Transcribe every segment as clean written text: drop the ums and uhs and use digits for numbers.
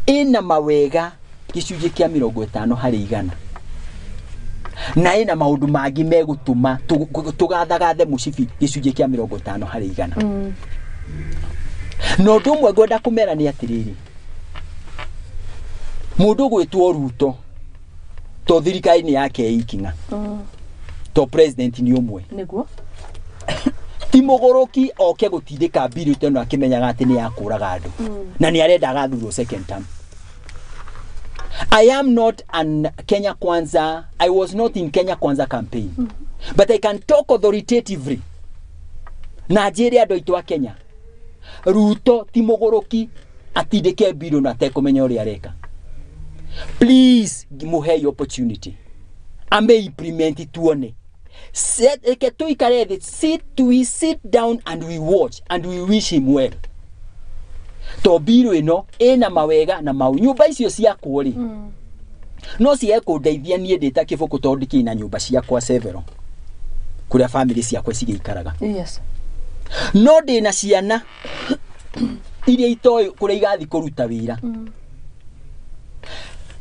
ina mawega gicunjĩ kĩa 50 harĩ 100 na ina maundu mangi megutuma tugathagathe mucibi gicunjĩ kĩa 50 harĩ 100 no ndumwe ngwenda kumera ni atiriri mundu gwitwo Ruto to thirikari-inĩ yake ikinga to president ni umwe niguo ti mugoroki oke gutindika bill teno akimenyaga ati ni yakuraga andu na ni arenda gathurwo second term. I am not an Kenya Kwanza. I was not in Kenya Kwanza campaign. But I can talk authoritatively. Nigeria andu aitu a Kenya. Ruto ti mugoroki atindike bill na tekomenya uri areka. Please muhe opportunity. Ame implement tuone. We sit down and we watch and we wish him well. To bill ino ena mawega na mau nyumba icio cia kuri no cie kundeithia nie ndita kibuku tondiki na nyumba cia kwa severo kuria family cia kwa cigeikaraga. Yes. No ndina ciana iria itoy kuria igathi kuruta wira.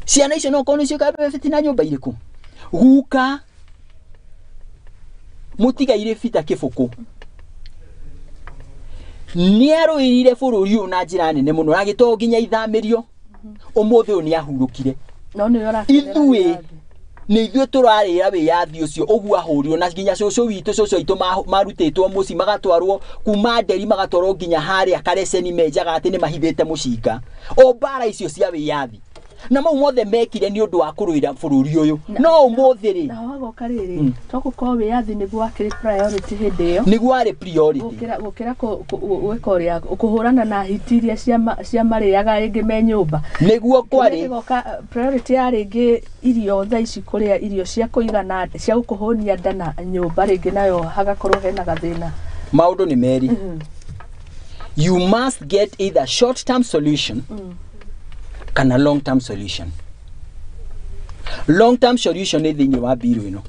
Ciana icio no kono cio kabe fitina nyumba iriku guka mutiga ire fita kibuku niaro irire bururi una njira nene muno agito nginya ithamirio umuthi uni ahurukire no ni ora ithuĩ ni ithuĩ turarira wiyathi ucio ugu ahurio na nginya cucu witu cucu itu marutitwo muci magatwarwo kuma nderi magatwarwo nginya haria kareceni menjaga ati ni mahithite mucinga o bara icio cia wiyathi na mau mothe mekire ni undu wa kuruira bururi uyu no umuthi ri na wagoka riri toko ko wiyathi niguo akiri priority hindi iyo niguo ari priority gukira wekoria kuhurana na hitiria cia mariaga ingi me nyumba niguo kwari priority ari ingi irio tha ici kuria irio cia kuigana cia gukuhonia ndana nyumba ringi nayo hagakorwo hena gathina maundu ni meri you must get either short term solution kana long term solution. Long term solution ni thini wa bill ino.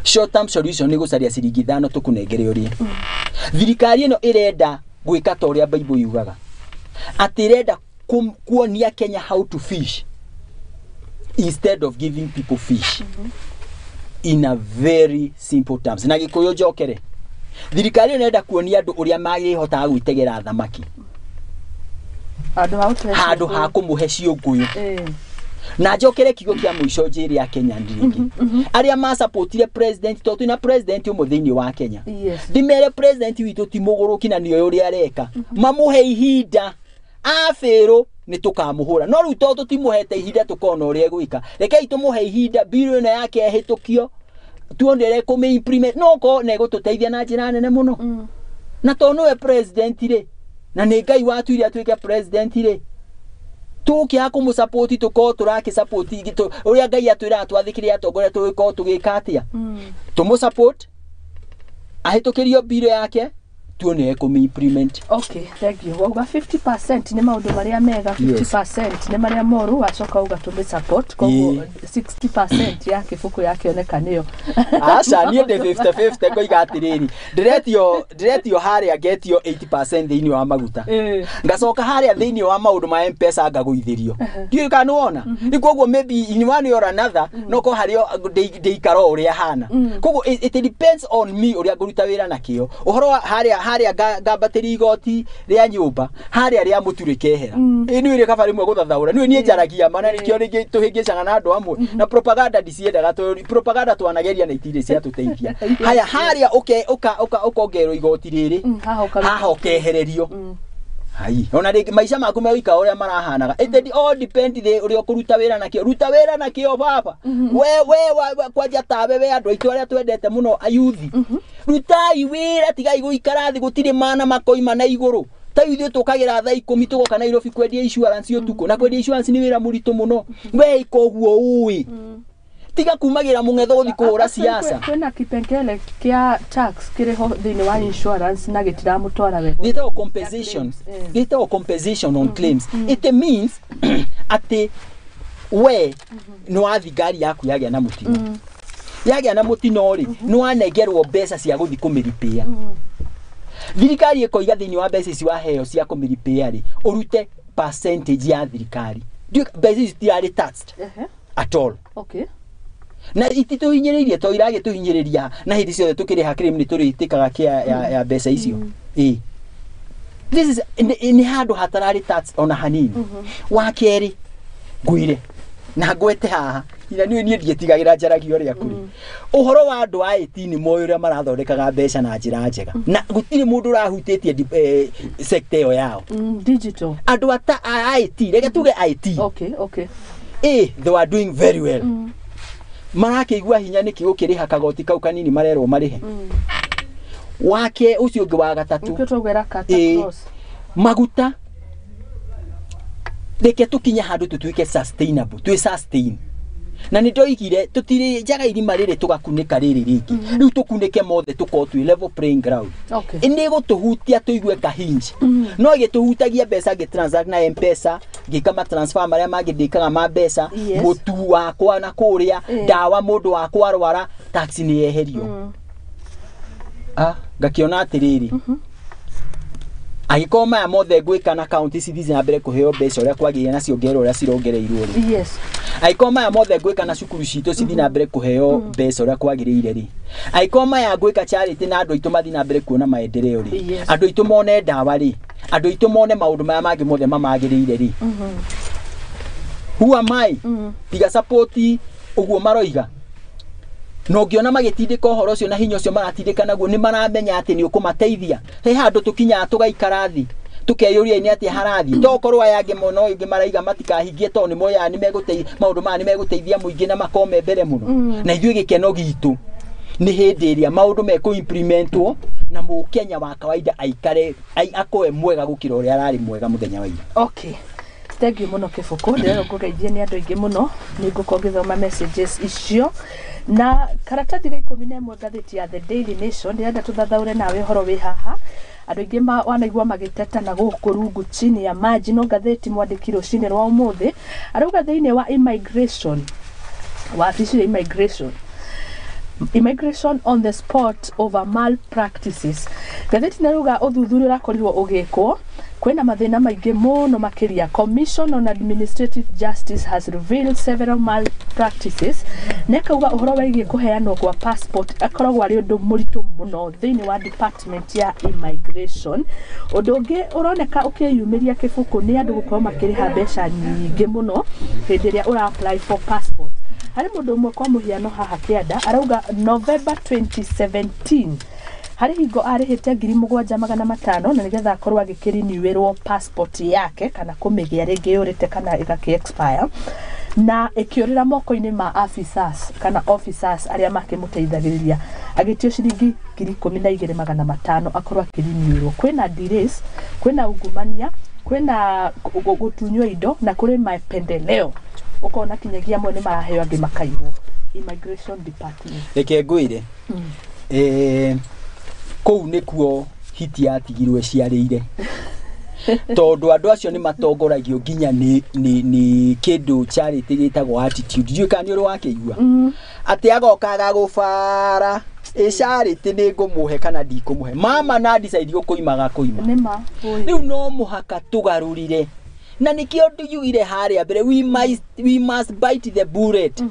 Short term solution ni gucaria ciringi 5 tukunengere urie. Thirikari ino irenda gwika ta uria Bible yugaga. Atirenda kuonia Kenya how to fish instead of giving people fish in a very simple terms. Na gikuyu jokere. Thirikari ino irenda kuonia andu uria magihota gwitegera thamaki. Hado ha kumuhe ciunguyu na njokere kigo kia muico njiri ya Kenya ndingi aria ma supportire president to tuna president umu thiini wa Kenya dimere president witu ti mugoroki na niyo uri areka mamuhe ihinda afero ni tukamuhura no ru to tutimuhete ihinda tukona uri egwika rekei tumuhe ihinda bill ino yake ehitukio tuondere kumi implement no ko nego tuteithia na njira nene muno na to no president ri na negai watu ili atuike president ri tukia kumusupport tuko turake support gitu uria ngai atwira atwathikire atongore tuko tugikatia tumusupport ahitukirio bill yake tuone ko implement. Okay, thank you. Wauga 50% ni maundu maria mega 50% ni maria moru wacoka uga tume support koguo 60% ya kifuku yake onekaniyo acha ni de 50-50 ko igatiriri diretio haria getio 80% thiini wa maguta ngacoka haria thiini wa maundu ma M-Pesa ngaguithirio ndiyo kanuona ni koguo maybe in one or another no ko hario deikaro uria hana koguo it depends on me uria nguruta wira nakio uhoro haria gambatiri igoti ria nyumba haria ria muturikehera inu ire kabari mwe guthathaura niwe nie njaragia mana nikio ringi tuhingicanga na andu amwe na propaganda ndiciendaga propaganda twanageria na itire cia tuteithia haya haria ukongerwo igoti riri haha ukehererio hai ona ringi maisha maku mewika uria marahanaga it all depend the uria kuruta wira nakio ruta wira nakio baba we kwaja tabe we andu aitu aria twendete muno ayuthi rutai wira tigai guikara thi gutire mana makoima na iguru ta ithu tukagira tha 10 tugoka Nairobi kwendia insurance utuko na kwendia insurance ni wira murito muno we ikoguo ui tiga kumagira mungetho guthi kuhura siasa kwena kipengele kia tax kiriho thini wa insurance na gitira mutwara we little compensation on claims it means ati we no athigari yaku yagia na mutino yagia na mutino ri no anegerwo mbeca cia guthi kumiripia thirikari ikoiga thini wa mbeca cia heo cia kumiripia ri urute percentage ya thirikari mbeca citiarĩ taxed at all. Okay. Na itituhinyĩrĩirie to irage tuhinyĩrĩria na hindi ciothe tukĩrĩha claim nĩ tũrĩtĩkaga kĩa ya mbeca icio. This is ni handu hatararĩ tax ona hanini. Wa kerĩ ngwire na ngwete haha ina niĩ ndietigagira njaragia ũrĩa kuri uhoro wa andũ a 18 moyo ũrĩa marathondekaga mbeca na njĩra njega na gũtirĩ mũndũ ũrahutĩtie sector ĩyo yao digital andũ a IT reke tuge IT. Okay. They are doing very well. Marakĩigua hinya nĩkĩ gũkĩrĩha kagoti kau kanini marerwo marĩhe. Wake ucio ũngĩ wa gatatũ maguta reke tukinya handu tutuike sustainable sustain na nĩ ndoigire tutire njaga irima rĩrĩ tugakunĩka rĩrĩ rĩngĩ rĩu tukunĩke mothe tukorwo twĩ level playing ground. Nĩ gũtũhutia tuigue kahinji no gĩtũhutagia mbeca ngĩtransact na M-Pesa ngĩkama transfer marĩa mangĩ ndĩkaga ma mbeca mũtu wakwa na kũrĩa ndawa mũndũ wakwa arwara tax nĩ yeherio. Ngakiona atĩrĩrĩ agĩkorwo maya mothe ngwĩka na county cithiĩ na mbere kũheo mbeca ũrĩa kwagĩrĩire nacio ngero ũrĩa cirongereirwo rĩ agĩkorwo maya mothe ngwĩka na cukuru citũ cithiĩ na mbere kũheo mbeca ũrĩa kwagĩrĩire rĩ agĩkorwo maya ngwĩka charity na andũ aitũ mathiĩ na mbere kuona maendeleo rĩ andũ aitũ mone ndawa rĩ andũ aitũ mone maũndũ maya mangĩ mothe mamagĩrĩire rĩ who am I tiga support ũguo maroiga no ngiona magĩtindĩka ũhoro ũcio na hinya ũcio maratindĩka naguo nĩ maramenya atĩ nĩ ũkũmateithia he handũ tũkinyaga tũgaikara thĩ tukeyũria nĩ atĩ harathi tokorwo aya angĩ mũno ũngĩ maraiga matikahingie to nĩ moya nĩ megũteithia maũndũ maya nĩ megũteithia mũingĩ na makome mbere mũno na ithuĩ gĩkeno gitũ nĩ hĩndĩ ĩrĩa maũndũ mekũ implementwo na mũkenya wa kawaida aikare akoe mwega gũkĩra ũrĩa ararĩ mwega mũthenya wa ira. Okay. Thank you muno Kibuku ndĩrero ngũgeithie nĩ andũ aingĩ mũno nĩ ngũkorwo ngĩthoma messages icio na karatathi ga 11 ngathĩti ya The Daily Nation ndĩrenda tũthathaũre nawe ũhoro wĩ haha andũ aingĩ wanaigua magĩteta na gũkũ rungu chini ya maji no ngathĩti mwandĩki rũcinĩ rwa ũmũthĩ arauga thĩinĩ wa immigration wabici immigration on the spot over malpractices. Gatheti narauga ũthuthuria ũrakorirwo ũgĩkwo kwena mathĩna maingĩ mũno makĩria. Commission on Administrative Justice has revealed several malpractices. Nekauga ũhoro wĩgiĩ kũheanwo kwa passport akoragwo arĩ ũndũ mũritũ mũno thĩinĩ wa department ya immigration. Ũndũ ũngĩ ũroneka ũkĩyumĩria Kibuku nĩ andũ gũkorwo makĩrĩha mbeca nyingĩ mũno hĩndĩ ĩrĩa ũra-apply for passport. Harĩ mũndũ ũmwe kwa mũhiano haha kĩanda arauga November 2017 harĩ hingo arĩhĩte 7,500 na nĩgetha akorwo agĩkĩriniwĩrwo passport yake kana kũmĩgĩa rĩngĩ yũrĩte kana ĩgakĩ-expire na ĩkĩũrĩra moko-inĩ ma officers arĩa makĩmũteithagĩrĩria agĩtio ciringi 12,500 akorwo akĩriniwĩrwo. Kwĩna delays, kwĩna ungumania, kwĩna gũtunywo indo na kũrĩ mapendeleo ukona kinyagia amwe nĩ maraheo angĩ makaigwo immigration department. Reke ngwĩre kũu nĩkuo hiti yatigirwo ciarĩire tondũ andũ acio nĩ matongoragio nginya nĩ kĩndũ charity gĩtagwo attitude ndiũĩ kana nĩ ũrĩ wakĩigua atĩ agokaga gũbara charity nĩ ngũmũhe kana ndikũmũhe mama na decide gũkũimaga kũima rĩu no mũhaka tũgarũrire na nikio ndiyugire haria mbere we must bite the bullet.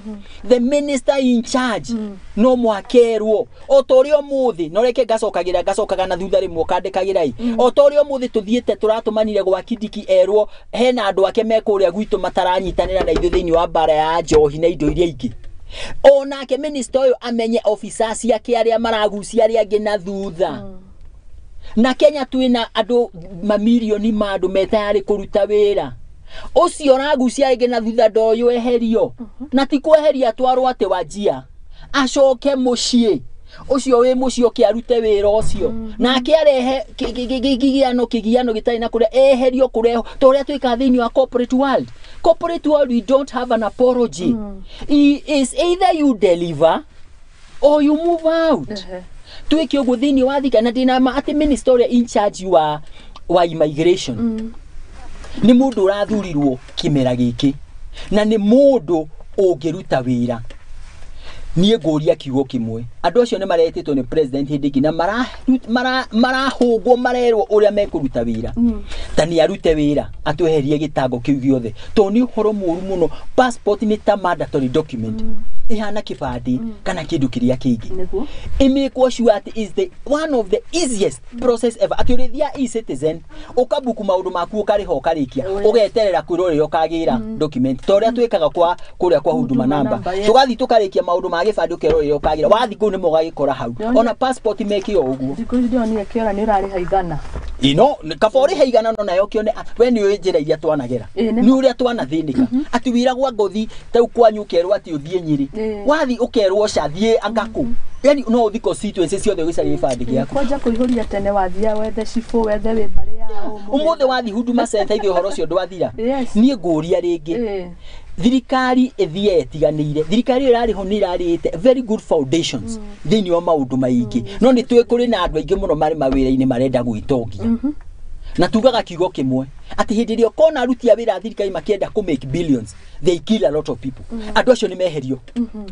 The minister in charge no mwakerwo otorio muthi no reke gacokaga na thutha rimwe kandikagira otorio muthi tuthiete turatumanire gwa Kidiki erwo hena andu ake mekuria gwitu mataranyitanira na ithu thiini wa bara ya njohi na indo iria ingi onake minister uyu amenye officers yake aria maragucia aria angi na thutha na Kenya twina andu mamilioni ma andu metayari kuruta wira ucio ragucia ige na thutha ndoyo eherio na ti kweheria twarwo ate wajia acoke mucii ucio wi mucii ukiarute wira ucio na akiarehe kigiano gitari na kuria eherio kureho to uria twika thiini wa corporate world we don't have an apology. Is either you deliver or you move out. Tuweke ugo thini wa thika na dina ati minister in charge wa immigration ni mundu urathurirwo kimera giki na ni mundu ungiruta wira niĩ ngũria kiugo kimwe andũ acio nĩ maretĩtwo nĩ president hĩndĩ na marahũngwo marerwo ũrĩa mekũruta wĩra ta nĩ arute wĩra atweherie gĩtango kĩu gĩothe to nĩ ũhoro mũru mũno passport nĩ ta mandatory document ihana kibandi kana kindu kiria kingi imekwo sure at is the one of the easiest process ever at urithia e-citizen ukabuku maundu maku ukariho ukarikia ugeterera kwirorero kagira document to ria twikaga kwa kuria kwa huduma namba tugathi tukarikia maundu ma gibandi ukerorero kagira wathi ku ni mugagikora hau ona passport mekio uguo ndikundio ni akiora ni urari haigana ino kabori haigana no nayo kione we ni njira iria twanagera ni uria twanathinika ati wira gwa ngothi tau kwanyu kerwo ati uthie Nyiri wathi ukerwo cathie angaku yani no uthi constituency ciothe gicari gibandi giaku kwaja kuihuria tene wathia wethe cifu wethe wibari yao umuthe wathi huduma center ithe horo cio ndwathira nie nguria ringi thirikari ethie etiganire thirikari irariho ni irarite very good foundations thini wa maundu maingi no ni twi kuri na andu aingi muno mari mawira-ini marenda gwitongia na tugaga kiugo kimwe ati hindi rio kona aruti a wira thirikari makienda ku make billions they kill a lot of people andu acio ni meherio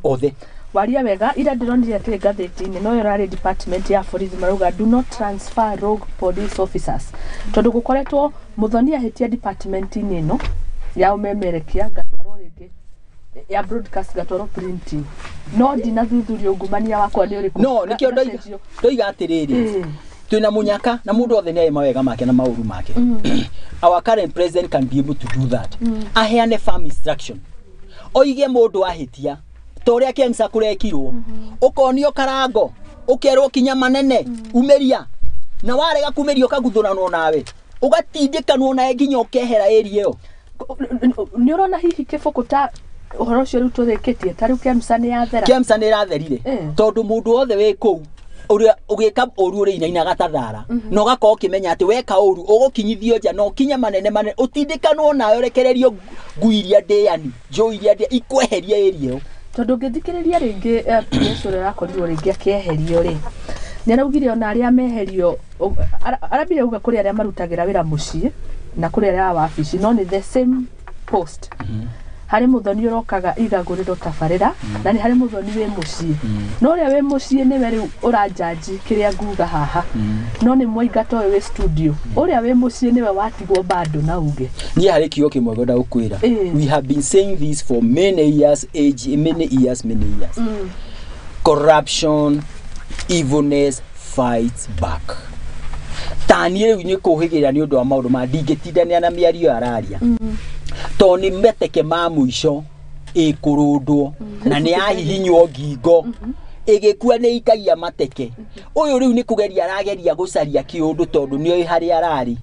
othe waria wega ira ndironire ati gatheti-ini no yorari department ya borithi marauga do not transfer rogue police officers tondu gukoretwo Muthoni ahetia department-ini ino ya umemerekia gatwaro ringi ya broadcast gatwaro printing no ndina thuthurio ngumania wakwa ni uriku no nikio ndoiga atiriri twina munyaka na mundu othe ni mawega make na mauru make our current president can be able to do that aheane farm instruction oige mundu ahitia toria kemsa kurekirwo ukonio karango ukerwo kinya manene umeria na warega kumerio kaguthurano nawe ugatindikanwo na nginya ukehera area iyo ni urona hihi kifukuta uhoro cio riu tuthikitie tariu kemsa ni iratherire tondu mundu othe wi kuu uria ugika uru uri ina gatathara no gako kimenya ati weka uru ugukinyithio nja no kinya manene utindikanwo nayo rekererio nguiria ndeyani jo iria ikweheria area tondu ngithikiriria ringi preso rakorirwo ringi akieherio ri ni araugire ona aria meherio arabire uga kuri aria marutagira wira mucii na kuri aria wabici no ni the same post hari Muthoni urokaga Igaguriro tabarira na ni hari Muthoni we mucii no ria we mucii ni we riu urajaji kiria nguga haha no ni Mwaingato we studio uria we mucii ni we watigwo bado na uge ni hari kiyo kimwe goda ukwira we have been saying this for many years many years corruption evilness fights back tani riu ni kuhigira ni undu wa maundu ma ndingitindania na miario araria to ni meteke ma muico ikurundwo na ni ahihinywo ngingo igikua ni ikagia mateke uyu riu ni kugeria arageria gucaria kiundu tondu ni oi hari arari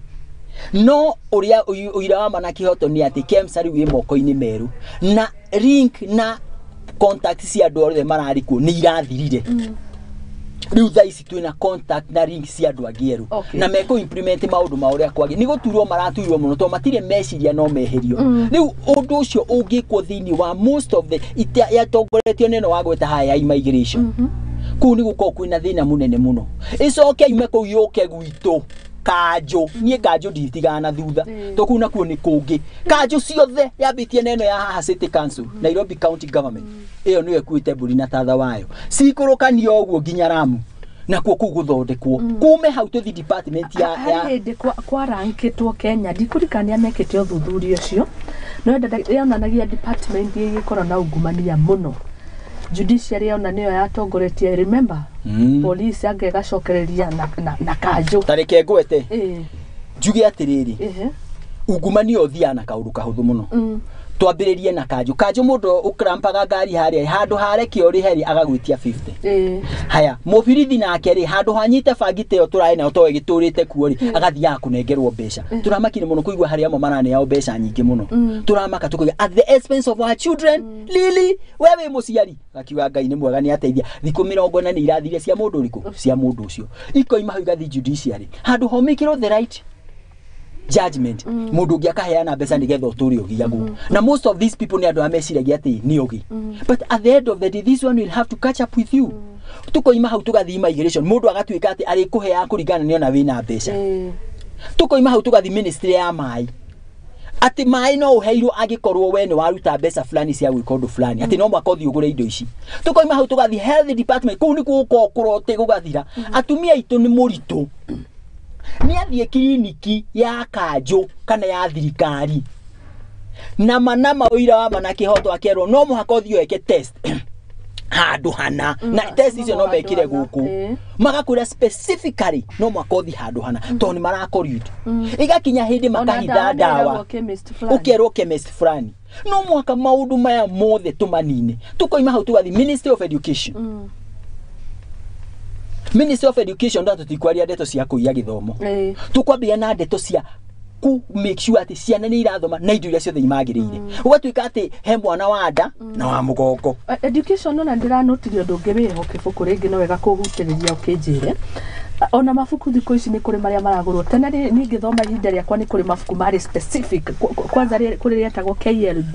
no uria uira wa mana kihoto ni ati kemsa riu wi moko-ini meru na link na contact cia andu othe marari ku ni irathirire riu thaici twina contact na link cia andu angieru na meko implement maundu ma uria kwagi ni guturwo maratuirwo muno to matire meciria no meherio riu undu ucio ungikwo thini wa most of the yatongoretio neno wa gweta haya immigration ku ni guko kwina thina munene muno icoke ime ku yuke gwitu kanjo nie kanjo nditigana thutha to kuna kuo ni kungi kanjo ciothe yabitie neno ya haha city council Nairobi county government iyo niwe kuite buri na tatha wayo cikurukanio oguo nginya Ramu na kuo kuguthondekwo kume hau tuthi department ya hindi kwa rankitwo Kenya ndikurikania mekete uthuthuria ucio no ndonanagia department igikora na ungumania muno judiciary ona niyo yatongoretie remember police angegacokereria na kanjo tareke ngwete njuge atiriri ungumania uthia na kaundu kahuthu muno twambiririe na kanjo mundu ukrampaga ngari haria handu hareke ori heri agagwitia 50 haya mubirithi nake ri handu hanyite bangite yo turai na to giturite kuori agathia kunengerwo mbeca turamakire muno kuigwa haria mo marane yao mbeca nyingi muno turamaka tukuga at the expense of our children lili wewe muciari akiwa Ngai ni mwega ni ateithia thiku 40 ni irathire cia mundu riku cia mundu ucio ikoima hau gathi judiciary handu homikiro the right judgment mundu ngi akaheana mbeca nigetha uturi ugiagu na most of these people ni andu ameciragia ati ni ugi but at the end of the day this one will have to catch up with you tukoima hau tugathi immigration mundu agatuika ati ari kuhea kuringana ni ona wina mbeca tukoima hau tugathi ministry ya mai ati mai no uheirwo agikorwo we ni waruta mbeca fulani cia gwika undu fulani ati no makothi ugure indo ici tukoima hau tugathi health department kuu ni guko kurote gugathira atumia itu ni muritu ni athie kliniki ya kanjo kana ya thirikari nama uira wa mana kihoto akerwo no muhakothi weke test handu hana na test icio no mekire guku magakura specifically no makothi handu hana to ni marakorio igakinya hindi makahitha dawa ukerwo chemist fulani no mwaka maundu maya mothe tumanine tukoima hau tugathi Ministry of Education Ministry of Education ndo tutikwaria ndeto cia kuiya githomo tukwambia na ndeto cia ku make sure ati ciana ni irathoma na indo iria ciothe imagirire ugatuika ati he mwana wa nda na wa mugongo education no ndira notirio ndungi wiho kibuku ringi no wega kuhutiriria ukinjire ona mafuku thiko ici ni kuri maria maragurwo tena ni ngithoma ihinda riakwa ni kuri mafuku mari specific kwanza kuri rietagwo KLB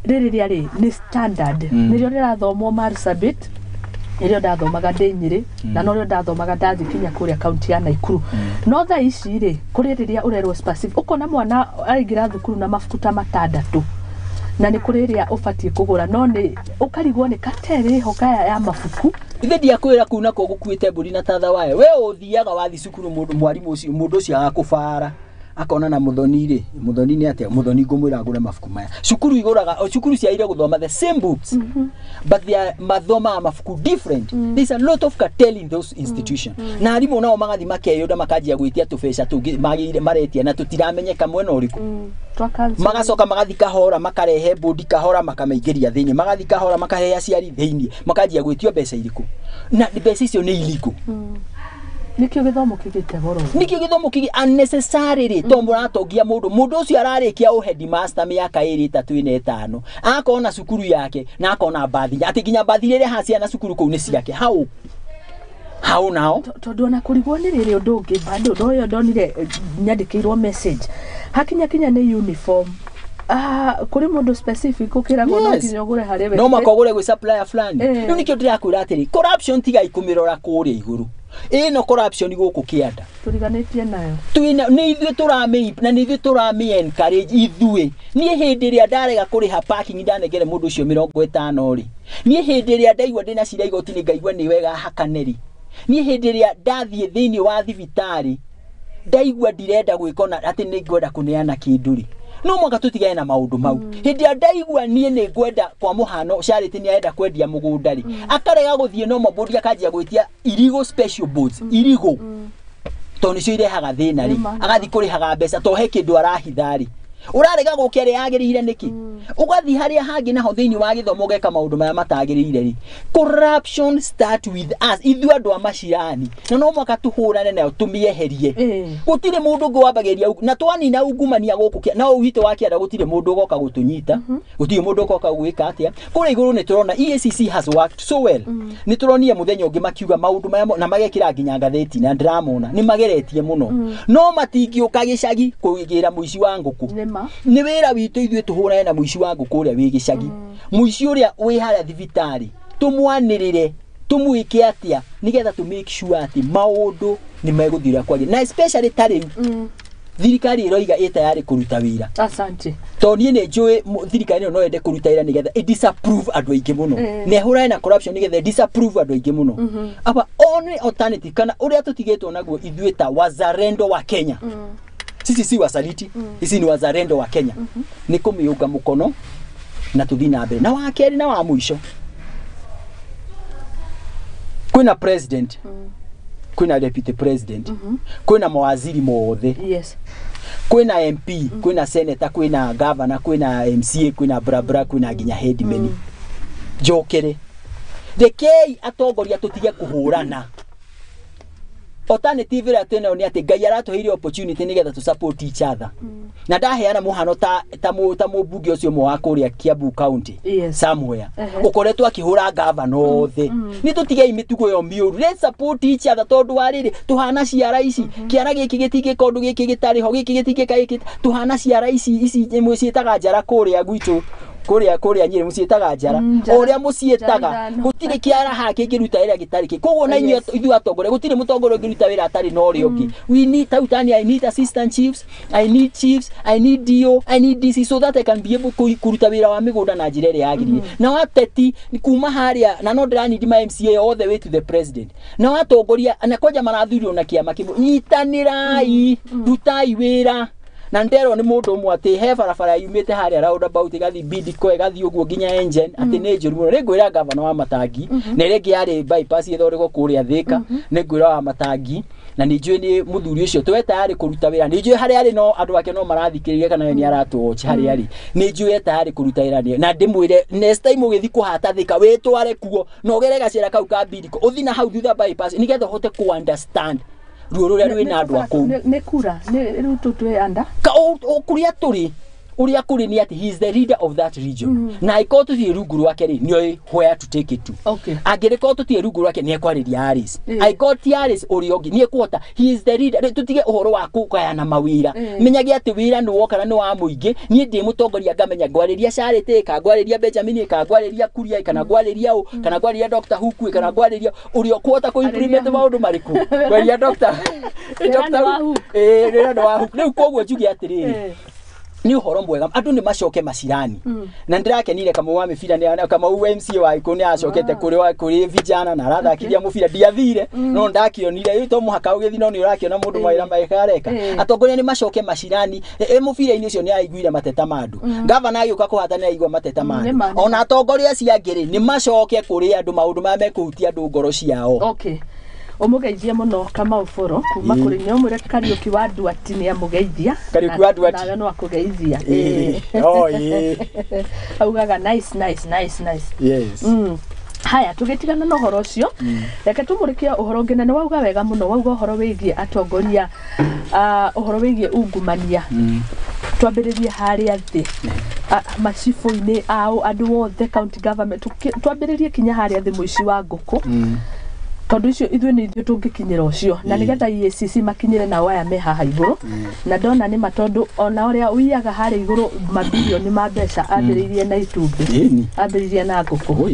riri ni standard nirio rirathomwo Marsabit nirio ndathomaga Ndinyiri na norio ndathomaga ndathi kinya kuria county ya Naikuru no tha ici ri kuri riria urerwo specific ukona mwana aingira thukuru na mafuku ta matandatu na ni kuri ria ubatie kugura no ni ukarigwo ni katere hokaya ya mafuku ithe dia kwira kuna ko gukuite mburi na tatha wae we uthiaga wathi cukuru mwarimu ucio mundu ucio agakubara akona na Muthoni ni atia Muthoni ngumwira agure mafuku maya cukuru iguraga cukuru cia ire guthoma the same books but they are mathoma mafuku different there's a lot of cartel in those institutions na arimu nao magathi makeyoda makajia gwitia tubesha tungi magire maretia na tutiramenyeka mwena uriku magacoka magathi kahora makarehe bodi kahora makamaigeria thiini magathi kahora makahe aciari thiini makajia gwitio mbeca iriku na mbeca icio ni iliku nikio githomo kigite goro nikio githomo kigi unnecessarily to muratongia mundu ucio ararikia o headmaster miaka 3 akona cukuru yake na akona bathi ati ginya bathi rire hacia na cukuru kuu ni ciake hau nao tondu na kurigwo ni riri undu ungi bado ndoyo ndonire nyandikirwo message hakinya ni uniform kuri mundu specific ukiragwo no kinyo gure hari we no makogure gwi supplier fulani no nikio ndirakwira atiri corruption tiga ikumirora kuria iguru no corruption guku kianda turiganetie nayo twina ni ithu turame na ni ithu turame encourage ithuwe ni hindi ria ndarega kuriha parking ndanegere mundu ucio 50 ri ni hindi ria ndaigwa ndina cira igoti ni ngaigwa ni wega hakaneri ni hindi ria ndathie thiini wa thibitari ndaigwa ndirenda gwikona ati ni ngwenda kuneana kinduri no mwaka tutigane na maundu mau hindi ndaigwa nie ni ngwenda kwa muhano Charity ni aenda kwendia mugundari akarega guthie no mabodi akajia gwitia illegal special boats illegal to nicio irehaga thina ri agathi kurihaga mbeca to he kindu arahithari urarega gukere yagirire niki ugathi haria hangi naho thiini wa githomo geka maundu maya matagirire ri corruption start with us ithu andu amashirani no mwaka tuhurane nayo tumieherie gutire mundu ngwambagiria na twanina ungumania guku na wito wake ara gutire mundu goka gutunyita gutire mundu goka gwika atia kuri iguru ni turona EACC has worked so well ni turonia muthenya ungi makiuga maundu maya na magekira nginya ngatheti na ndramona ni mageretie muno no matingiuka gicagi kuigira muici wa nguku ni wira witu ithuĩ tuhurane na muici wa nguku uria wi gicagi muici uria wi haria thibitari tumwanirire tumwike atia nigetha to make sure ati maundu ni meguthira kwari na especially tariu thirikari iroiga tayari kuruta wira asante to nie ne njui thirikari no ende kuruta wira nigetha disapprove andu aingi muno ne hurane na corruption nigetha disapprove andu aingi muno aba only alternative kana uria tutigitwo naguo ithuĩ ta wazalendo wa Kenya sisi si wasaliti sisi ni wazalendo wa Kenya ni kumiunga mukono na tuthina mbere na wa keri na wa mwisho kuna president kuna deputy president kuna mawaziri mothe yes kuna MP kuna senator kuna governor kuna MCA kuna brabra kuna ginya headman jokere dekei atongoria tutige kuhurana alternative ira tena ni ati Ngai aratuheire opportunity nigetha to support each other na ndaheana muhano ta mubunge ucio mo wa kuria Kiambu county somewhere ukoretwo akihura governor othe ni tutige imitugo yo miuru let's support each other tondu wariri tuhana ciara ici kiara giki gitige kondu giki gitari ho giki gitige kai tuhana ciara ici imwe cietaga njara kuria gwitu kuria nyire musietaga njara uria musietaga gutire kiara hake kiruta ira gitariki koguo na ithu atongore gutire mutongore ngiruta wira atari no ri ongi we need tautani I need assistant chiefs I need DO I need DC so that I can be able kuruta wira wa migunda na njira ria yagirire na wateti kuma haria na no ndira need my MCA all the way to the president na watongoria na koja marathurio na kiama kimu nyitanirai rutai wira na ndero ni mundu umwe ati he barabara yumite haria roundabout gathi bidiko gathi uguo ginya engine ati ni njuru muno ngwira governor wa Matangi na rege yari bypass ithorego kuria Thika ni ngwira wa Matangi na ni njui ni muthuri ucio twe tayari kuruta wira ni njui haria ari no andu ake no marathikiriria kana ni aratuochi haria ari ni njui tayari kuruta wira ni na ndimwire next time ugithi kuhata Thika witware kuo no gerega cira kau ka bidiko uthi na hau thutha bypass ni getha hote ku understand ruo ria rwina andu aku ne kura ne rututwe anda ka kuria turi uria kuri ni ati he is the leader of that region na iko tu thi rungu rwake ri ni where to take it to angiriko tu thi rungu rwake ni ekwariria Aris iko ti Aris uriogi ni ekuota he is the leader tutige uhoro waku kaya na mawira menyage ati wira ni woka na ni wa muingi ni ndi mutongoria ngamenya gwariria Charity ka gwariria Benjamin ka gwariria Kuria kana gwariria u kana gwariria Dr. Huku kana gwariria urio kuota ko implement maundu mariku gwariria Dr. Huku rero wa Huku riu koguo njugi atiriri ni uhoro mwega andu ni macoke macirani na ndirakenire kama wa mibira ni kama UMC wa ikoni acokete kuri vijana na rathakiria mubira ndiathire no ndakionire ito muhaka ugithi no ni urakiona mundu mawira maikareka atongoria ni macoke macirani mubira ini ucio ni aiguire mateta mandu governor agiuka kuhatana aigua mateta mandu ona atongoria ciangiri ni macoke kuri andu maundu ma mekuhutia andu ngoro ciao omugeithia muno kama uforo kuma kuri nyo mwire Kariuki wa Duati ni amugeithia Kariuki wa Duati na no akugeithia augaga nice yes haya tugetigana no horo ucio reke tumurikia uhoro ngene ni wauga wega muno wauga uhoro wigie atongoria uhoro wigie ungumania twambiririe haria thi macifu-ini ao andu othe county government twambiririe kinya haria thi muici wa nguku tondu icio ithwe ni ithwe tungikinyira ucio na nigetha EACC makinyire na waya me haha iguru na ndona ni matondu ona uria uiyaga hari iguru mabilioni ma mbeca ambiririe na itumbi ambiririe na nguku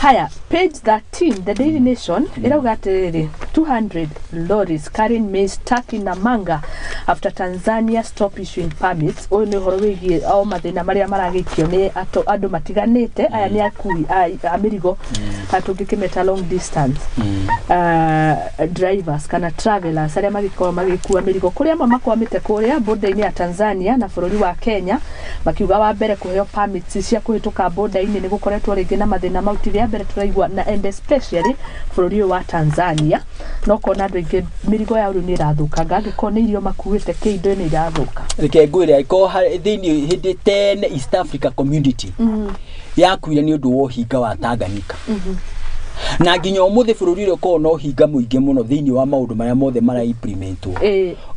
haya page 13 the Daily Nation irauga atiriri 200 lorries carrying maize stuck in Namanga after Tanzania stop issuing permits uyu ni horo wigie au mathina maria maragikio ni andu matiganite aya ni akui amirigo atungikimeta long distance drivers kana travelers aria magikora magikua mirigo kuria makwamite kuria border-ini ya Tanzania na bururi wa Kenya makiuga wa mbere kuheo permits cia kuhituka border-ini ni gukoretwo ringi na mathina mautiria mbere turaigwa na and especially bururi wa Tanzania no kona andu ingi mirigo ya uru ni irathuka ngagiko ni irio makuite kiindo ni irathuka reke ngwire iko thini hindi 10 East Africa community yakuire ni undu wa hinga wa Tanganyika na nginya umuthi bururi ro ko no hinga muingi muno thini wa maundu maria mothe mara implementwo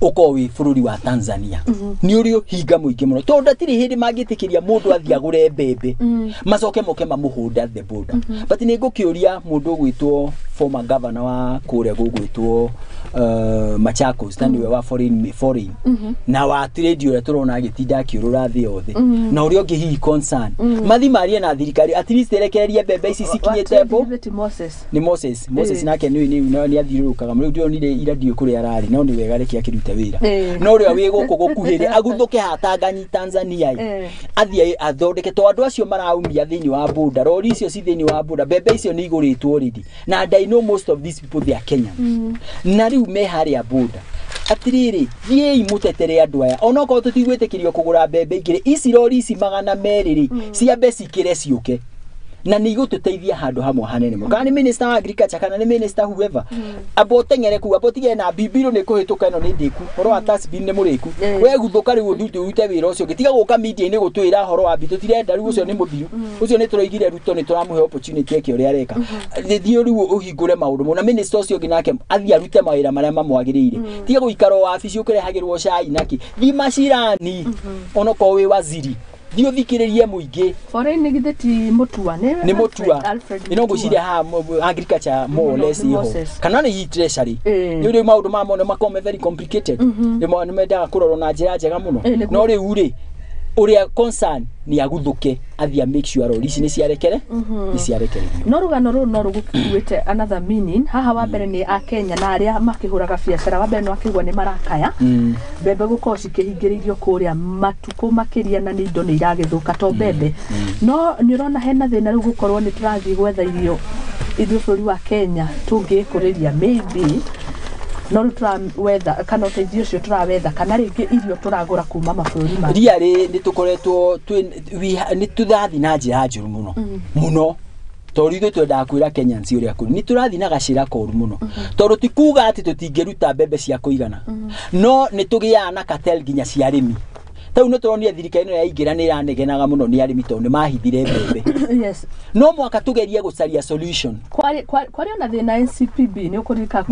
uko wi bururi wa Tanzania ni urio hinga muingi muno to ndatiri hindi magitikiria mundu athia gure mbembe macoke moke mamuhunda the border but ni ngukiuria mundu gwitwo former governor wa kuria gugwitwo Machakos tani we wa foreign na wa trade ura turona agitinda akiurura thi yothe na urio ngi hi concern mathi marie na thirikari at least erekererie mbembe ici cikinyete bo ni Moses nake ni athirukaga muri ndio nire iradio kuri arari no ni wega reki akirute wira no rio wi guku gukuhire aguthuke hatanganyi Tanzania athie athondeke to andu acio maraumia thini wa border rori icio ci thini wa border mbembe icio ni iguritwo already na I know most of these people they are Kenyan na riu me haria border atiriri thiei mutetere andu aya ona ko tutigwitikirio kugura mbembe igire ici rori ici 200 ciambe cikire ciuke na ni gututeithia handu hamwe hanene mo kana ni minister wa agriculture kana ni minister whoever abotengere ku abotige na bibiru ni kuhituka ino ni ndiku horo wa tax bill ni muriku we guthuka riu ndu ute wira ucio gitiga guka media ni gutwira horo wa bitu tirenda riu ucio ni muthiru ucio ni turaigire ruto ni turamuhe opportunity eki uri areka thio riu uhingure maundu mo na minister ucio ginake athia rute mawira maria mamwagirire tiga guikaro wa office ukirehagirwo cai naki thimacirani ono ko wi waziri dio thikiririe muingi foreign negitheti mutua ni mutua ino guciria ha agriculture more or less iho kana ni treasury ni uri maundu ma mo makome very complicated ni mendaga kurorwo na njira njega muno no ri uri uria concern ni aguthuke athia make sure all ici ni ciarekere ni ciarekere no rugano ru no rugukuite another meaning haha wa mbere ni a Kenya na aria makihuraga biacara wa mbere no akigwa ni marakaya bebe guko cikihingiririo kuria matuko makiria na ni indo ni iragithuka to bebe no ni urona hena thina ru gukorwo ni turathi gwetha irio ithu bũrũri wa Kenya tungikuriria maybe no turawetha kana uteithio ucio turawetha kana ringi irio turagura kuma mabũrũri ma riari ni tukoretwo ni tuthathi na njira njuru muno muno tori ithu twenda kwira Kenyans uria kuri ni turathi na gacira koru muno tondu tikuga ati tutingeruta mbembe cia kuigana no ni tugiana na cartel ginya cia arimi tau no turonire thirikari ino yaingira ni iranegenaga muno ni arimi tondu mahithire mbembe yes no mwaka tugerie gucaria solution kwari ona thina NCPB ni ukurika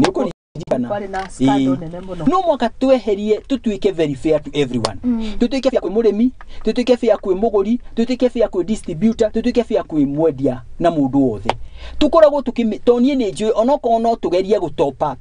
kwari na scandal nene muno no mwaka tweherie tutuike very fair to everyone tutuike fair kwi murimi tutuike fair kwi muguri tutuike fair kwi distributor tutuike fair kwi mwendia na mundu wothe tukoragwo tukitonie ni njui onoko no tugerie gu top up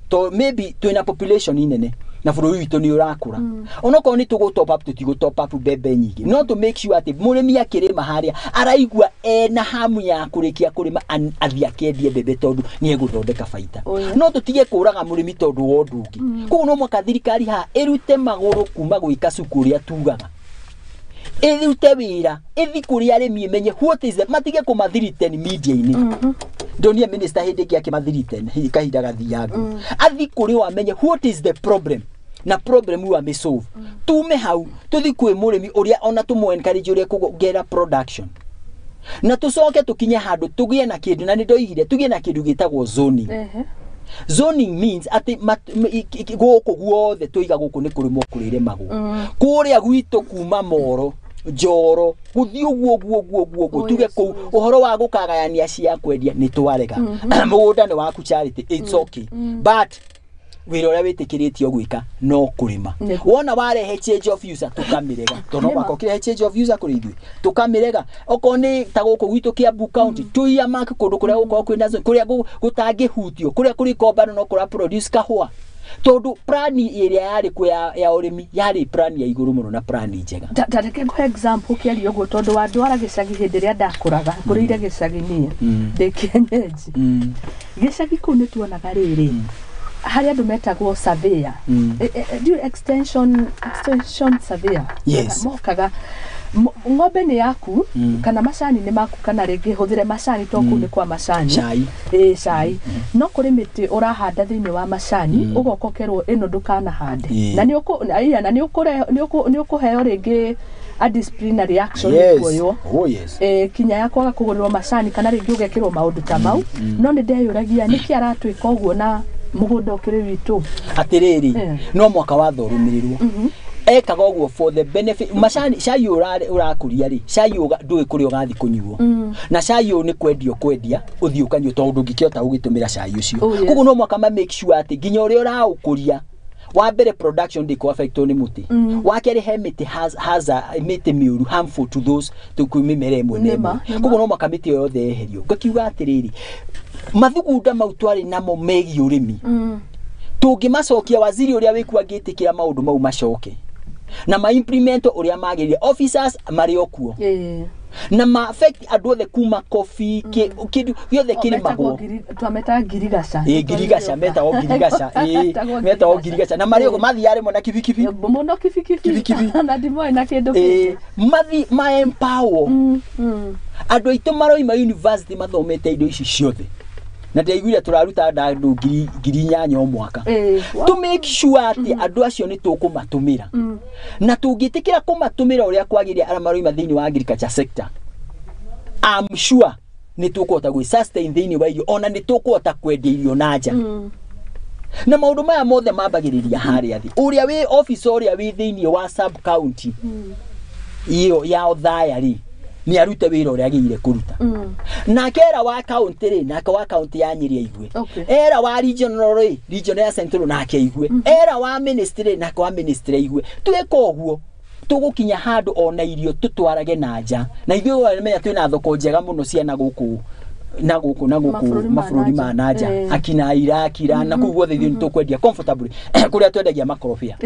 to maybe twina population inene na bũrũri witũ ni urakura onoko ni tugo top up tutigo top up bebe nyingi no to make sure ati murimi akirima haria araigwa na hamu ya kurikia kurima athia kendie bebe tondu ni eguthondeka faida no tutige kuraga murimi tondu wo ndungi koguo no mwaka thirikari ha irute maguru kuma gwika cukuru ya tugaga irute wira ithi kuri arimi menye what is that matige kumathirite ni media ini Donia minister hindi akimathirite kahinda gathiaga athi kuri wamenye what is the problem na problem wa misolve tume hau tuthi kwi murimi uria ona tumu encourage uria kugera production na tucoke tukinye handu tugie na kindu na nindoigire tugie na kindu gitagwo zoning zoning means ati guku guothe tuiga guku ni kuri mokurire magu kuria gwitu kuma Moro Njoro guthi uguo tuge ku uhoro wa gukagayania cia kwendia ni twarega mugunda ni waku charity it's okay but wira uria witikiritio gwika no kurima wona warehe change of user tukamirega tono bakokire change of user kuri ithui tukamirega okoni ta guku gwitu Kiambu county tuia mark kundu kuria guko kwina kuria gutangihutio kuria kuri kombano no kura produce kahua tondu plani iria yari ku ya urimi yari plani ya iguru muno na plani njega tareke kwa example kiari uguo tondu wandwara gicagi hindi ria ndakuraga kurire gicagi nie de kienyeji gicagi ku ni tuonaga riri hari andu metagwo surveyor do extension surveyor yes mokaga ng'ombe ni yaku kana macani ni maku kana ringi huthire macani to ku ni kwa macani cai cai no kuri miti urahanda thiini wa macani ugokokerwo ino ndukana hande na ni ukuheo ringi a disciplinary action kuoyo kinya yakwaga kugurirwo macani kana ringi ugekirwo maundu ta mau no ni ndeyuragia niki aratwika uguo na mugunda ukiri witu atiriri no mwaka wa thorumirirwo ekaga uguo for the benefit macani cai urakuria ri cai ndui kuri ugathi kunyuo na cai ni kwendia uthi ukanyua tondu ngikiota ugitumira cai ucio koguo no mwaka ma make sure ati nginya uri uraukuria wa mbere production ndiko affect ni muti wa keri he miti has a miti miuru harmful to those to kumimere emwe nema koguo no mwaka miti yothe eherio ngakiuga atiriri mathugunda mau twari namo megi urimi tungimacokia waziri uria wiku agitikira maundu mau macoke na ma implement uria magirire officers mari okuo na ma affect andu othe kuma coffee kindu yothe kiri magwo twameta ngirigaca ngirigaca meta o ngirigaca meta o ngirigaca na mari ogo mathi yare mona kibikibi muno kibikibi na ndimo na kindu mathi ma empower andu aitu maroima university mathomete indo ici ciothe na ndaiguire turaruta ndandu ngiri nyanya o mwaka to make sure ati andu acio ni tukumatumira na tungitikira kumatumira uria kwagiria ara maroima thiini wa agriculture sector I'm sure ni tukuhota gwi sustain thiini wa irio ona ni tukuhota kwendia irio nanja na maundu maya mothe mambagiriria haria thi uria wi officer uria wi thiini wa sub county iyo ya othaya ri ni arute wira uria agire kuruta na kera wa county ri na wa county ya Nyeri igwe era wa regional ya central na ke igwe era wa ministry na wa ministry igwe tweka oguo tugukinya handu ona irio tutwarage nanja na igwe wamenya twina thoko njega muno ciana guku mafururi ma nanja akina Iraq na kuguo thithio tukwendia comfortably kuria twendagia makorofia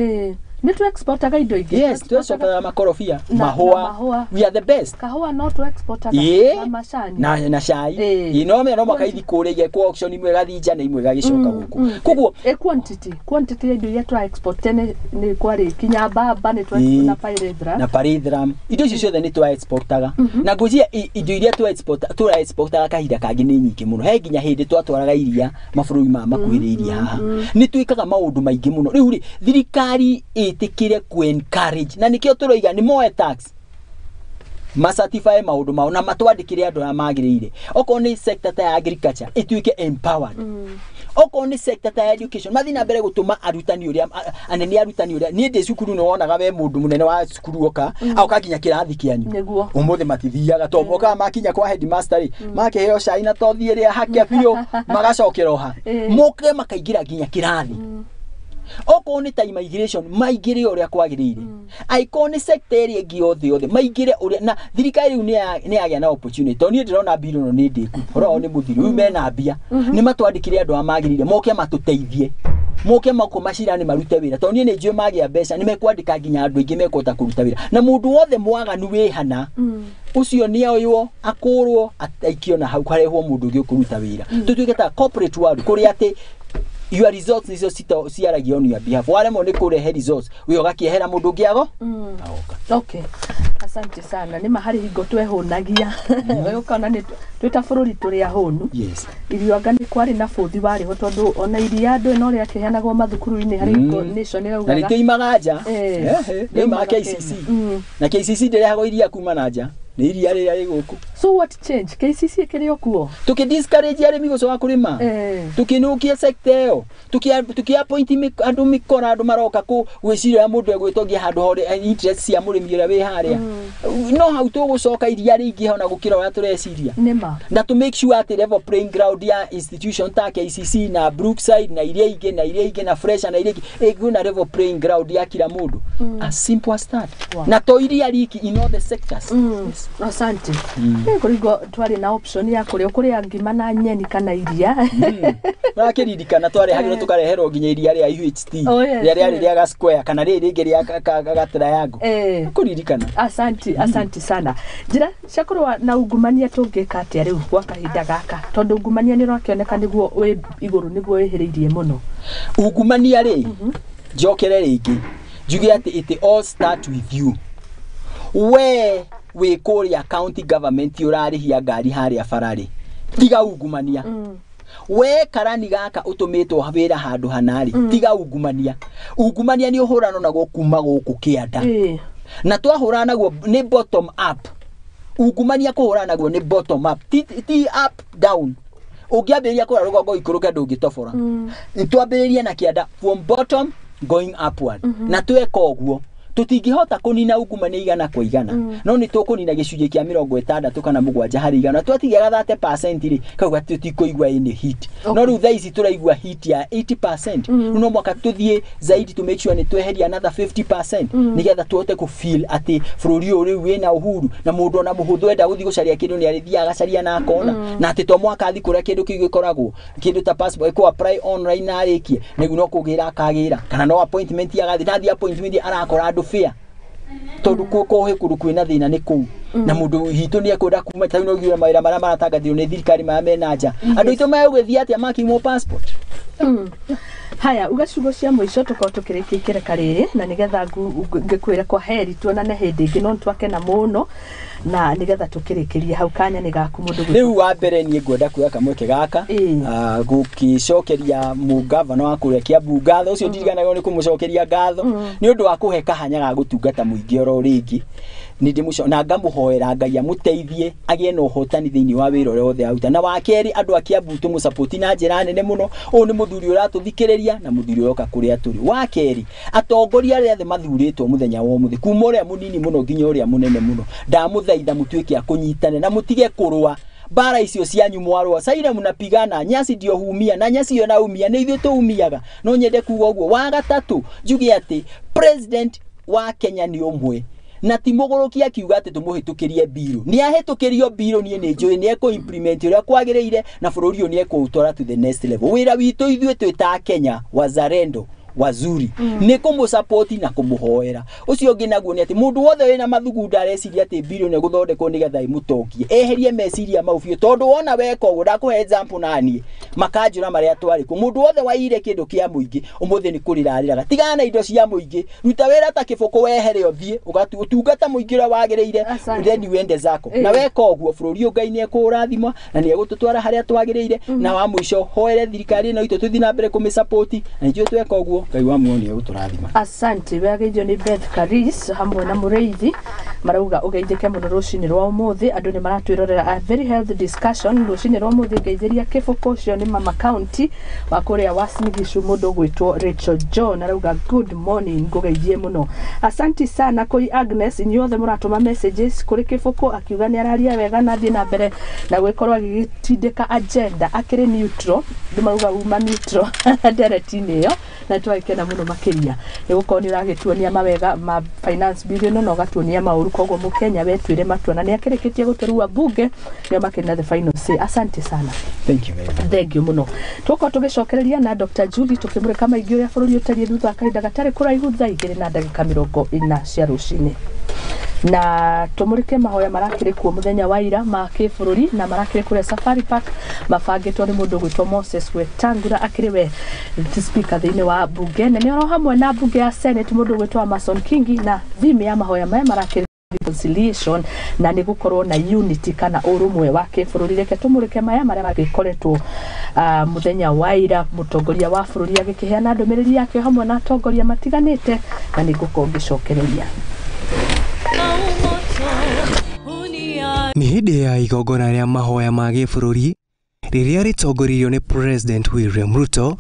Ni tu exportaga indo ingi. Yes, tu exportaga makorofia, mahua. We are the best. Kahua no tu exportaga na macani. Na cai. Inome no makaithi kurege kwa auction imwe gathija na imwe gagicoka guku. Kuguo quantity ya indo ya tu export tene ni kwari kinya baba ni tu export na pyrethrum. Na pyrethrum. Indo icio ciothe ni tu exportaga. Na ngujia indo iria tu exportaga kahinda kangi ni nyingi muno. He nginya hindi twatwaraga iria mabũrũri ma makuhĩrĩirie haha. Ni twikaga maũndũ maingĩ muno. Riu ri thirikari itikire ku encourage na nikio turoiga ni moe tax ma certify maundu mao na matwandikire andu na magiriire. Oko ni sector ta agriculture ituike empowered. Oko ni sector ta education mathina mbere gutuma arutani uria anene arutani uria ni ndi cukuru no wonaga we mundu munene wa cukuru oka auka kinya kirathi kianyu umuthi matithiaga to moka makinya kwa headmaster ri makeheo cai na tothie ri hake biu magacokera oha moke makaingira kinya kirathi. Oko ni ta immigration maigire uria kwagirire icon sector area ingi othe maigire uria na thirikari ni agia na opportunity to ni ndirona bill no ni ndiku oro ni muthiru ume na mbia ni matwandikire andu amagirire moke matuteithie moke mako macira ni marute wira to ni njue magia mbeca ni mekwandika nginya andu ingi mekota kuruta wira na mundu wothe mwaganu we hana ucio ni oywo akurwo ataikio na hau karehwo mundu ungi kuruta wira tutuike ta corporate world kuri ati your results nicio ciaragio on your behalf wale mo ni kurehe results we ugakiehera mundu ungiago okay asante sana ni mahari hingo twehunagia we ukona ni twita bururi turi ahunu yes irio ngani kwari na futhi wari ho tondu ona iria andu no ri akiheanagwo mathukuru-ini hari nation iraugaga na rikiimagaja ni ma KCC na KCC ndirehago iria kuma nanja ni iria ri guku. So what change KCC kirio kuo tukidiscourage arimi gucoka kurima tukinukia sector yo tuki appoint andu mikora andu maroka ku gwiciria mundu egwitongia handu hore interest cia murimi ura wi haria no hau tugucoka iria ringi hona gukira ura tureciria nima na to make sure at level playing ground ya institution ta KCC na Brookside na iria ingi na Fresh na iria ingi na level playing ground ya kila mundu as simple as that na to iria riki in all the sectors. Asante. Kurigo twari na option ya kuria ngima na nyeni kana iria. Bakiririkana twari hagiro tukareherwo nginya iria ria UHT. Ria ga square kana ria ringi ria ga triangle. Kuririkana. Asante sana. Njira ciakorwa na ungumania tungika atia riu kwa kahinda gaka. Tondu ungumania ni rakioneka niguo we iguru niguo weheririe muno. Ungumania ri jokere ringi. Juge ati it all start with you. We kuria county government urarihia ngari haria farari tiga ungumania we karani gaka utumitwo wira handu hanari tiga ungumania ni uhurano nago kuma guku kianda na twahurana nago ni bottom up ungumania kuhurana nago ni bottom up ti up down ugiambiriria kura rugongo ikuruka ndungitobora twambiriria na kianda from bottom going upward na tweka uguo tutingihota kunina ungumania igana kwa igana no ni tukunina gicunje kia 60 kana 7 hari igana twatigaga 30% ri kauga tutikuigwa ini hit no ru thaici turaigwa hit ya 80% no mwaka tuthie zaidi to make sure ni tweheria another 50% nigetha tuote ku feel ati bururi uri wina uhuru na mundu ona muhuthu enda guthi gucaria kindu ni arithia agacaria na akona na ati to mwaka athi kuria kindu kigikoragwo kindu ta passport ko apply online na arikie niguo no kugira akagira kana no appointment ya gathi nathi appointment arakora fair tondu kuhe kuru kwina thina ni ku na mundu hitu ni akwenda kuma tano gira mawira mara maratangathio ni thirikari ma menaja andu itu magwithia atia makimo passport haya ugacugo cia mwico tukao tukirikikire kariri na nigetha ngikwira kwa heri tuonane hindi ingi no twake na muno na nigetha tukirikirie hau kanya ni gaku mundu riu wa mbere ni ngwenda kuya kamweke gaka gukicokeria mugavana wa kuria Kiambu ngatho ucio ndiriganaga ni kumucokeria ngatho ni undu wa kuhe kahanya ga gutungata muingi oro ringi ni ndimuco na ngamuhoera Ngai amuteithie agie no hotani thiini wa wira ore othe auta na wa keri andu a Kiambu tumu support na njira nene muno u ni muthuri uratuthikiriria na muthuri uroka kuria turi wa keri atongoria ria the mathuritwo muthenya wa muthi kuma uria munini muno nginya uria munene muno ndamuthaitha mutuike akunyitane na mutige kurwa bara icio cianyu mwarwa saira munapigana nyasi ndio humia na nyasi yo na umia ni ithu tuumiaga no nyende kuuga uguo wa gatatu njuge ati president wa Kenya ni umwe na timugorokia kiuga ati tumuhitukirie biro ni ahitukirio biro ni njui ni eko implement uria kwagiriire na bururi ni eko utwara to the next level wira witu ithuĩ twita Kenya wazalendo wazuri ni kumusupport na kumuhoera ucio ngi naguo ni ati mundu wothe wina mathugunda areciria ati bilioni guthondekwo ni getha imutokie eherie meciria mau biu tondu wona weka uguo ndakuhe example nani makanjura maria twari ku mundu wothe waire kindu kia muingi umuthi ni kurirariraga tigana na indo cia muingi ruta wira ta kibuku wehere othie ugatungata muingi ura wagiriire then wende zako na weka uguo bururi Ngai ni ekurathima na ni egututwara haria twagiriire na wa muico hoere thirikari no itu tuthi na mbere kumisupport na ithuĩ tweka uguo Ngai wa muoni eguturathima. Asante wegeithio ni Beth Karis hamwe na Mureithi marauga ugeithike muno rucini rwa umuthi andu ni maratwirorera a very healthy discussion rucini rwa umuthi ngeithiria kibuku cio ni Mama County wa kuria Wasnigishu mundu gwitwo Rachel John arauga good morning ngugeithie muno. Asante sana koi Agnes inyuothe muratuma messages kuri kibuku akiuga ni araria wega na thie na mbere na gwikorwa gigitindika agenda akiri neutral ndimauga uma neutral directine yo na twakena muno makiria nigukorwo ni uragituonia mawega ma finance bill no gatuonia mauru koguo mukenya wetwire matuona ni akirikitie guturua bunge ni makena the final say. Asante sana. Thank you very much. Thank you muno. Tuko tugicokereria na Dr. Julie tukimure kama igio ya bururi utari thutha kaida gatari kuraihu thaa 2 na ndagika 40 cia rucini na tumurike mahoya marakire kuo muthenya wa ira ma kibururi na marakire kure Safari Park mabangitwo ni mundu gwitwo Moses Wetangula akiriwe speaker thiini wa bunge na ni oro hamwe na bunge ya Senate mundu gwitwo Amason Kingi na thime ya mahoya maya marakire reconciliation na ni gukorwo na unity kana urumwe wa kibururi reke tumurike maya maria magikoretwo muthenya wa ira mutongoria wa bururi agikiheana ndumiriri yake hamwe na atongoria matiganite na ni gukorwo ngicokereria. Ni hĩndĩ ya igongona rĩa mahoya ma gĩbũrũri rĩrĩa rĩtongoririo nĩ President William Ruto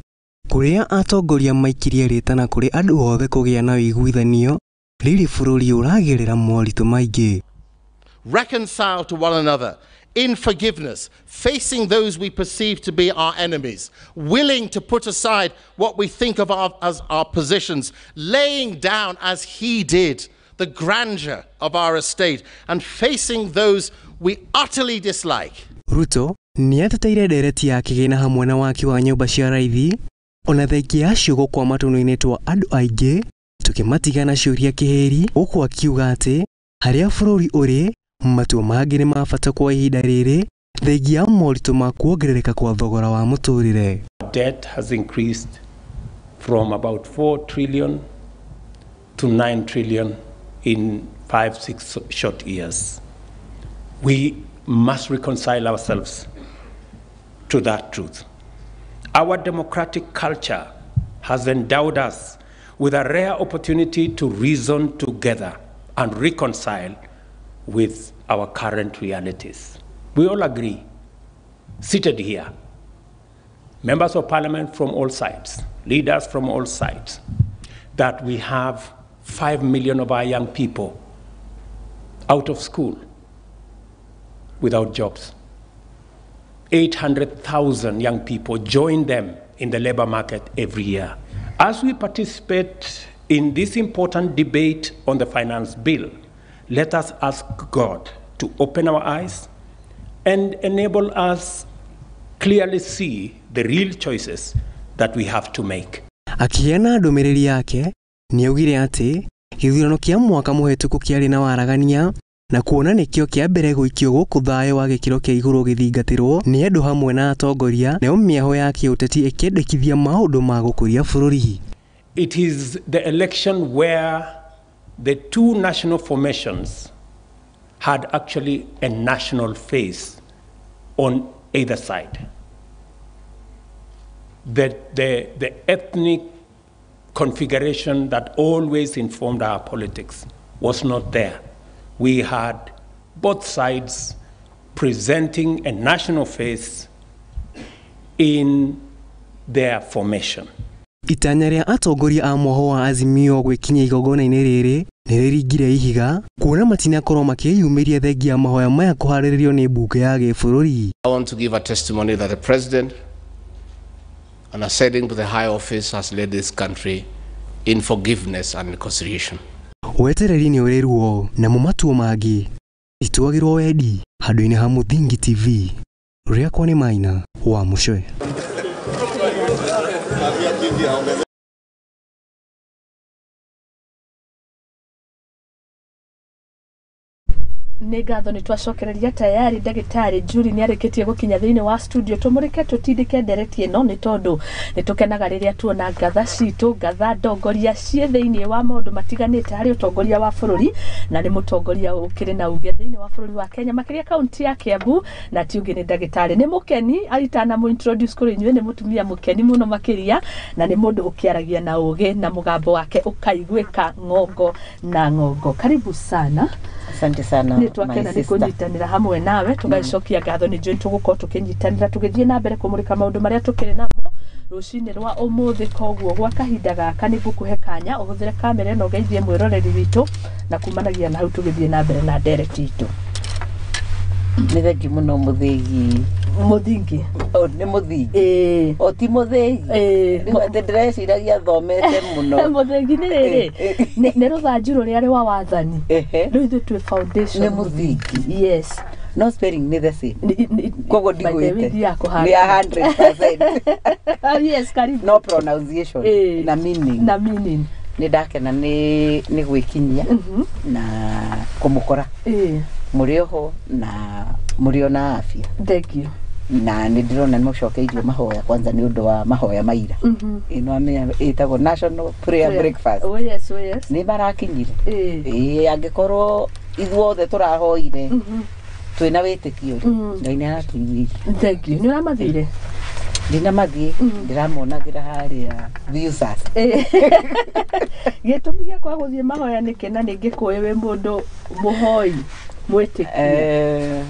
kũrĩa atongoria maikirie rĩtana kũrĩ andũ othe kũgĩa na ũiguithanio rĩrĩ bũrũri ũragerera moritũ maingĩ. Reconcile to one another in forgiveness, facing those we perceive to be our enemies, willing to put aside what we think of as our positions, laying down as he did the grandeur of our estate and facing those we utterly dislike. Ruto ni ateteire ndereti ya kĩgĩna hamwe na waki wa nyũmba cia raithi ona thengia acio gũkwa matũnũ-inĩ twa andũ aingĩ tũkĩmatiga na ciũria kĩheri ũkũ akiuga atĩ harĩa bũrũri ũrĩ matua mangĩ nĩ ma bata kwa ihinda rĩrĩ thengia ya moritũ ma kuongerereka kwa thogora wa mũtũrĩre. Debt has increased from about 4 trillion to 9 trillion in 5-6 short years. We must reconcile ourselves to that truth. Our democratic culture has endowed us with a rare opportunity to reason together and reconcile with our current realities. We all agree, seated here, members of parliament from all sides, leaders from all sides, that we have 5 million of our young people out of school without jobs. 800,000 young people join them in the labor market every year. As we participate in this important debate on the finance bill, let us ask God to open our eyes and enable us clearly see the real choices that we have to make. Akiena ndumiriri yake ni augire ati githurano kia mwaka muhetũku kiari na waragania na kuona nikio kia mbere guikio guku thayo wa gikiro kia iguru githingatirwo ni andu hamwe na atongoria na mĩaho ya kiuteti ikendekithia maundu ma gukuria bururi. It is the election where the two national formations had actually a national face on either side. The ethnic configuration that always informed our politics was not there. We had both sides presenting a national face in their formation. Itanya ria atongoria a moho wa Azimio gwikinya igongona-inĩ rĩrĩ nĩ rĩringire ihiga kuona matinakorwo makĩyumĩria thengia mahoya maya kũharĩrĩrio nĩ mbunge ya gĩbũrũri. I want to give a testimony that the president, on ascending to the high office, has led this country in forgiveness and reconciliation. Wetereri nĩ ũrĩruo na mumatuo mangĩ ituagĩrwo wendi handũ-inĩ ha Muthingi TV. Rĩakwa nĩ Maina wa Mucwe. nä ngatho nä twacokereria tayari ndagĩtarĩ Julie nĩ arĩkĩtie gũkinya thĩinĩ wa studio tũmũrĩke tũtindĩke ndereti ĩno nĩ tondũ nĩ tũkenaga rĩrĩa tuona ngatha citũ ngatha ndongoria ciĩ thĩinĩ wa maũndũ matiganĩte harĩ ũtongoria wa bũrũri na nĩ mũtongoria ũkĩrĩ na uge thĩinĩ wa bũrũri wa Kenya makĩria kaunti ya Kiambu na ti ũngĩ nĩ ndagĩtarĩ nĩ mũkeni aritana mũ introduce kũrĩ inyuĩ nĩ mũtumia mũkeni mũno makĩria na nĩ mũndũ ũkĩaragia na ũge na mũgambo wake ũkaiguĩka ngongo na ngongo karibu sana. Asante sana my sister. Nĩ kũnyitanĩra hamwe nawe tũgacokia ngatho nĩ njũĩ tũgũkorwo tũkĩnyitanĩra tũgĩthiĩ na mbere kũmũrĩka maũndũ marĩa tũkĩrĩ namo rũcinĩ rwa ũmũthĩ koguo gwa kahinda gaka nĩ ngũkũhe kanya ũhũthĩre kamera ĩno ũgeithie mwĩroreri witũ na kumanagia na hau tũgĩthiĩ na mbere na ndereti itũ. Nĩ thengi mũno mũthĩgi mũthingi nĩ mũthingi ti mũthĩgi nĩ ndĩreciragia thomete mũno mũthingi nĩ rĩrĩ nĩ rũthanju rũrĩa rĩ wa wathani rĩu ithuĩ twĩ foundation nĩ mũthingi yes no spelling nĩ the same koguo ndigwĩte nĩ ya 100% yes karibu no pronunciation na meaning nĩ ndakena nĩ gwĩkinyia na kũmũkora mũrĩ oho na mũrĩ ona afya thank you na nĩ ndĩrona nĩ mũcokeirio mahoya kwanza nĩ ũndũ wa mahoya maira ĩno amenya ĩtagwo national prayer breakfast nĩ marakinyire angĩkorwo ithuothe tũrahoire twĩna wĩtĩkio Ngai nĩ aratũiguithia thank you nĩ ũramathire ndinamathiĩ ndĩramonagĩra harĩa viusas gĩtũmi gĩakwa gũthiĩ mahoya nĩ kena nĩ ngĩkũĩ wĩ mũndũ mũhoi mwĩtĩkia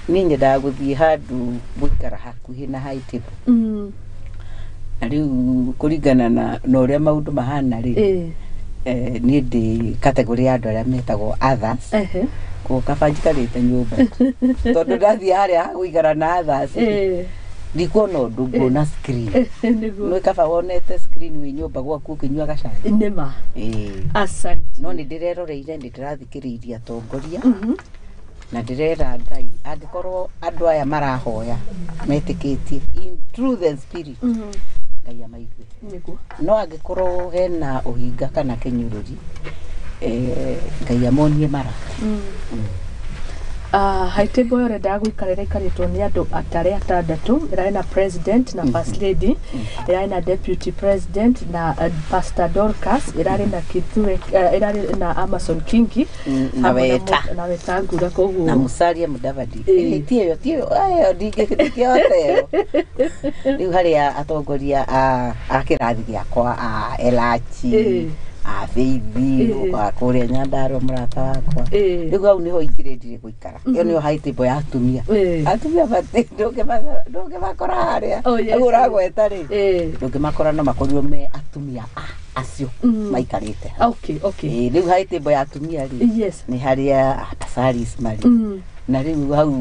niĩ nyendaga gũthiĩ handũ gũikara hakuhĩ na high table na rĩu kũringana na ũrĩa maũndũ mahana rĩ niĩ ndĩ category ya andũ arĩa metagwo others koguo kaba njikarĩte nyũmba tondũ ndathiĩ harĩa gũikara na others ndikuona ũndũ nguona screen nĩ kaba wonete screen wĩ nyũmba gwaku ũkĩnyua gacai nĩma asante no nĩ ndĩreroreire nĩ ndĩrathikĩrĩirie atongoria na ndĩrera Ngai angĩkorwo andũ aya marahoya metĩkĩtie in truth and spirit Ngai amaigue no angĩkorwo hena ũhinga kana kĩnyũrũri Ngai amonie mara high table yore ndagũikarĩra ikarĩtwo nĩ andũ atarĩ atandatũ ĩrarĩ na president na first lady ĩrarĩ na deputy president na pastor Dorcas ĩrarĩ na Kithure ĩrarĩ na Amason Kingi na weta ngura koguo na Musalia Mudavadi tiyo ndingĩkĩhoteo rĩu harĩa atongoria a kĩrathi gĩakwa a Elachi Feithi kũrĩa Nyandarua mũrata wakwa rĩu hau nĩho ingĩrĩndire gũikara ĩyo nĩyo high table ya atumia batĩ ndũngĩmakora harĩa ũragweta rĩ ndũngĩmakora na makorirwo me atumia acio maikarĩte rĩu high table ya atumia rĩ nĩ harĩa Pasaris marĩ na rĩu hau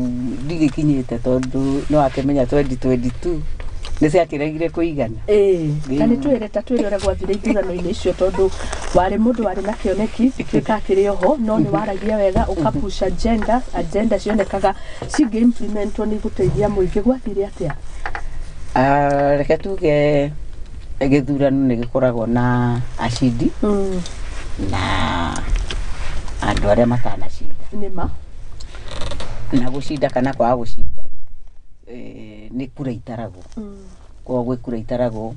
ndigĩkinyĩte tondũ no akĩmenya 2022 nĩ ciakĩregire kũigana kana twĩre ta twĩre ũrĩa gwathire ithurano-inĩ icio tondũ warĩ mũndũ warĩ na kĩoneki gĩtuĩka kĩrĩ oho no nĩ waragia wega ũkapusha agenda cionekaga cingĩ-implementwo nĩ gũteithia mũingĩ gwathire atĩa reke tuge gĩthurano nĩ gĩkoragwo na acindi na andũ arĩa matanacinda nĩma na gũcinda kana kwaga gũcinda nĩ kura itaragwo koguo gwĩ kura itaragwo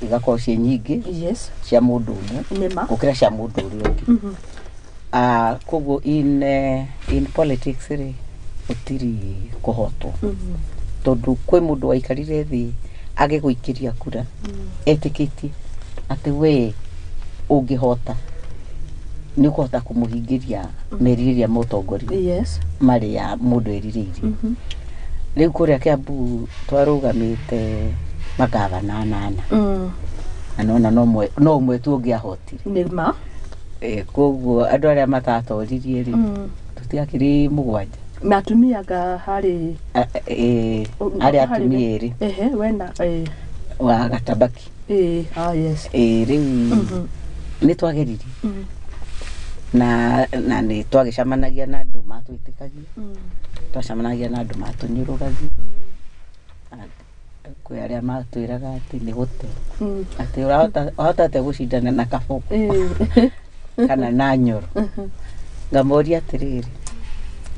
igakorwo ciĩ nyingĩ cia mũndũ ũmwe gũkĩra cia mũndũ ũrĩa ũngĩ koguo in politics rĩ gũtirĩ kũhotwo tondũ kwĩ mũndũ waikarire thĩ agĩgũikĩria kura etĩkĩtie atĩ we ũngĩhota nĩ ũkũhota kũmũhingĩria merirĩria mũtongoria marĩa mũndũ erirĩirie rĩu kũrĩa Kiambu twarũgamĩte magavana 8 na nona no ũmwe tu ũngĩahotire nĩma koguo andũ arĩa matatoririe rĩ tũtiakĩrĩ mũgwanja na atumiaga harĩ arĩa atumia erĩ wena wa Gatabaki rĩu nĩ twageririe na nĩ twagĩcamanagia na andũ matwĩtĩkagia twacamanagia na andũ matũnyũrũgagia kwĩ arĩa matwĩraga atĩ nĩ gũte atĩ ũrahota atĩa gũcindana na Kaboko kana na Nyoro ngamoria atĩrĩrĩ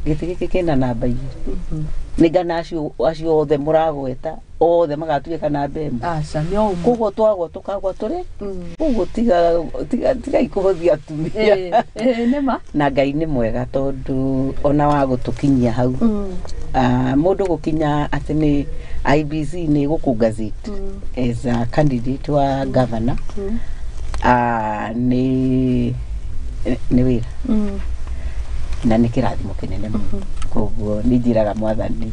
gĩtĩ gĩkĩ kĩna namba igĩrĩ nĩ ngana acio othe mũragweta othe magatuĩka namba ĩmwe aca nĩ o koguo twagwo tũkagwa tũrĩ koguo tiga ikũhũthia atumia nĩma na Ngai nĩ mwega tondũ ona wa gũtũkinyia hau mũndũ gũkinya atĩ nĩ IBC nĩ gũkungazit as a candidate wa governor nĩ wĩra na nĩ kĩrathimo kĩnene mũno koguo nĩ njĩraga mwathani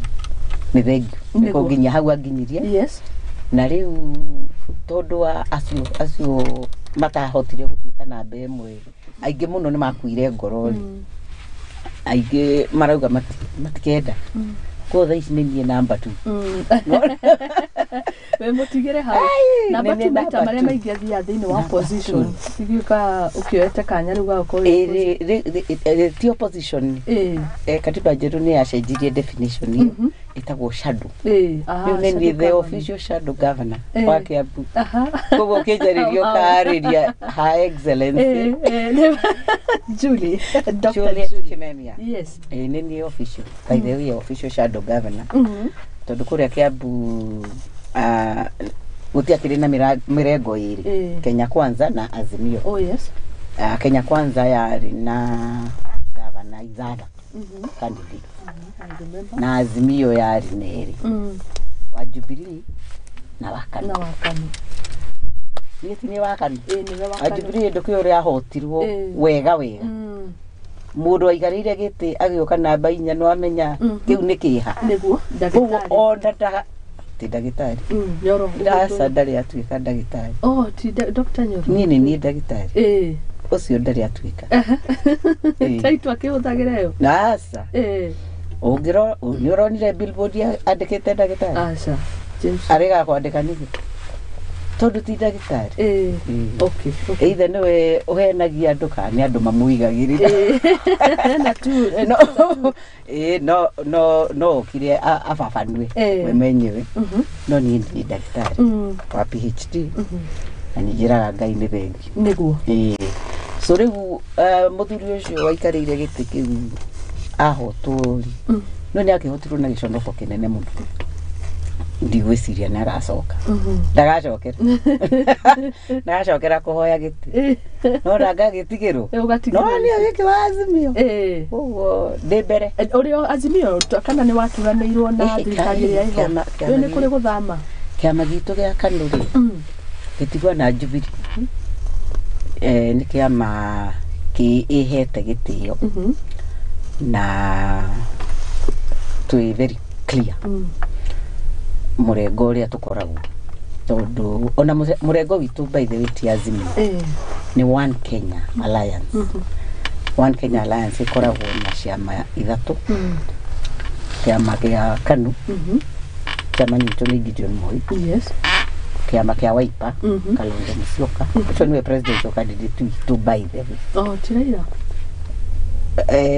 nĩ thengiũ nĩ kũnginyia hau anginyirie na rĩu tondũ wa acio matahotire gũtuĩka namba ĩmwe aingĩ mũno nĩ makuire ngoro aingĩ marauga matikenda ko thaa ici nĩ niĩ namba 2 we mũtigĩre hau namba 2 maita marĩa maingĩ athiaga thĩinĩ wa opposition tigĩuka ũkĩoete kanya rĩu gagũkorwo ti opposition katiba njerũ nĩ yacenjirie definition ĩtagwo shadow rĩu nĩ niĩ the official shadow governor wa Kiambu koguo kĩnjarĩrio kaarĩria her excellency Julie Kimemia nĩ niĩ official by the way official shadow governor tondũ kũrĩa Kiambu gũtiakĩrĩ na mirengo ĩrĩ Kenya Kwanza na Azimio Kenya Kwanza yarĩ na gavana Izaga candidate na Azimio yarĩ neri wa Jubilee na wakani nĩ wakani wa Jubilee ndũkĩo ũrĩa ahotirwo wega mũndũ aikarĩire gĩtĩ agĩũka namba 4 no amenya kĩu nĩ kĩha nĩguo ndagĩtarĩ ti ndagĩtarĩ Nyoro ndasa ndarĩ atuĩka ndagĩtarĩ ti Dr. Nyoro niĩ ndagĩtarĩ ũcio ndarĩ atuĩka taitwa kĩhũthagĩra yo ndasa ũngĩro nĩ ũronire billboard andĩkĩte ndagĩtarĩ aca arĩga kwandĩka nĩguo tondũ ti ndagĩtarĩ okay either nĩwe ũhenagia andũ kana nĩ andũ mamũigagĩrĩra na tu no okire ababanue we mwenyewe no niĩ ndĩ ndagĩtarĩ wa PhD na nĩ njĩraga Ngai nĩ thengiũ nĩguo so rĩu mũthuri ũcio waikarĩire gĩtĩ kĩu ahotwo no nĩ akĩhotirwo na gĩconoko kĩnene mũno ndigwĩciria nĩ agacoka ndagacokera kũhoya gĩtĩ no ndangagĩtigĩrwo no nĩ agĩkĩ wa Azimio ũguo ndĩ mbere ũrĩ Azimio kana nĩ waturanĩirwo na thirikari ya iho rĩu nĩ kũrĩ gũthama kĩama gitũ gĩa KANU rĩ gĩtigwa na Jubilee nĩ kĩama kĩĩhete gĩtĩo na twĩ very clear mũrengo ũrĩa tũkoragwo tondũ ona mũrengo witũ by the way ti Azimio nĩ One Kenya Alliance One Kenya Alliance ĩkoragwo na ciama ithatũ kĩama gĩa KANU kĩama gitũ nĩ Gideon Moi kĩama kĩa Wiper Kalonzo Musyoka ũcio nĩwe presidential candidate witũ by the way ti Raila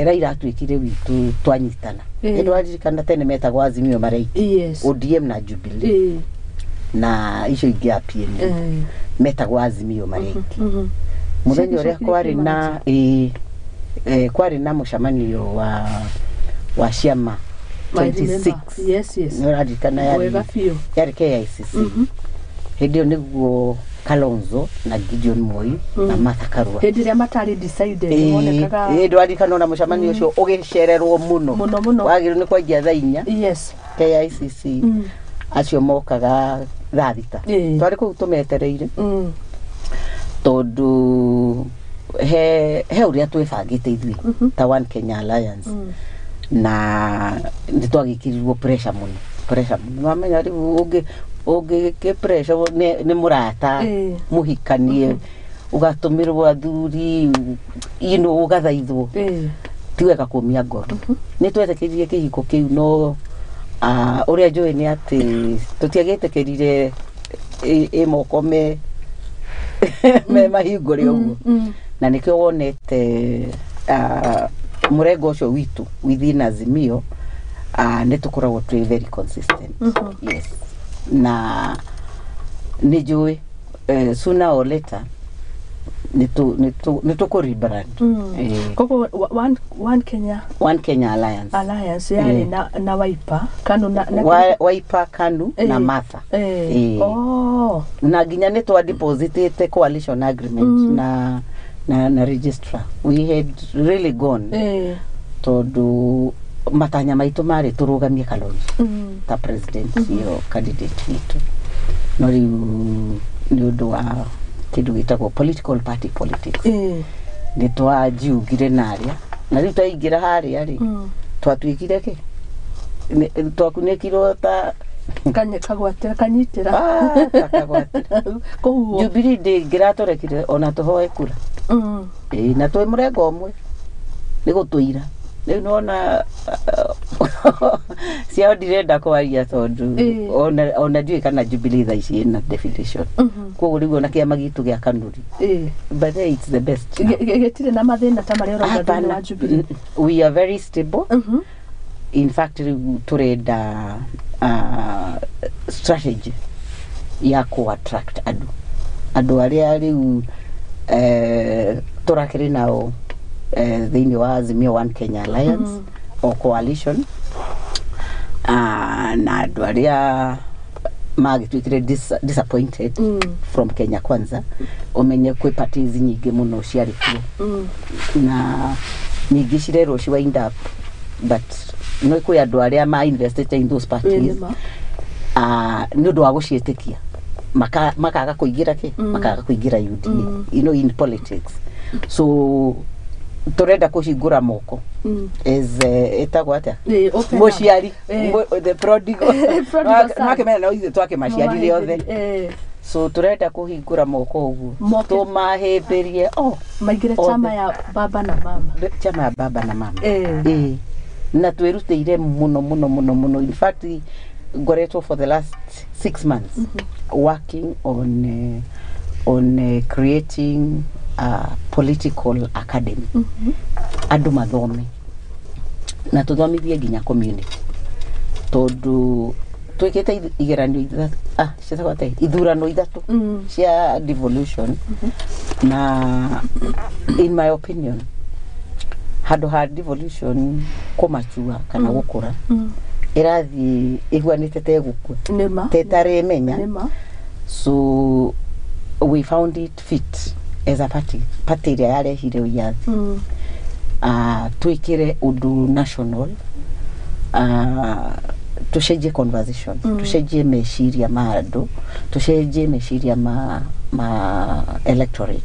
Raila atuĩkire witũ twanyitana nĩ waririkana tene metagwo Azimio Maraiki ODM na Jubilee na icio ingĩ a PNU metagwo Azimio Maraiki mũthenya ũrĩa kwarĩ na mũcemanio wa ciama 26 nĩ ũraririkana yarĩ KICC hĩndĩ ĩyo nĩguo Kalonzo na Gideon Moi na Martha Karua hĩndĩ ĩrĩa matarĩ decided monekaga ndwarikana na mũcemanio ũcio ũgĩcererwo mũno wagĩrĩirwo nĩ kwanjia thaa 4 KICC acio mokaga thaa 6 twarĩ kũu tũmetereire tondũ he ũrĩa twĩbangĩte ithuĩ ta One Kenya Alliance na nĩ twagĩkĩrirwo pressure mũno wamenya rĩu ũngĩgĩke pressure nĩ mũrata mũhikanie ũgatũmĩrwo athuri ũgathaithwo ti wega kũmia ngoro nĩ twetĩkĩrire kĩhiko kĩu no ũrĩa njũĩ nĩ atĩ tũtiagĩtĩkĩrire moko me mahingũre ũguo na nĩkĩo wonete mũrengo ũcio witũ within Azimio nĩ tũkoragwo twĩ very consistent na nĩ njũĩ sooner or later nito ko rebrand koko one Kenya alliance yani na Wiper KANU na Wiper KANU na Martha na ginya nito deposited coalition agreement na registrar. We had really gone to do matanya maitu mari turugamie Kalonzo ta president yo candidate witu no ni do wa kidu gitagwo political party politics ni twajiugire naria na riu taigira haria ri twatwikire ki twakunekirwo ta kagwatira kanyitira ko Jubilee de gratorekire ona tohoe kura na twe murengo omwe ni gutuira riu nona cia ndirenda kwaria tondu ona ndiwe kana Jubilee tha ici na definition koguo riu ona kiama gitu gia kanuri but it's the best getire na mathina ta maria ronga wa Jubilee. We are very stable. In fact turenda strategy ya ku attract adu aria riu turakiri nao thini wa Azimio One Kenya Alliance or coalition na adu aria magitwikire disappointed from Kenya Kwanza omenye kwe parties nyingi muno ciari kuo na nyingi cirero ci wind up but no kwe adu aria ma invested in those parties ni ndo agucietikia makaga kuigira ki makaga kuigira UDA you know in politics so turenda kuhingura moko is etagwo atia muciari the prodigal makemena no ithe twake maciarire othe so turenda kuhingura moko uguo tumahimbirie maigire chama ya baba na mama na twirutire muno in fact ngoretwo for the last 6 months working on creating a political academy andu mathome na tuthomithie ginya community tondu twikite igeranio ithurano ithatu cia devolution na in my opinion handu ha devolution kumachua kana gukura irathi igwanite tegukua tetare menya so we found it fit as a party ria yarehire uyathi twikire undu national tusheje conversation tusheje meshiria ma andu tusheje meshiria ma electorate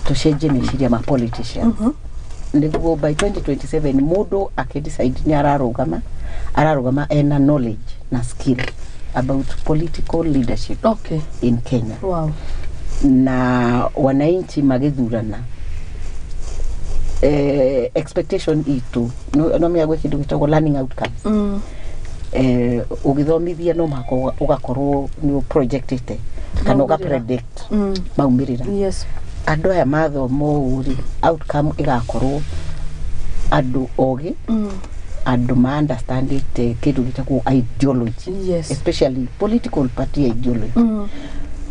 tusheje meshiria ma politicians niguo by 2027 mudu akidecide ni ararugama ena knowledge na skill about political leadership in Kenya. Wow. Na wananchi magithurana expectation itu no miagwe kindu gitagwo learning outcomes ugithomithia no mako ugakorwo ni projectete kana uga predict maumirira andu aya mathomo uri outcome igakorwo andu ogi andu ma understand it kindu gitagwo ideology especially political party ideology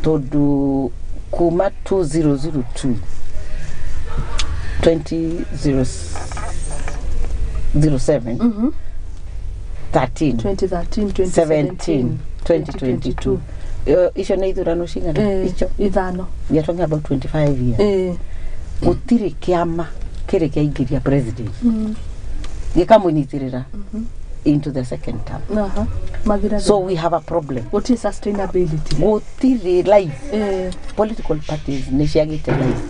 tondu kuma 2002 2007 2017 2022 isho na ithurano cigana icho ithano we are talking about 25 years gutiri kiama kiri kiaingiria president gikamunyitirira into the second term so we have a problem. What is sustainability? Gutiri life political parties ni ciagite life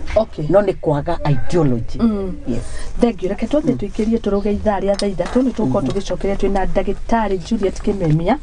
no ni kwaga ideology. Yes, thengio reke twathe twikirie turuge itharia tha ithatu ni tuko tugicokeria twina ndagitari Juliet Kimemia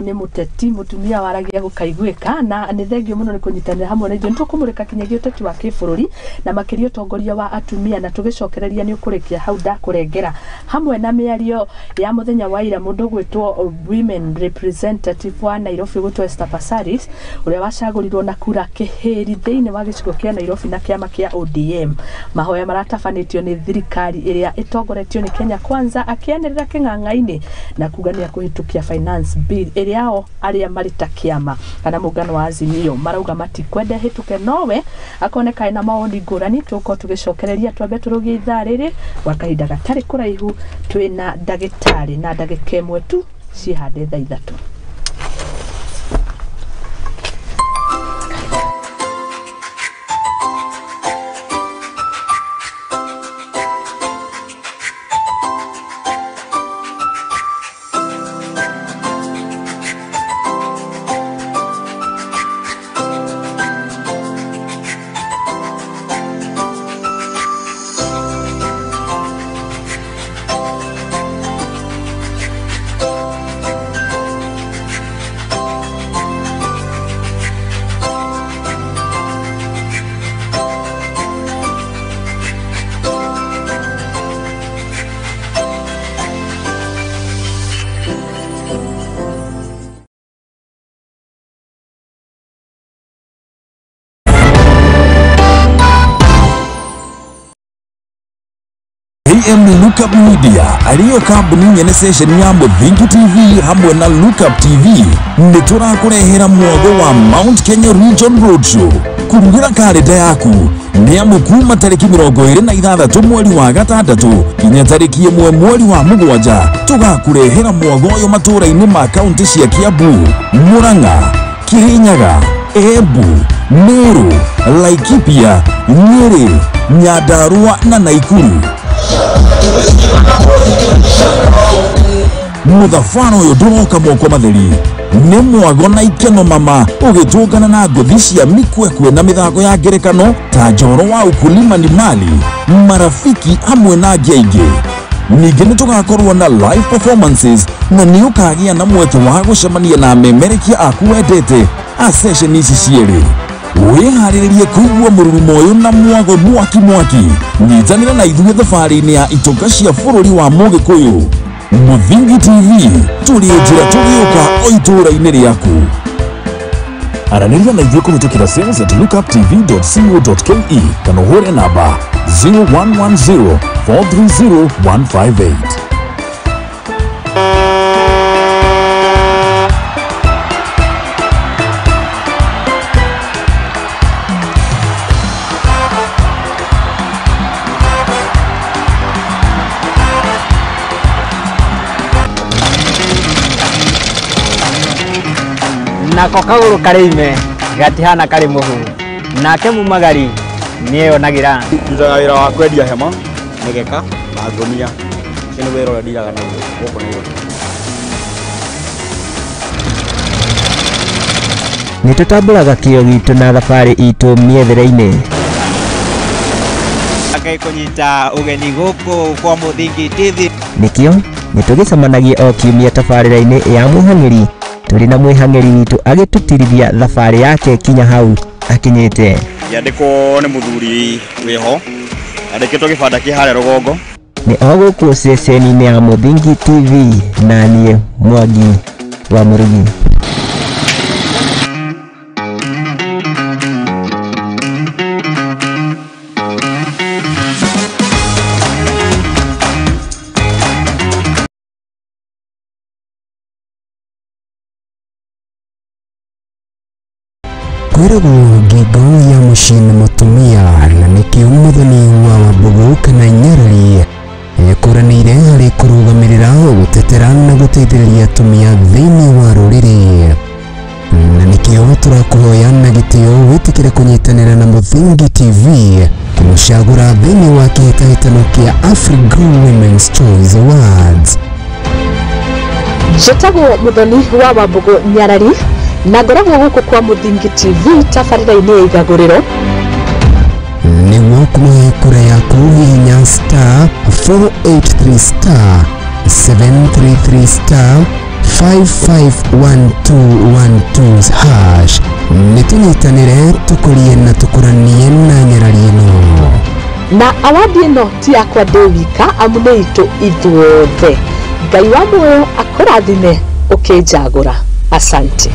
ni muteti mutumia waragia gukaiguika na ni thengio muno ni kunyitanira hamwe na ithuĩ ni tukumurika kinyagio uteti wa kibururi na makirio tongoria wa atumia na tugicokereria ni ukurikia hau ndakurengera hamwe na miario ya muthenya Muthenya wa ira mundu gwitwo women representative wa Nairobi gwitwo Esther Passaris uria wacagurirwo na kura kihiri thiini wa gicigo kia Nairobi na kiama kia ODM. Mahoya maratabanitio ni thirikari iria itongoretio ni Kenya Kwanza akianirira king'ang'aini na kugania kuhitukia finance bill iriao aria marita kiama kana mugano wa Azimio marauga matikwende hituke nowe akoneka ina maoni ngurani tuko tugicokereria twambe turugie ithaa riri wa kahinda gatari kuraihu twina ndagitari na ndagika imwe tu cihande thaa ithatu. Lookup Media aliyo kambuni nyene station ya Muthingi TV hamwe na Lookup TV niturakurehera mwogo wa Mount Kenya Region Roadshow kurugira kalenda yaku ni amukuma tariki 26 mweri wa gatandatu kinya tariki 1 mweri wa mugwanja tugakurehera mwogo yo matura-ini ma county cia Kiambu, Murang'a, Kirinyaga, Embu, Meru, Laikipia, Nyeri, Nyandarua na Naikuru. Muthafano uyu nduroka moko matheri ni mwago na ikeno mama ugitungana na ngothi cia mikwekwe na mithago ya ngerekano ta njoro wa ukulima ni mali marafiki hamwe na ngenge. Ningĩ nĩtũgakorwo na live performances na nĩ ũkagia na mweke wa gũcemania na memerekia aku wendete a session ici cierĩ. Wĩharĩrĩrie kũigua mũrurumo ũyũ na mwago mwaki nyitanĩra na ithuĩ thabarĩ-inĩ ya itonga cia bũrũri wa Mũgĩkũyũ. Muthingi TV tũrĩ njĩra tũgĩũka o itũũra-inĩ rĩaku. Aranĩria na ithuĩ kũhĩtũkĩra sales@lookuptv.co.ke kana ũhũre namba 0110 430 158. Nako kaguru karime gatihana kari muhu nake mumagari niyo nagira ndutaga wira wa kwendia hema negeka na ngonia kene wira ura ndiraga na goko niyo nitutamburaga kio gitu na thabari itu miethere-ini akai kunyita ugeni guku kwa Muthingi TV nikio nitugicemanagia o kiumia tabarĩra-inĩ ya mwĩhang'ĩri turi na mwihang'eri witu agitutirithia thabarĩ yake kinya hau akinyite yandiko ni muthuri wiho andikitwo gibanda ki hare rugongo ni oguku ceceni-inĩ ya Muthingi TV na niĩ Mwangi wa Murugi. Kwĩragwo ngingo ya mũciĩ nĩ mũtumia na nĩkĩo Muthoni wa Wambugu kana Nyarari ekũranĩire harĩ kũrũgamĩrĩra gũtetera na gũteithĩrĩria atumia thĩinĩ wa rũrĩrĩ, na nĩkĩo tũrakũhoya na gĩtĩo wĩtĩkĩre kũnyitanĩra na Muthingi TV kũmũcagũra thĩinĩ wa kĩhĩtahĩtano kĩa Africa Women's Choice Awards. Njĩtagwo Muthoni wa Wambugu Nyarari na ngoragwo gũkũ kwa Muthingi TV tabarĩra-inĩ ya Igaguriro. Nĩguo kũmahe kura yaku hihinya star 483 star 733 star 551212 hash nĩtũnyitanĩre tũkũrie na tũkũranie na Nyarari ĩno. Na awadi ĩno ti yakwa ndĩ wika amu nĩ itũ ithuothe. Ngai wa muoyo akũrathime ũkĩnjagũra. Asante.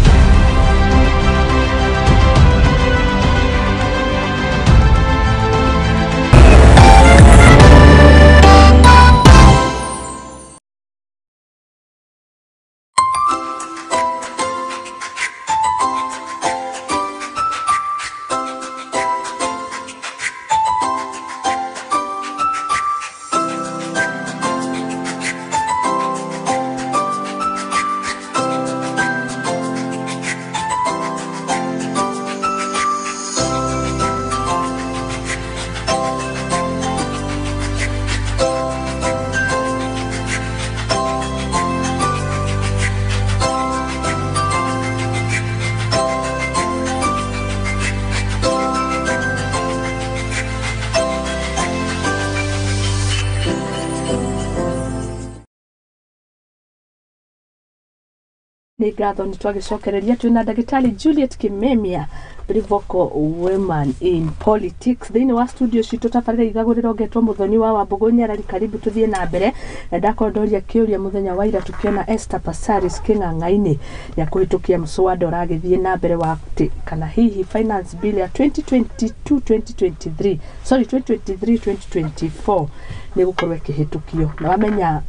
Nĩ ngatho nĩ twagicokereria twina ndagĩtarĩ Juliet Kimemia, Rivoko Women in Politics. Thĩinĩ wa studio citũ tabarĩra Igaguriro ngetwo Muthoni wa Wambugu Nyarari. Karibu tuthie na mbere na ndakondoria kĩũria muthenya wa ira tukiona Esther Passaris kĩng'ang'ainĩ ya kũhĩtũkia mswada ũragĩthie na mbere wa kana hihi finance bill ya 2022-2023 2023-2024 nĩ gũkorwo ĩkĩhĩtũkio na wamenya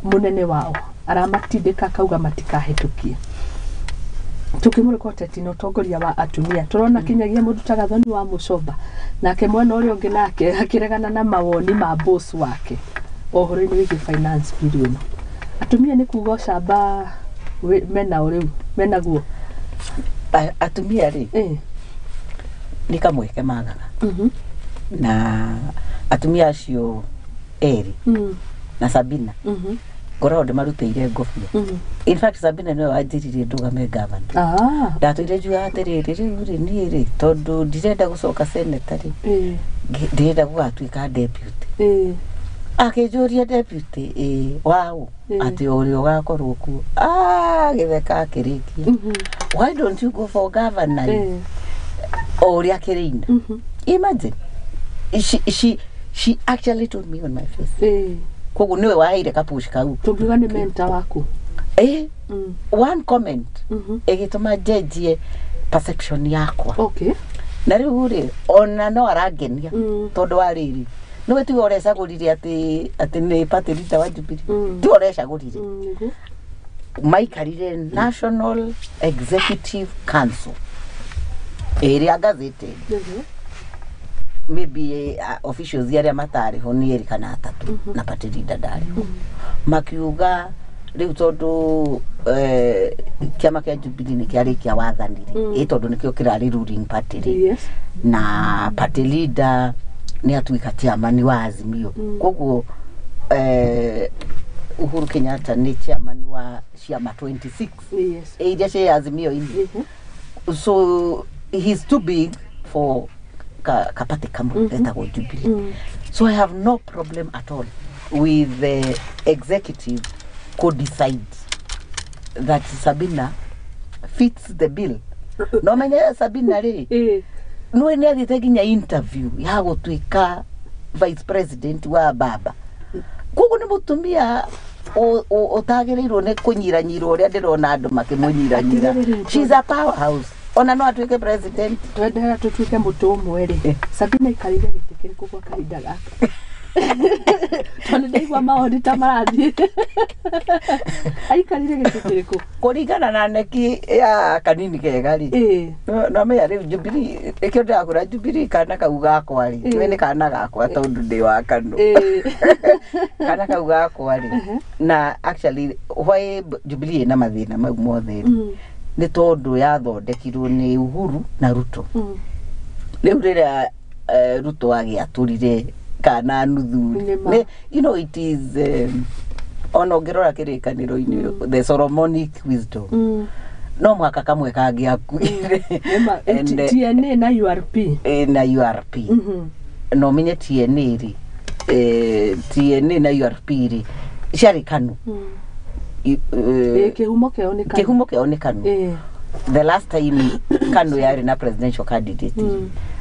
munene wao aramatindĩka kauga matikahĩtũkie. Tukimurika ũteti na ũtongoria wa atumia turona kinyagia mũndũ ta Gathoni wa Mucomba nake mwena ũrĩa ũngĩ nake akĩregana na mawoni ma boss wake ũhoro-inĩ wĩgiĩ finance bill ĩno. Atumia nĩ kuga ũcamba mena ũrĩu menaguo atumia rĩ nĩ kamweke magaga na atumia acio eri na Sabina ngoro ndimarutĩire ngobia. In fact Sabina no ajirire ndugame governor. Ndatũire njuga atĩrĩrĩ rĩu niĩ rĩ tondũ ndirenda gũcoka senator rĩ ndirenda gũgatuĩka deputy. Akĩnjũria deputy wow atĩ ũrĩa ũgakorwo kuo gĩtheka akĩrĩkia. Why don't you go for governor? Ũrĩa akĩrĩina. Imagine she actually told me on my face. Kogu niwe waheire kapush kau tugiga ni mentor waku one comment egituma judge perception yakwa. Okay. Na riu ri ona no arangenia tondu wa riri no wetu orecagurire ati ni party leader wa Jubilee tu orecagurire maikarire National Executive Council area gazetted maybe officials yaria matari ho ni eri kana atatu na party leader ndari makiuga riu tondu kiama kia Jubilee ni kiari kia wathanire tondu nikio kirari ruling party na party leader ni atuika chairman wa Azimio koguo Uhuru Kenyatta ni chairman wa Ciama 26 iria cia Azimio ini so he's too big for kapate kamwe etagwo Jubilee. So I have no problem at all with the executive could decide that Sabina fits the bill. No menya Sabina ri no ni athite ginya interview ya gutuika vice president wa baba. Koguo ni mutumia utagirirwo ni kunyiranyirwo uria ndirona andu makimunyiranyira. She's a powerhouse. Ona no atuike president twendera tutuike mutu umwe Sabina ikarire gitikiri kugwa kahinda gaka tondu ndaigua maũndũ ta marathie aikarire gitikiri ku kuringana na neki ya kanini kega ri no me ari Jubilee ikio ndagura Jubilee kana kau gakwa ri ni kana gakwa tondu ndi wa kanu kana kau gakwa ri na actually why Jubilee na mathina mau mothe ni tondu yathondekirwo ni Uhuru na Ruto. Riu rira Ruto agiaturire kana nuthu you know it is ono ngirora kirikaniro-ini the Solomonic wisdom no mwaka kamwe kangiakuire TNA na URP na URP no menye TNA ri TNA na URP ri ciari kanu kihumo keonekanu the last time kanu yari na presidential candidate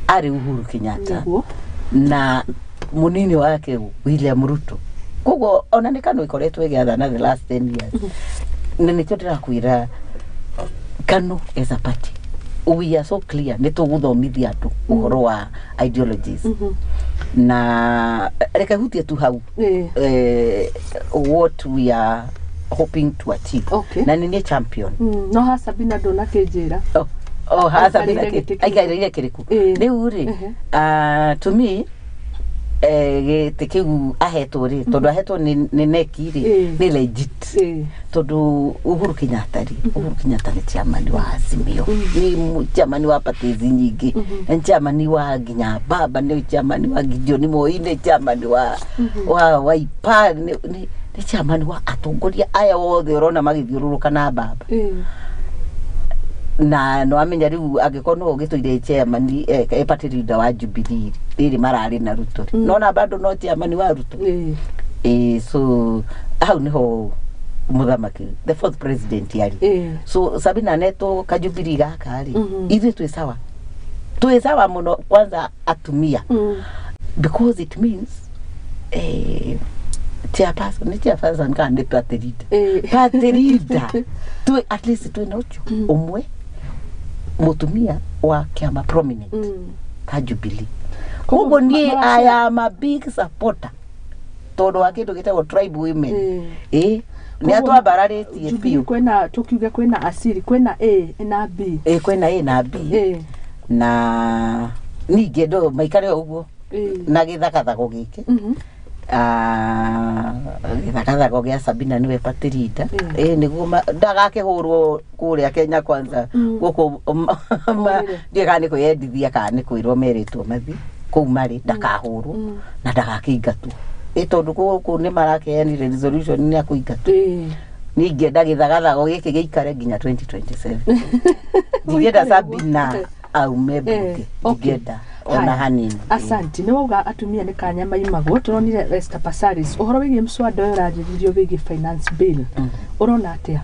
ari Uhuru Kenyatta na munini wake William Ruto Kogo ona nikano ikoretwe giathana the last 10 years. Nene tondira kwira kanu as a party. We are so clear neto guthomithia andu uhoro wa ideologies. Na reka hutie tu hau. What we are hoping to achieve. Na nini champion. No ha Sabina dona kejera. Ha Sabina aigaire kiriku. Riu ri to me tekigu ahetwo ri tondu ahetwo ni neki ri ni legit tondu Uhuru Kenyatta ni chairman wa Azimio ni chairman wa parties nyingi ni chairman wa Ginya Baba ni chairman wa Gideon Moi ni chairman wa Wiper ni chairman wa atongoria aya wothe urona magithiururuka na Baba na no amenya riu agikono gituire chairman party leader wa Jubilee riri marari na Ruto no na bado no chairman wa Ruto so how niho muthamaki the fourth president yari so Sabina neto ka Jubilee gaka ri ithu twi sawa muno kwanza atumia because it means chairperson kan party leader to at least to nocho umwe mutumia wa kiama prominent ka Jubilee. Kogo ni I am a big supporter todo akindu gitego tribe women ni atwa barareti pio kwena tukiuge kwena asiri kwena A na B kwena A na B na ninge ndo maikare uguo na githakathago giki githakathago gia Sabina niwe party leader niguo ndagakihurwo kuria Kenya kwanza guku ndigani kwendithia kana kwirwo meritwo mathi kou mari ndakahurwo na ndagakingatwo tondu guku ni marakeanire resolution ni akuingatwo ninge ndagithagathago giki giikare nginya 2027 ndigenda Sabina au mebunge ndigenda ona hanini. Asante ni wauga atumia ni kanya maimagwo turonire Esther Passaris uhoro wigie mswada uyu urajiririo wigie finance bill urona atia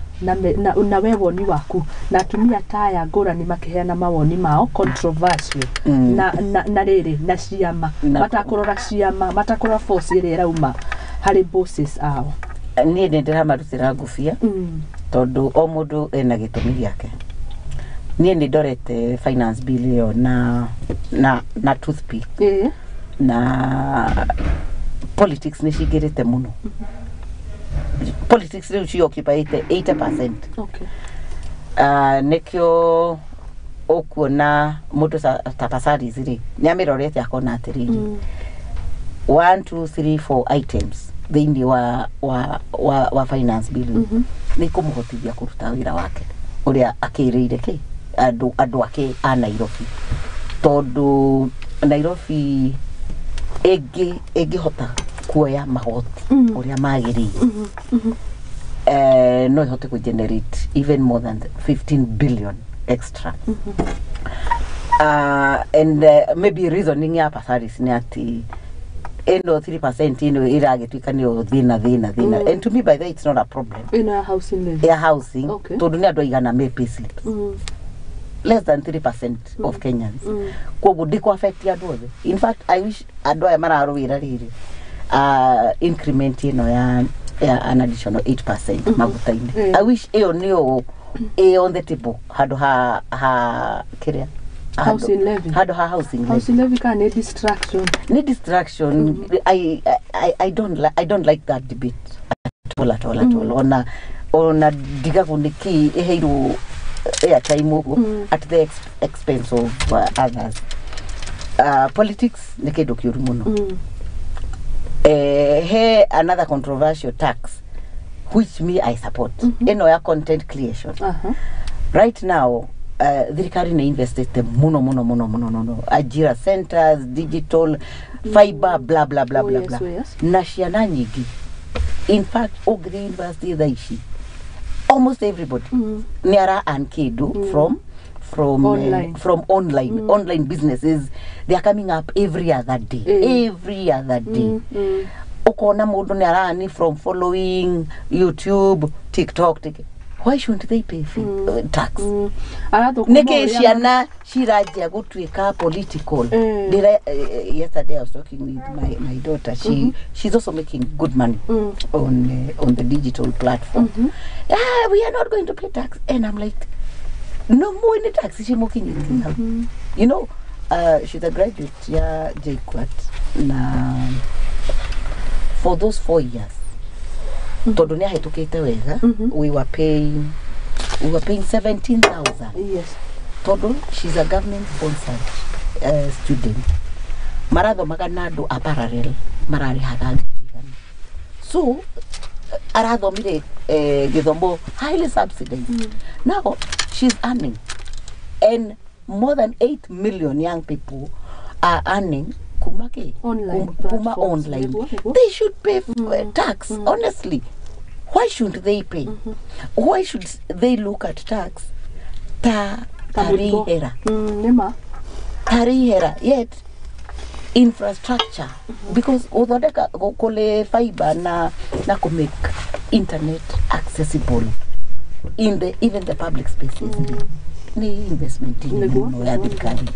na wewoni waku na atumia taya ngurani makiheana mawoni mao controversial na riri na ciama matakurora ciama matakurora force iri rauma hari bosses ao ni ndira marutira ngufia tondu o mundu ena gitumi giake ni ndorete finance bill yo na toothpick na politics ni shigirite muno politics ni uchi occupy 80%. Nekyo okuona mutu tapasari ziri nyamirorete akona atiriri 1 2 3 4 items thindi wa finance bill ni kumuhotithia kuruta wira wake uria akiriire ki andu ake a Nairobi tondu Nairobi egi hota kuoya magoti uria magiri no ihote ku generate even more than 15 billion extra and maybe reasoning ya Passaris ni ati endo 3% ino iragituika ni thina and to me by that it's not a problem in a housing levy housing tondu ni andu igana me payslip less than 3% of Kenyans kogu diko affect andu othe. In fact I wish andu aya mararwira riri increment ino ya an additional 8% magutaini I wish eyo niyo on the table hado ha kiria housing levy hado ha housing levy can a distraction I don't like that debate at all ona diga kuniki eheiru time at the expense of others politics ni kindu kiuru muno another controversial tax which me I support eno ya content creation right now thirikari na invested muno ajira centers digital fiber blah blah blah blah blah na ciana nyingi in fact Ogre University thaici almost everybody niara and kidu from online businesses. They are coming up every other day ukona mundu niara from following YouTube TikTok why shouldn't they pay tax? Neke ciana cirajia gutuika political. Yesterday I was talking with my daughter. She's also making good money on the digital platform. We are not going to pay tax, and I'm like, no more in the tax. She's making it. You know, she's a graduate. Yeah, JQuat. Na for those 4 years, Todonia hatukete wega. We were paying 17,000. Yes. Todo, she's a government sponsored student. Marado maganado a parallel. Marari hagagi. So, arado mire gizombo highly subsidized. Now she's earning, and more than 8 million young people are earning online. They should pay tax. Honestly, why shouldn't they pay? Why should they look at tax? Tarihera. Yet infrastructure, because ododeka gokole fiber na ko make internet accessible in even the public spaces. Ni investment no ya dikari.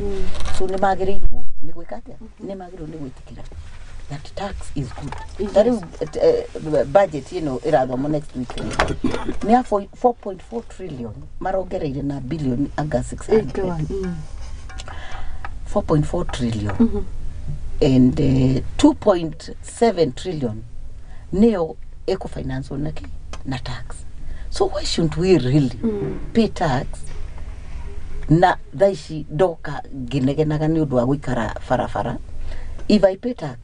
So ne magirido ne gwikata ne magirido ne gwitikira that tax is good. That is budget, you know, irado mo next week. Near 4.4 trillion marogereire na billion aga 600. 4.4 trillion. And 2.7 trillion neo eco finance onake na tax. So why shouldn't we really pay tax na daishi doka ginegenaga ni udwa gwikara farafara? If I pay tax,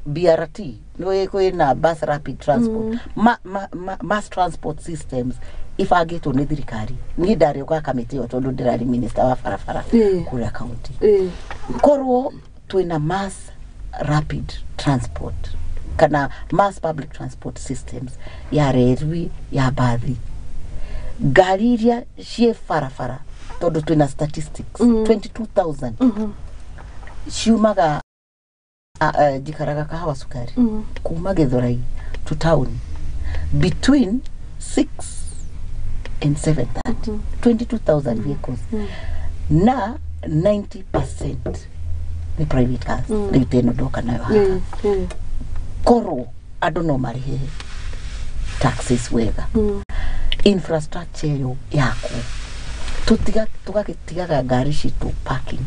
BRT no eko na bus rapid transport, mass transport systems, if I get on thirikari ni dare kwa kamiti otondo dirari minister wa farafara kuri county korwo twina mass rapid transport kana mass public transport systems ya railway ya bathi gariria cie farafara todo twina statistics 22,000 ciumaga jikaraga kahawa sukari kuma Githurai to town between 6 and 7:30 22,000 vehicles na 90% the private cars they no doka nayo koro adono marihe taxes wega infrastructure yo yako tugakitigaga gari shitu parking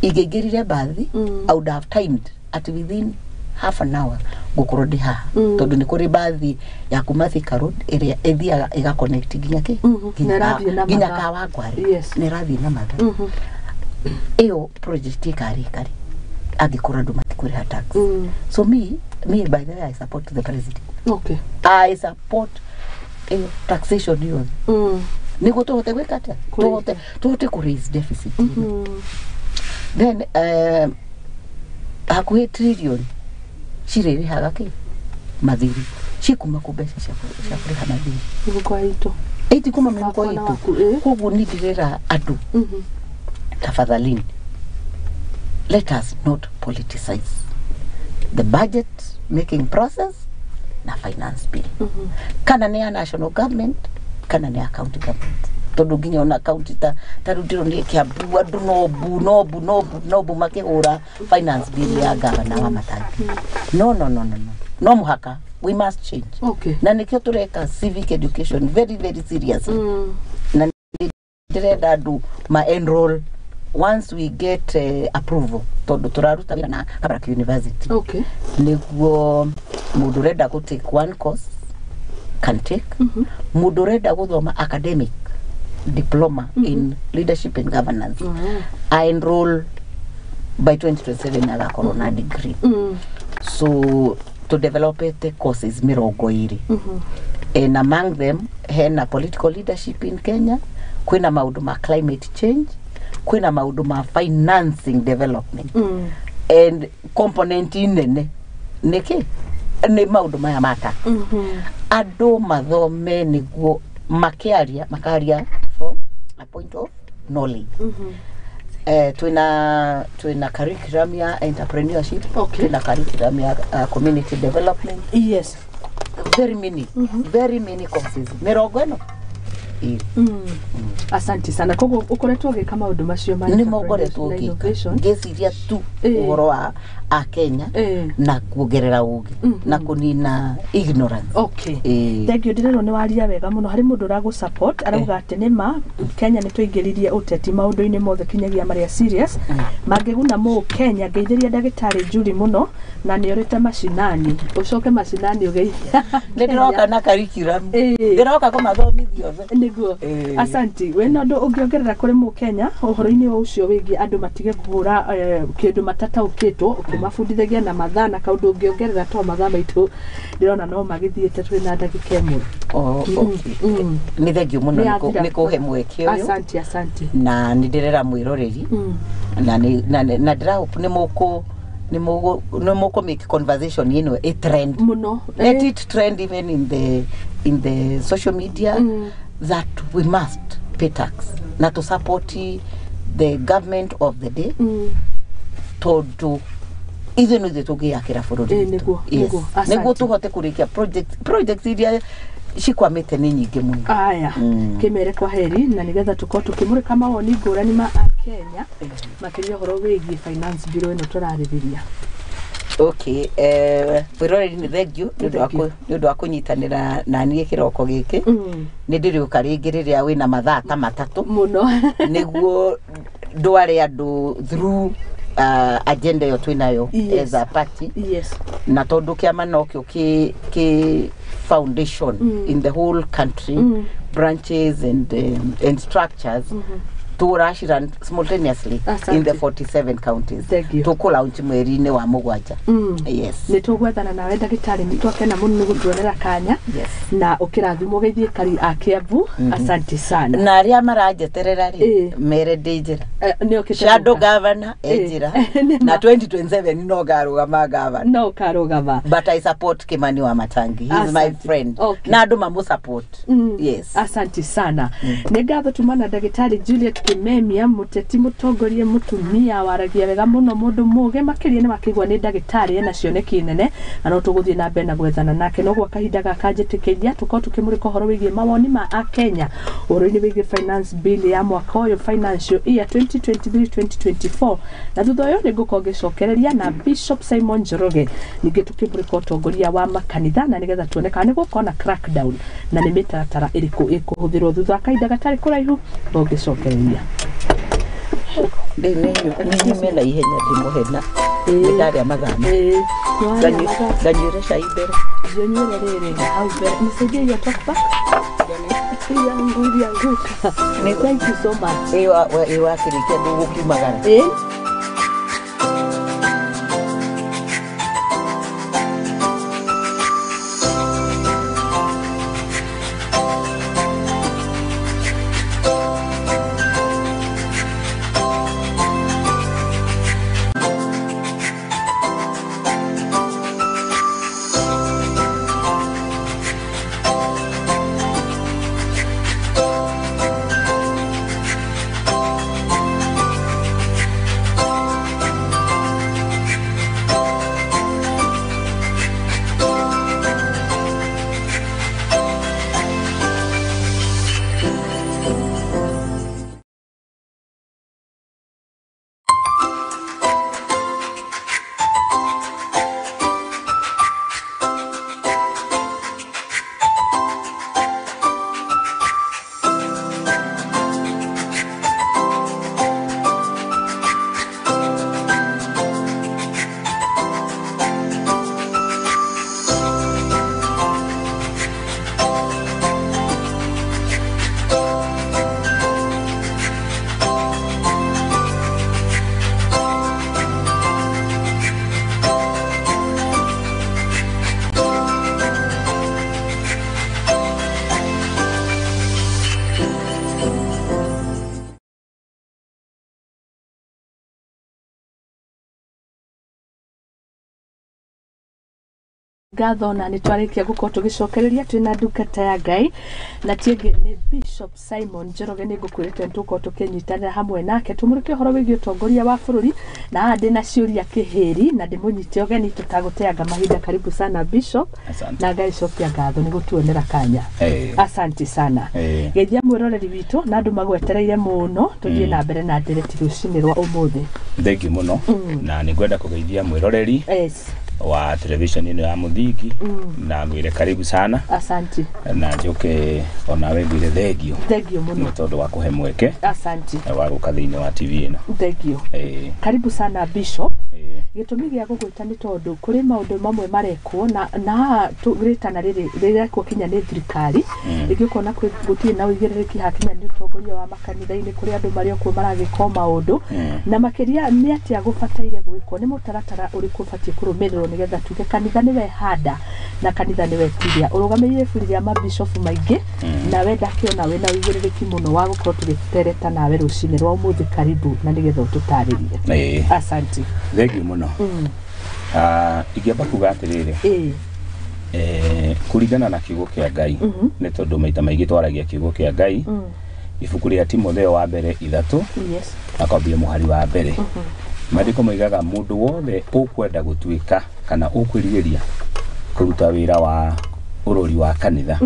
igegirire bathi I would have timed at within half an hour gukorodi ha tondu ni kuri bathi ya kumathika road area ethia iga connect ginya kawa gwari ne rathi na matha eo project kari agikora dumatikuri ha tax. So me by the way I support the president. Okay, I support taxation yo niko tote wekata tote ku raise deficit. Then akuhe trillion shireri hagake madhiri shikuma kubesha shakuri hanadiri kwa hito eti kuma mko hito hugu nidirera adu tafadhalini, let us not politicize the budget making process na finance bill. Kana ni national government, kana ni county government. Todo ginya ona county tarudiro ni kiabu adu nobu make ora finance bill ya governor wa mataki. No muhaka, we must change. Okay. Na nikio tureka civic education very very seriously. Na direda do ma enroll once we get approval todo turaruta na Kabarak University. Okay. Niguo mudureda go take one course can take mudureda go do ma academic diploma in leadership and governance. I enroll by 2027 na corona degree. So to develop the courses mirongo iri. And among them hena political leadership in Kenya, kuna maudu ma climate change, kuna maudu ma financing development. And component inene neke ne maudu ma mata. Ado mathome niguo makaria from a point of knowledge. Twina curriculum ya entrepreneurship, twina curriculum ya community development. Yes. Very many courses. Mirongo eno Asante sana. Kogo ukoretwo gika maundu macio ma ni mogoretwo gika ngeciria tu uhoro wa a Kenya na kuongerera ugi na kunina ignorance. Thank you. Ndirero ni waria wega muno hari mundu uragu support arauga ati ni ma Kenya ni tuingiririe uteti maundu-ini mothe kinyagia maria serious mangiguna mu Kenya ngeithiria ndagitari Julie muno na ni orite macinani ucoke macinani ugeithia ndiroka na curriculum ndiroka kumathomithio niguo. Asante. We no ndo ungiongerera kuri mu Kenya uhoro-ini ucio wigi andu matige kuhura kindu matataukitwo ukimabundithagia na mathaa na kaundu ungiongerera to mathaa maitu ndirona no magithiite twina ndagika imwe. Ni thengiu muno ni kuhe mweke uyu. Asante. Na ndirera mwiroreri na ndira hope ni moko make conversation ino a trend muno. Let it trend even in the social media that we must pay tax na to support the government of the day to even with the toge yakira bururi niguo tuhote kurikia project iria cikwamite ni nyingi muno. Aya kimere kwa heri na nigetha tuko tukimurika mawoni ngurani ma Kenya makiria horo wigi finance bureau ino turaririria. Wiroreri ni thengiu nundu wa kunyitanira na nie kiroko giki ni ndiriuka ringi riria wina mathaa ta matatu muno niguo ndware andu through agenda yo twinayo as a party. Na tondu kiama nokio ki foundation in the whole country, branches and structures to run simultaneously in the 47 counties. To launch mweri-ini wa mugwanja. Ni tugwethana nawe ndagitari ni twakena muno gutuonera kanya na ukirathimo geithie kari akiabu. Asante sana. Na aria marajeterera ri mere ndinjira shadow governor ejira na 2027 no garugama governor but I support Kimani wa Matangi. He is my friend. Na andu mamu support. Asante sana. Ni ngatho tumana ndagitari Juliet Kimemia muteti mutongorie mutumia waragia wega muno mundu muge makiria ni makigwa ni ndagitari na cioneki nene na no tuguthie na mbere na gwethana nake no gwa kahinda gakanjitikiria tuko tukimurika horo wigie mawoni ma a Kenya oro-ini wigie finance bill ya mwaka uyu financial year 2023-2024 na thutha uyu ni ngukongecokereria na Bishop Simon Njoroge ningi tukimurika utongoria wa makanitha na nigetha tuoneka ni gukona crackdown na ni mitaratara iriku ikuhuthirwo thutha kahinda gatari kuraihu ngongecokereria ni mela ihenya ndimuhena ndari amathana ganyure shaibere ganyure rere au bere nisije ya talk back ya nguri ya guka ne thank you so much ewa kirikia ndugu kimagara ngatho na nĩ twarĩkia gũkorwo tũgĩcokereria twĩna ndungata ya Ngai na tienge nĩ Bishop Simon Njoroge nĩ ngũkwĩrĩte tũkorwo tũkĩnyitanĩra hamwe nake tũmũrĩke ũhoro wĩgiĩ ũtongoria wa bũrũri na haha ndĩ na ciũria kĩhĩri na ndĩmũnyite ũgeni tũtagũteanga mahinda. Karibu sana Bishop. Na Ngai cokia ngatho nĩ gũtuonera kanya. Asante sana. Geithia mwĩroreri witũ na andũ magwetereire mũno tũthiĩ na mbere na ndereti rũcinĩ rwa ũmũthĩ. Thengi mũno na nĩ ngwenda kũgeithia mwĩroreri wa television ino ya Muthingi na ngwire karibu sana. Asante. Na njoke ona we ngwire thengio muno tondũ wa kũhe mweke. Asante. Wa gũka thĩinĩ wa TV ino. Thengio. Karibu sana Bishop. Gĩtũmi gĩa gũgwĩta nĩ tondũ kũrĩ maũndũ mamwe marekwo na tũgĩtana rĩrĩa kinya nĩ thirikari ĩgĩkona gũtirĩ na ũigĩrĩrĩki hakinya nĩ ũtongoria wa makanitha-inĩ kũrĩ andũ marĩ okuo maragĩka maũndũ na makĩria nĩ atĩa gũbataire gwĩkwo nĩ mũtaratara ũrĩkũ ũbatiĩ kũrũmĩrĩrwo nĩgetha tuge kanitha nĩwe handa na kanitha nĩwe tiria ũrũgamĩrĩire bũrũri ya mabishofu maingĩ na wenda kĩona wĩna ũigĩrĩrĩki mũno wa gũkorwo tũgĩtereta nawe rũcinĩ rwa ũmũthĩ. Karibu na nĩgetha ũtũtarĩrie. Asante. Thengio mũno. Ingĩamba kuga atĩrĩrĩ kũringana na kiugo kĩa Ngai nĩ tondũ maita maingĩ twaragia kiugo kĩa Ngai ibuku rĩa Timotheo wa mbere 3 akambia mũhari wa mbere maandĩko moigaga mũndũ wothe ũkwenda gũtuĩka kana ũkwĩrirĩria kũruta wĩra wa ũrori wa kanitha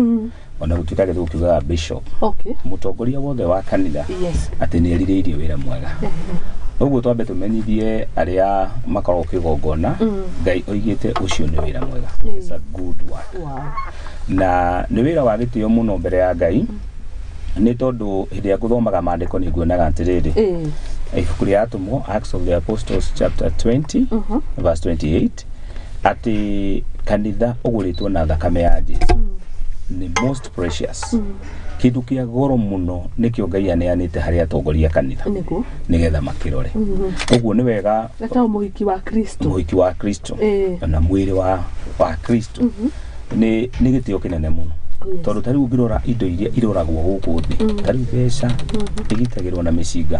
ona gũtuĩka gĩthiĩ gũkiugaga bishop mũtongoria wothe wa kanitha atĩ nĩ erirĩirie wĩra mwega. Ũguo twambe tũmenyithie arĩa makoragwo kĩgongona Ngai oigĩte ũcio nĩ wĩra mwega. It's a good work. Na nĩ wĩra wa gĩtĩo mũno mbere ya Ngai nĩ tondũ hĩndĩ ya gũthomaga maandĩko nĩ nguonaga atĩrĩrĩ ibuku rĩa Atũmwo Acts of the Apostles chapter 20 verse 28 atĩ kanitha ũgũrĩtwo na thakame ya Jesũ nĩ most precious. Kĩndũ kĩa goro mũno nĩkĩo Ngai aneanĩte harĩ atongoria kanitha nĩgetha makĩrore. Ũguo nĩ wega ta mũhiki wa Kristo na mwĩrĩ wa Kristo nĩ gĩtĩo kĩnene mũno. Tondũ tarĩu ũngĩrora indo iria iroragwo gũkũ thĩ tarĩu mbeca igitagĩrwo na mĩcinga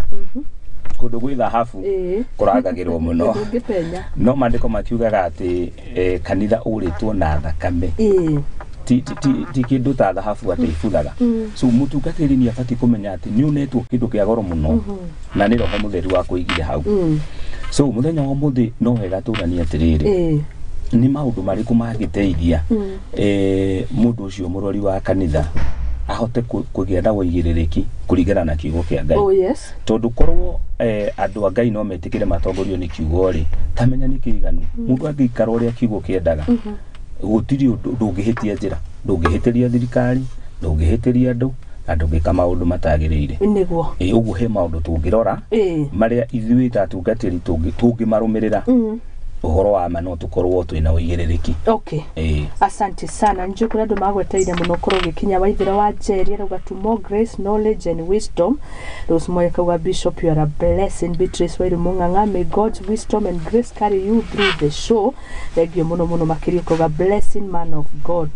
kũndũ gwĩ thahabu kũrangagĩrwo mũno no maandĩko makiugaga atĩ kanitha ũrĩtwo na thakame ti kĩndũ ta thahabu atĩ ibuthaga. So mũtungatĩri nĩ abatiĩ kũmenya atĩ nĩ unetwo kĩndũ kĩa goro mũno na nĩ roho mũtheru wa kũigire hau. So mũthenya wa mũthĩ no wega tũranie atĩrĩrĩ nĩ maũndũ marĩkũ mangĩteithia mũndũ ũcio mũrori wa kanitha ahote kũgĩa na ũigĩrĩrĩki kũringana na kiugo kĩa Ngai. Tondũ korwo andũ a Ngai no metĩkĩre matongorio nĩ kiugo rĩ tamenya nĩ kĩiganu mũndũ angĩikara ũrĩa kiugo kĩendaga gũtirĩ ũndũ ndũngĩhĩtia njĩra ndũngĩhĩtĩria thirikari ndũngĩhĩtĩria andũ na ndũngĩka maũndũ matagĩrĩire. Ũguo he maũndũ tũngĩrora marĩa ithuĩ ta atungatĩri tũngĩmarũmĩrĩra ũhoro wa ma no tũkorwo twĩna ũigĩrĩrĩki. Asante sana. Nje kũrĩ andũ magweteire mũno korwo gĩkinya Waithĩra wa Njeri arauga to more grace knowledge and wisdom. Rose Moya kauga Bishop you are a blessing. Beatrice Wairu Mung'ang'a may God's wisdom and grace carry you through the show. Thengio mũno makĩria kauga blessing man of God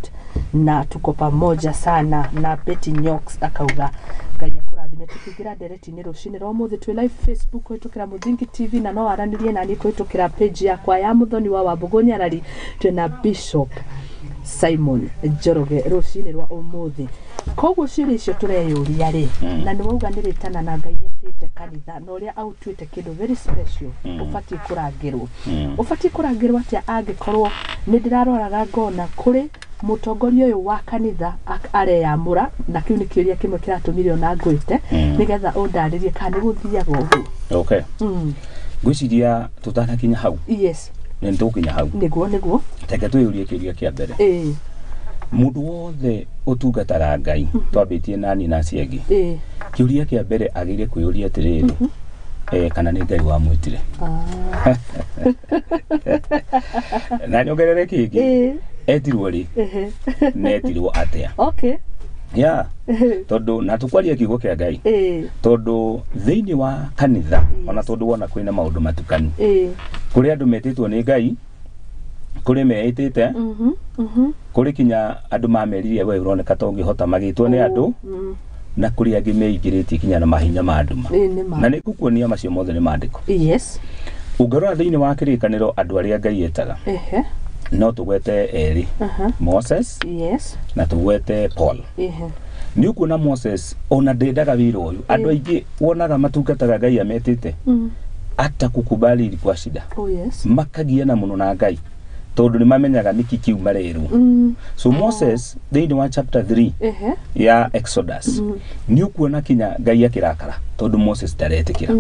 na tuko pamoja sana. Na Betty Nyox akauga Ngai akũrathime. Tukigira ndereti-inĩ rũcinĩ rwa ũmũthĩ twĩ live Facebook kũhĩtũkĩra Muthingi TV na no aranĩrie naniĩ kũhĩtũkĩra page yakwa ya Muthoni wa Wambugu Nyarari twĩna Bishop Simon Njoroge rũcinĩ rwa ũmũthĩ. Koguo ciũria icio tureyũria rĩ na nĩ wauga nĩ rĩtana na Ngai atĩte kanitha na ũrĩa aũtuĩte kĩndũ very special ũbatiĩ kũrangĩrwo atĩa angĩkorwo nĩ ndĩraroraga ngona kũrĩ mũtongoria ũyũ wa kanitha areyamũra na kĩu nĩ kĩũria kĩmwe kĩratũmire ona ngwĩte nĩgetha ũndarĩrie kana nĩ gũthiaga ũguo. Ngwĩciria tũtanakinya hau nĩ tũkinya hau nĩguo reke twĩyũrie kĩũria kĩa mbere mũndũ wothe ũtungataga Ngai twambĩtie nani na ciengĩ kĩũria kĩa mbere agĩrĩire kwĩyũria atĩrĩrĩ kana nĩ Ngai wamwĩtire na nyongerere kĩngĩ etirwo rĩ netirwo atĩa. Tondũ na tũkwaria kiugo kĩa Ngai tondũ thĩinĩ wa kanitha ona tondũ wona kwĩna maũndũ matukanu kũrĩ andũ metĩtwo nĩ Ngai kũrĩ meĩtĩte kũrĩ kinya andũ mameririe we ũroneka ta ũngĩhota magĩtwo nĩ andũ na kũrĩ angĩ meingĩrĩtie kinya na mahinya ma nduma na nĩ gũkuonia macio mothe nĩ maandĩko. Ũngĩrora thĩinĩ wa kĩrĩkanĩro andũ arĩa Ngai etaga no tugwete eri Moses na tugwete Paul ni ukuona Moses ona ndendaga wira uyu andu aingi wonaga matungataga Ngai ametite ata kukubali ilikuwa shida makagiana muno na Ngai tondu ni mamenyaga niki kiu marerwo so Moses thĩinĩ wa chapter 3 ya Exodus ni ukuona kinya Ngai akirakara tondu Moses ndaretikira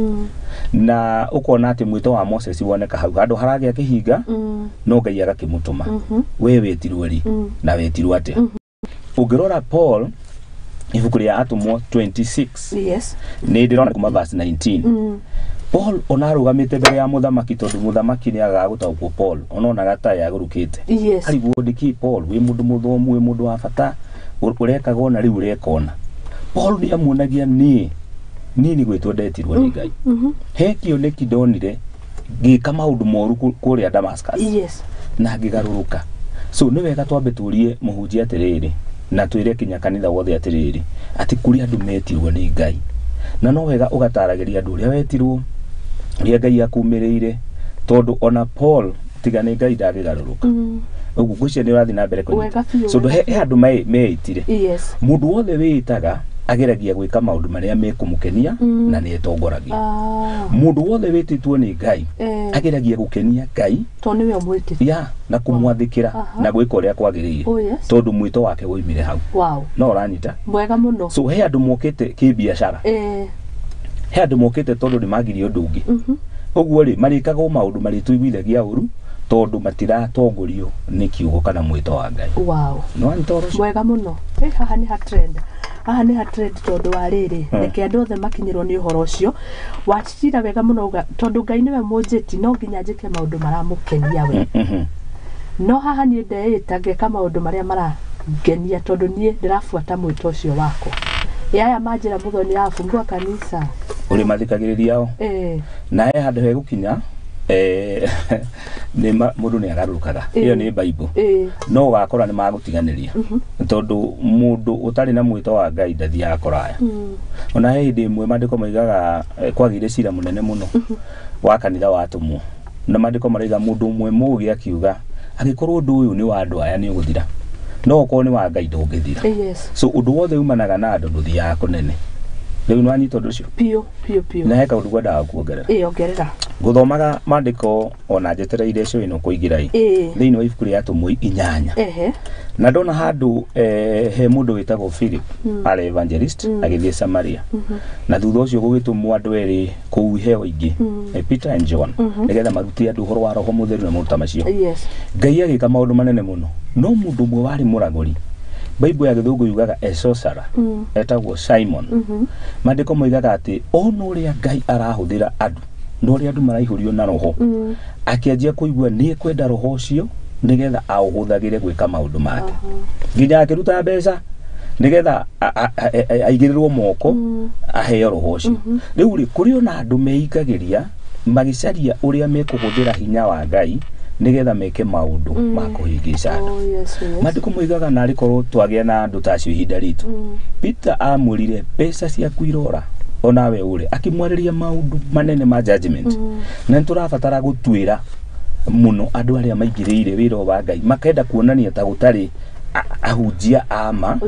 na ukona ati mwito wa Moses woneka hau handu haragia kihinga no Ngai agakimutuma we wetirwo ri na wetirwo ate ungirora Paul ibuku ria Atumwo 26 ni ndirona kuma verse 19 Paul onarugamite mbere ya muthamaki tondu muthamaki ni agagutaukwo Paul onona gata yagurukite arigwo ndiki Paul wi mundu muthomu wi mundu wa bata urekaga ona riu urekona Paul ni amuonagia ni gwitwo ndetirwo ni Ngai he kioneki ndonire ngika maundu moru kuria Damascus na ngigaruruka so ni wega twambe turie muhunjia atiriri na twire kinya kanitha wothe atiriri ati kuri andu metirwo ni Ngai na no wega ugataragiria andu uria wetirwo uria Ngai akumirire tondu ona Paul tiga ni Ngai ndagigaruruka ugu gucia ni urathi na mbere kunyita so he andu meitire mundu wothe witaga ageragia gwika maundu maria mekumukenia na ni etongoragia mundu wothe wititwo ni Ngai ageragia gukenia Ngai tondu niwe omwitite na kumwathikira na gwika uria kwagirire tondu mwito wake woimire hau no uranyita mwega muno so he andu mokite kibiashara he andu mokite tondu ni magirio ndungi uguo ri marikaga maundu marituigwithagia uru tondu matiratongorio ni kiugo kana mwito wa Ngai no antoro mwega muno haha ni ha trend tondu wa riri reke andu othe makinyirwo ni uhoro ucio wacira wega muno tondu Ngai niwe munjiti no nginya njike maundu maramukenia we no haha ni ndeita ngeka maundu maria marangenia tondu nie ndirafuata mwito ucio wako yaya majira Muthoni yafungua kanisa uri mathikagiriria o na he handu hegukinya ni mundu ni agarukaga iyo ni Bible no gakora ni magutiganiria tondu mundu utari na mwito wa Ngai ndathia akoraya ona he ndi mwe mandiko maigaga kwagire cira munene muno wa kanitha wa Atumwo na mandiko maraiga mundu mwe mugi akiuga agikorwo ndu uyu ni wa andu aya ni uguthira no ko ni wa Ngai ndungithira so undu wothe umanaga na andu nduthiaga kunene riu no anyito ndu cio pio na heka undu gwenda kuongerera ongerera guthomaga mandiko ona njetereire cio ino kuigira thiini wa ibuku ria Atumwo 8 na ndona handu he mundu witagwo Philip ari evangelist agithie Samaria na thutha ucio gugitumwo andu eri kuu heo ingi Peter and John nigetha maruti andu horo wa roho mutheru na maruta macio Ngai agika maundu manene muno no mundu mwe wari muragori Bible ya githungu yugaga esosara etagwo Simon mandiko moigaga ati ono ria Ngai arahuthira andu no ria andu maraihurio na roho akianjia kuigua ni kwenda roho ucio nigetha auhuthagire gwika maundu make nginya akiruta mbeca nigetha aigirirwo moko aheo roho ucio riu ri kuri ona andu meikagiria magicaria uria mekuhuthira hinya wa Ngai nigetha meke maundu ma kuhingisha andu mandiko moigaga na rikorwo twagia na andu tacio ihinda ritu Peter amurire mbeca cia kuirora onawe uri akimwariria maundu manene ma judgment na turabatara gutwira muno andu aria maingiriire wira wa Ngai makenda kuonania ta gutari ahunjia ama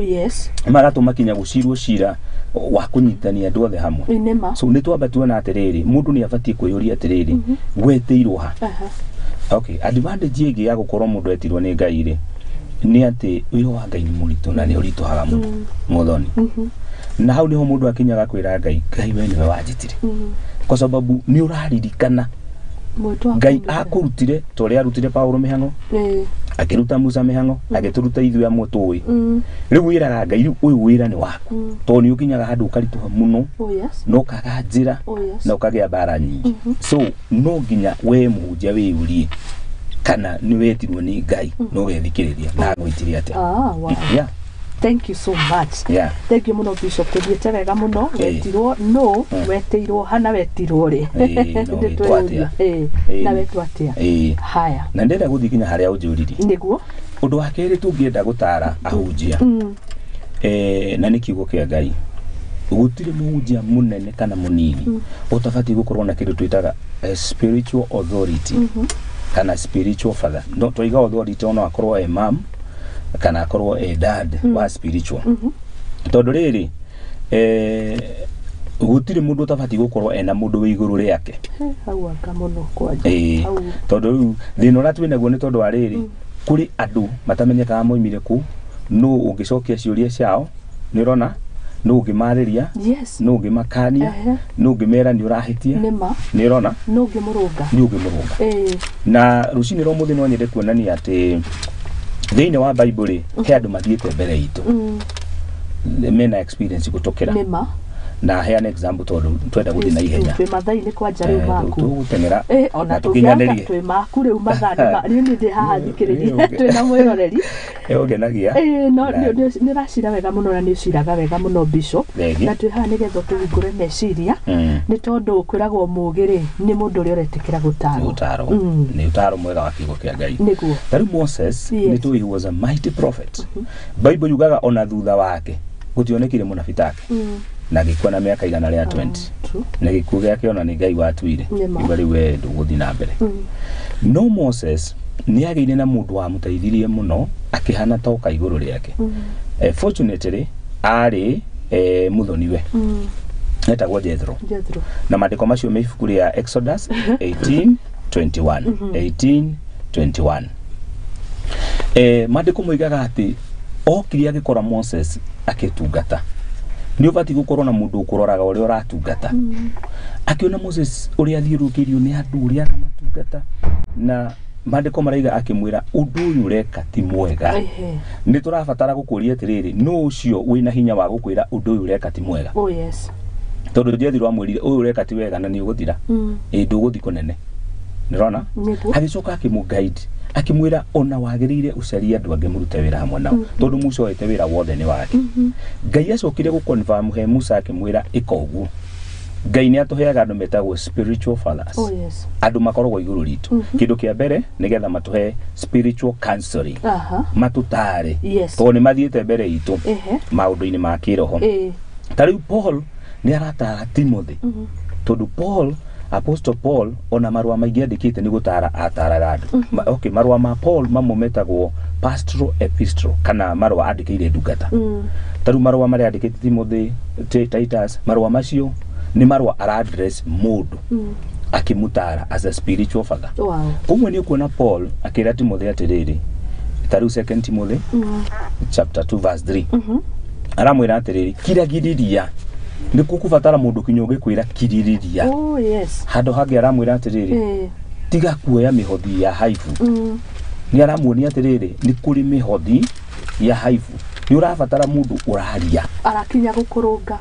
magatuma kinya gucirwo cira wa kunyitania andu othe hamwe so ni twamba tuona atiriri mundu ni abatie kwiyuria atiriri wetirwo ha advantage igi ya gukorwo mundu etirwo ni Ngai ri ni ati wira wa Ngai ni muritu na ni urituhaga muno Muthoni na hau niho mundu akinyaga kwira Ngai we niwe wanjitire kwa sababu ni uraririkana Ngai akurutire toria arutire Paulo mihango akiruta Musa mihango agituruta ithu ya mutui riu wiraga Ngai uyu wira ni waku to ni ukinyaga handu ukarituha muno no kaga njira na ukagia bara nyingi so no nginya we muhunjia wiyurie kana ni wetirwo ni Ngai no gethikiriria na gwitiria atia Thank you so much. Thank you muno Bishop. Tudiete wega muno wetirwo no wetirwo hana wetirwo ri. Na wetu atia. Haya. Na ndenda guthikinya haria unjuriri. Niguo. Undu wa keri tungienda gutara ahunjia. Na ni kiugo kia Ngai. Gutire muhunjia munene kana munini. Utabati gukorwo na kindu twitaga spiritual authority. kana spiritual father no toiga authority ono akorwo mom kana akorwo dad wa spiritual tondu riri gutire mundu tabati gukorwo ena mundu wi iguru riake hau anga muno kwanja tondu thina ura twina guo ni tondu wa riri kuri andu matamenyekaga moimire ku no ungicokia ciuria ciao ni rona no ngimariria no ngimakania no ngimera ni urahitia ni rona no ngimurunga na rucini ro muthi no nyende kuonania ati thiini wa Bible he andu mathiete mbere itu mena experience gutokera na he an example tondu twenda guthi na ihenya twi mathai ni kwanja riu maku tugutengera ona tukinyanĩria twi maku riu mathani ni ndi haha thikiriria twi na mwiroreri ugenagia no ni racira wega muno na ni uciraga wega muno bishop na twi haha nigetha tuhingure meciria ni tondu kwiragwo mugiri ni mundu uri uretikira gutaro ni utaro mwega wa kiugo kia Ngai niguo tari Moses ni tu he was a mighty prophet Bible yugaga ona thutha wake gutionekire munafitake na gikuwa na miaka igana ria 20 na gikuo giake ona ni Ngai watuire ibari we nduguthi na mbere no Moses ni ageire na mundu wa muteithirie muno akihana toka iguru riake fortunately ari Muthoni we etagwo Jethro na maandiko macio me ibuku ria Exodus 18:21 maandiko moigaga ati okiri agikora Moses akitungata ni ubati gukorwo na mundu ukuroraga uri uratungata akiona Moses uri athiurukirio ni andu uri aramatungata na maandiko maraiga akimwira undu uyu ureka ti mwega ni turabatara gukuria atiriri no ucio wina hinya wa gukwira undu uyu ureka ti mwega tondu Jethro amwirire uyu ureka ti wega na ni uguthira nduguthi kunene nirona agicoka akimuguide akimwira ona wagirire ucaria andu ange murute wira hamwe nao tondu Musa oete wira wothe ni wake Ngai acokire gu confirm he Musa akimwira ika uguo Ngai ni atuheaga andu metagwo spiritual fathers andu makoragwo iguru ritu kindu kia mbere nigetha matuhe spiritual counseling matutare tondu ni mathiete mbere itu maundu-ini ma kiroho tariu Paul ni aratara Timothy tondu Paul Apostle Paul ona marua maingi andikite ni gutara ataraga andu okay marua ma Paul mamwe metagwo pastoral epistle kana marua andikire ndungata taru marua mari andikite Timothy Titus marua macio ni marua ara address mundu akimutara as a spiritual father kumwe ni kuona Paul akira Timothy atiriri taru 2 Timothy chapter 2 verse 3 aramwira atiriri kiragiriria ni kukubatara mundu kinyoge kwira kiririria hado hage aramwira atiriri tiga kuoya mihothi ya haifu ni aramuonia atiriri ni kuri mihothi ya haifu ni urabatara mundu uraria arakinya gukurunga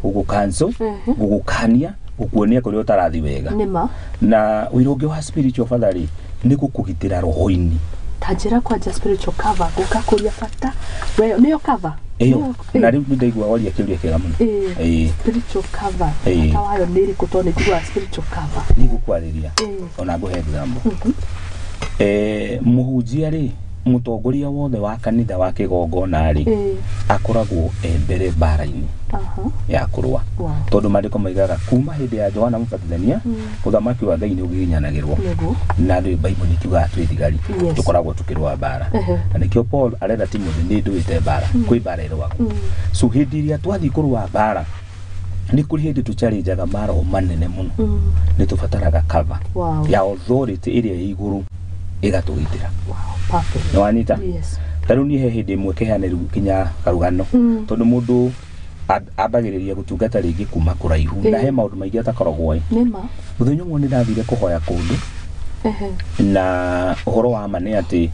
gugukanso gugukania gukuonia kuri utarathi wega na wironge wa spiritual father ni gukugitira roho-ini tajira kwa spiritual cover gukakuria fata we niyo cover na riu ndaigua waria kiuria kiega muno spiritual cover tawayo niri kutone kugwa spiritual cover ni gukwariria ona nguhe example muhunjia ri mutongoria wothe wa kanitha wa kigongona ri akoragwo mbere bara-ini ya kurwa tondu maandiko maigaga kuma hindi ya Johana Mubatithania uthamaki wa Ngai ni uginyanagirwo na ri Bible ni kiuga twithigari tukoragwo tukirwa bara na nikio Paul arenda Timothy ni nduite bara kwi bara iro wako so hindi iria twathi kurwa bara ni kuri hindi tucharinjaga maro manene muno ni tubataraga cover ya authority iria iguru igatugitira no anita taru ni he hindi imwe kehaniru kinya karugano tondu mundu abagiriria gutungata ringi kuma kuraihu na he maundu maingi atakoragwo muthenya umwe ni ndathire kuhoya kundu na uhoro wa mane ati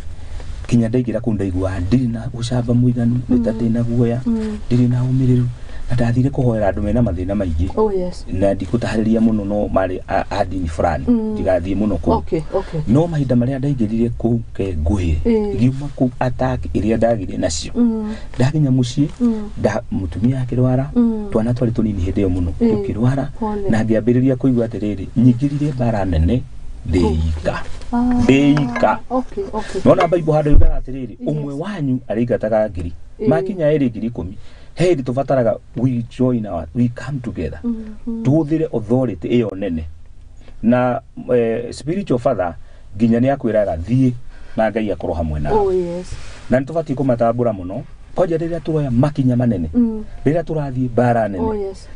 kinya ndaigira ku ndaigua ndiri na ucamba muiganu nitatina guoya ndiri na umiriru na ndathire kuhoera andu mena mathina maingi na ndikutahariria muno no mari adini fulani ndigathie muno ku no mahinda maria ndaigirire ku ke nguhi ngiuma ku attack iria ndagire nacio ndakinya mucii mutumia akirwara twana twari tunini hindi yo muno tukirwara na ngiambiriria kuigua atiriri nyingirire bara nene deika nona Bible hado yugaga atiriri umwe wanyu arigataga ngiri makinya eri ngiri 10 hey tubataraga we come together tuhuthire authority iyo nene na spiritual father nginya nĩ akwĩraga thiĩ na Ngai akorwo hamwe nawe. Oh yes. Na nĩtũbatiĩ kũmatambũra mũno kwanja rĩrĩa tũroya makinya manene, rĩrĩa tũrathiĩ mbara nene,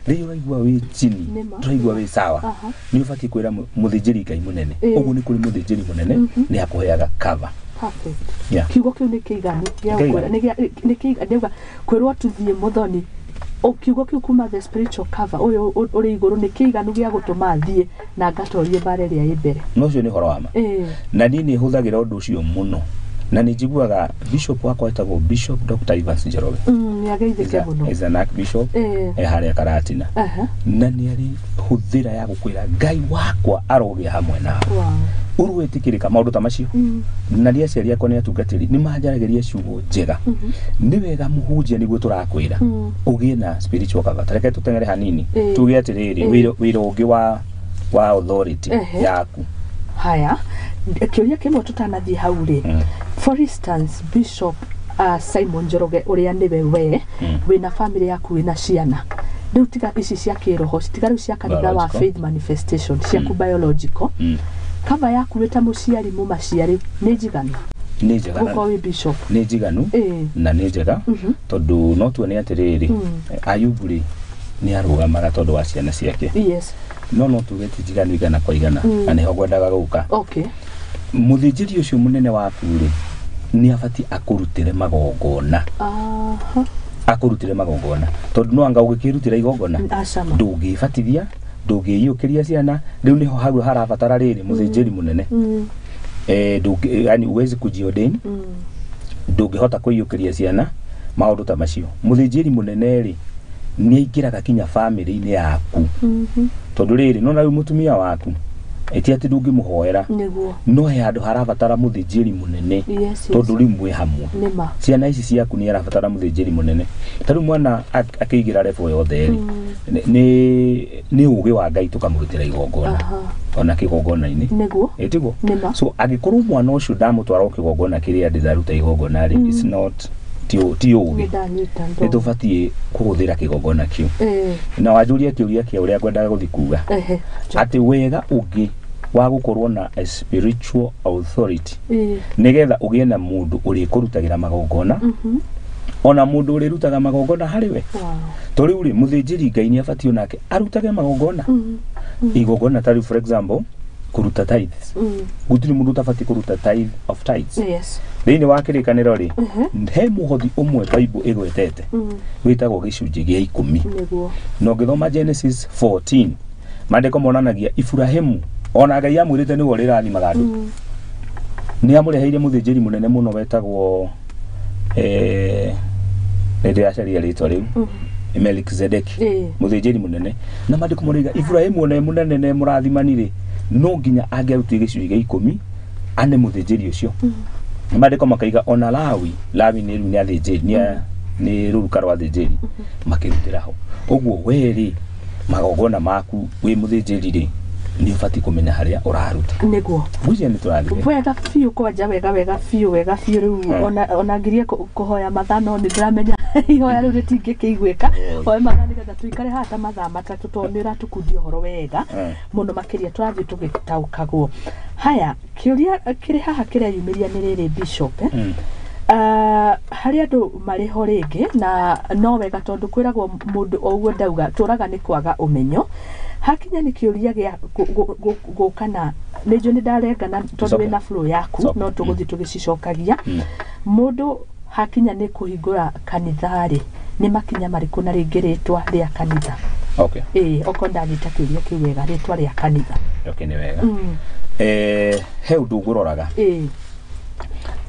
rĩrĩa ũraigua wĩ chini, tũraigua wĩ sawa, nĩ ũbatiĩ kwĩra mũthĩnjĩri Ngai mũnene. Ũguo nĩ kũrĩ mũthĩnjĩri mũnene nĩ akũheaga cover. Perfect. Kiugo kĩu nĩ kĩiganu gĩa kwĩra nĩ kĩiganu kwĩrwo tũthiĩ Muthoni. O kiugo kĩu kuma the spiritual cover ũrĩ igũrũ nĩ kĩiganu gĩa gũtũma thiĩ na ngatorie bara ĩrĩa ĩ mbere. No ũcio nĩ ũhoro wa ma. Na niĩ nĩ hũthagĩra ũndũ ũcio mũno. Na nĩ njiguaga bishop wakwa etagwo Bishop Dr. Evans Njoroge. Nĩ ageithĩke mũno. Is an archbishop harĩa Karatina. Na nĩ arĩ hũthĩra ya gũkwĩra Ngai wakwa aroge hamwe nawe. Ũrũĩtĩkĩrĩka maũndũ ta macio. Na rĩrĩa aciari akwa nĩ atungatĩri nĩ manjaragĩria ciugo njega. Nĩ wega mũhunjia nĩguo tũrakwĩra ũgĩe na spiritual cover. Tareke tũteng'ere hanini tuge atĩrĩrĩ wĩra ũngĩ wa authority yaku. Haya, kĩũria kĩmwe tũtanathiĩ hau rĩ. For instance, Bishop Simon Njoroge ũrĩa nĩwe we wĩna family yaku wĩna ciana. Rĩu tiga ici cia kĩroho, tiga rĩu cia kanitha wa faith manifestation, ciaku biological. Cover yaku wĩ ta mũciari mũmaciari nĩ njiganu. Nĩ njega. Gũkorwo wĩ bishop. Nĩ njiganu na nĩ njega tondũ no tuone atĩrĩrĩ Ayubu rĩ nĩ arũgamaga tondũ wa ciana ciake. Yes. No tuge ti njiganu igana kwa igana na nĩho ngwendaga gũka. Okay. Mũthĩnjĩri ũcio mũnene waku rĩ nĩ abatiĩ akũrutĩre magongona. Akũrutĩre magongona tondũ no anga ũgĩkĩrutĩra igongona ndũngĩbatithia ndũngĩiyũkĩria ciana rĩu nĩho hau harabatara rĩrĩ mũthĩnjĩri mũnene. Yani uwezi kujiordain ndũngĩhota kũiyũkĩria ciana maũndũ ta macio. Mũthĩnjĩri mũnene rĩ nĩ aingĩraga kinya family-inĩ yaku tondũ rĩrĩ no na rĩu mũtumia waku eti ati ndũngĩmũhoera no he handũ harabatara mũthĩnjĩri mũnene tondũ rĩu mwĩ hamwe. Ciana ici ciaku nĩ arabatara mũthĩnjĩri mũnene. Ta rĩu mwana akĩigĩra refu yothe rĩ nĩ ũgĩ wa Ngai tũkamũrutĩra igongona ona kĩgongona-inĩ etiguo. So agĩkorwo mwana ũcio ndamũtwara kĩgongona kĩrĩa ndĩraruta igongona rĩ is not ti ũgĩ. Nĩ tũbatiĩ kũhũthĩra kĩgongona kĩu. Na wanjũria kĩũria kĩa ũrĩa ngwendaga gũthiĩ kuga atĩ wega ũngĩ wa gũkorwo na a spiritual authority nĩgetha ũgĩe na mũndũ ũrĩkũrutagĩra magongona ona mũndũ ũrĩrutaga magongona harĩ we. To rĩu rĩ mũthĩnjĩri Ngai nĩ abatiĩ onake arutage magongona. Igongona ta rĩu for example kũruta tithes. Gũtirĩ mũndũ ũtabatiĩ kũruta tithe of tithes. Thĩinĩ wa kĩrĩkanĩro rĩ he mũhothi ũmwe Bible ĩgwetete wĩtagwo gĩcunjĩ gĩa 10. Na ũngĩthoma Genesis 14 maandĩko monanagia Ibrahimu ona Ngai amwĩrĩte nĩwe ũrĩrathimaga andũ. Nĩ amũreheire mũthĩnjĩri mũnene mũno wetagwo nĩndĩ acaria rĩtwa rĩu Melkizedeki mũthĩnjĩri mũnene. Na maandĩko monanagia Ibrahimu ona mũnene nĩ mũrathimani rĩ no nginya angĩarutire gĩcunjĩ gĩa 10 ane mũthĩnjĩri ũcio. Maandĩko makaiga ona Lawi nĩ rĩu nĩ athĩnjĩri nĩ rũruka rwa athĩnjĩri makĩrutĩra ho. Ũguo we rĩ magongona maku wĩ mũthĩnjĩri rĩ nĩ ũbatiĩ kũmenya harĩa ũraruta. Nĩguo. Ngwĩciria nĩ tũrathiĩ. Wega biũ kwanja wega biũ rĩu ona ngirie kũhoya mathaa no nĩ ndĩramenya ihoya rĩu rĩtingĩkĩiguĩka. Hoya mathaa nĩgetha tũikare haha ta mathaa matatũ tondũ nĩ ũratũkundia ũhoro wega mũno makĩria tũrathiĩ tũgĩtaũkagwo. Haya kĩũria kĩrĩ haha kĩreyumĩria nĩ rĩrĩ Bishop harĩ andũ marĩ ho rĩngĩ na no wega tondũ kwĩragwo mũndũ o ũguo ndauga tũraga nĩ kwaga ũmenyo. Hakinya nĩ kĩũria gĩa gũkana nĩnjũ nĩ ndarengana tondũ wĩna flow yaku no tũgũthiĩ tũgĩcicokagia. Mũndũ hakinya nĩ kũhingũra kanitha rĩ nĩ makinya marĩkũ na rĩngĩ rĩtwa rĩa kanitha. Okay. Okorwo ndanyita kĩũria kĩu wega rĩtwa rĩa kanitha. Okay nĩ wega. He ũndũ ngũroraga.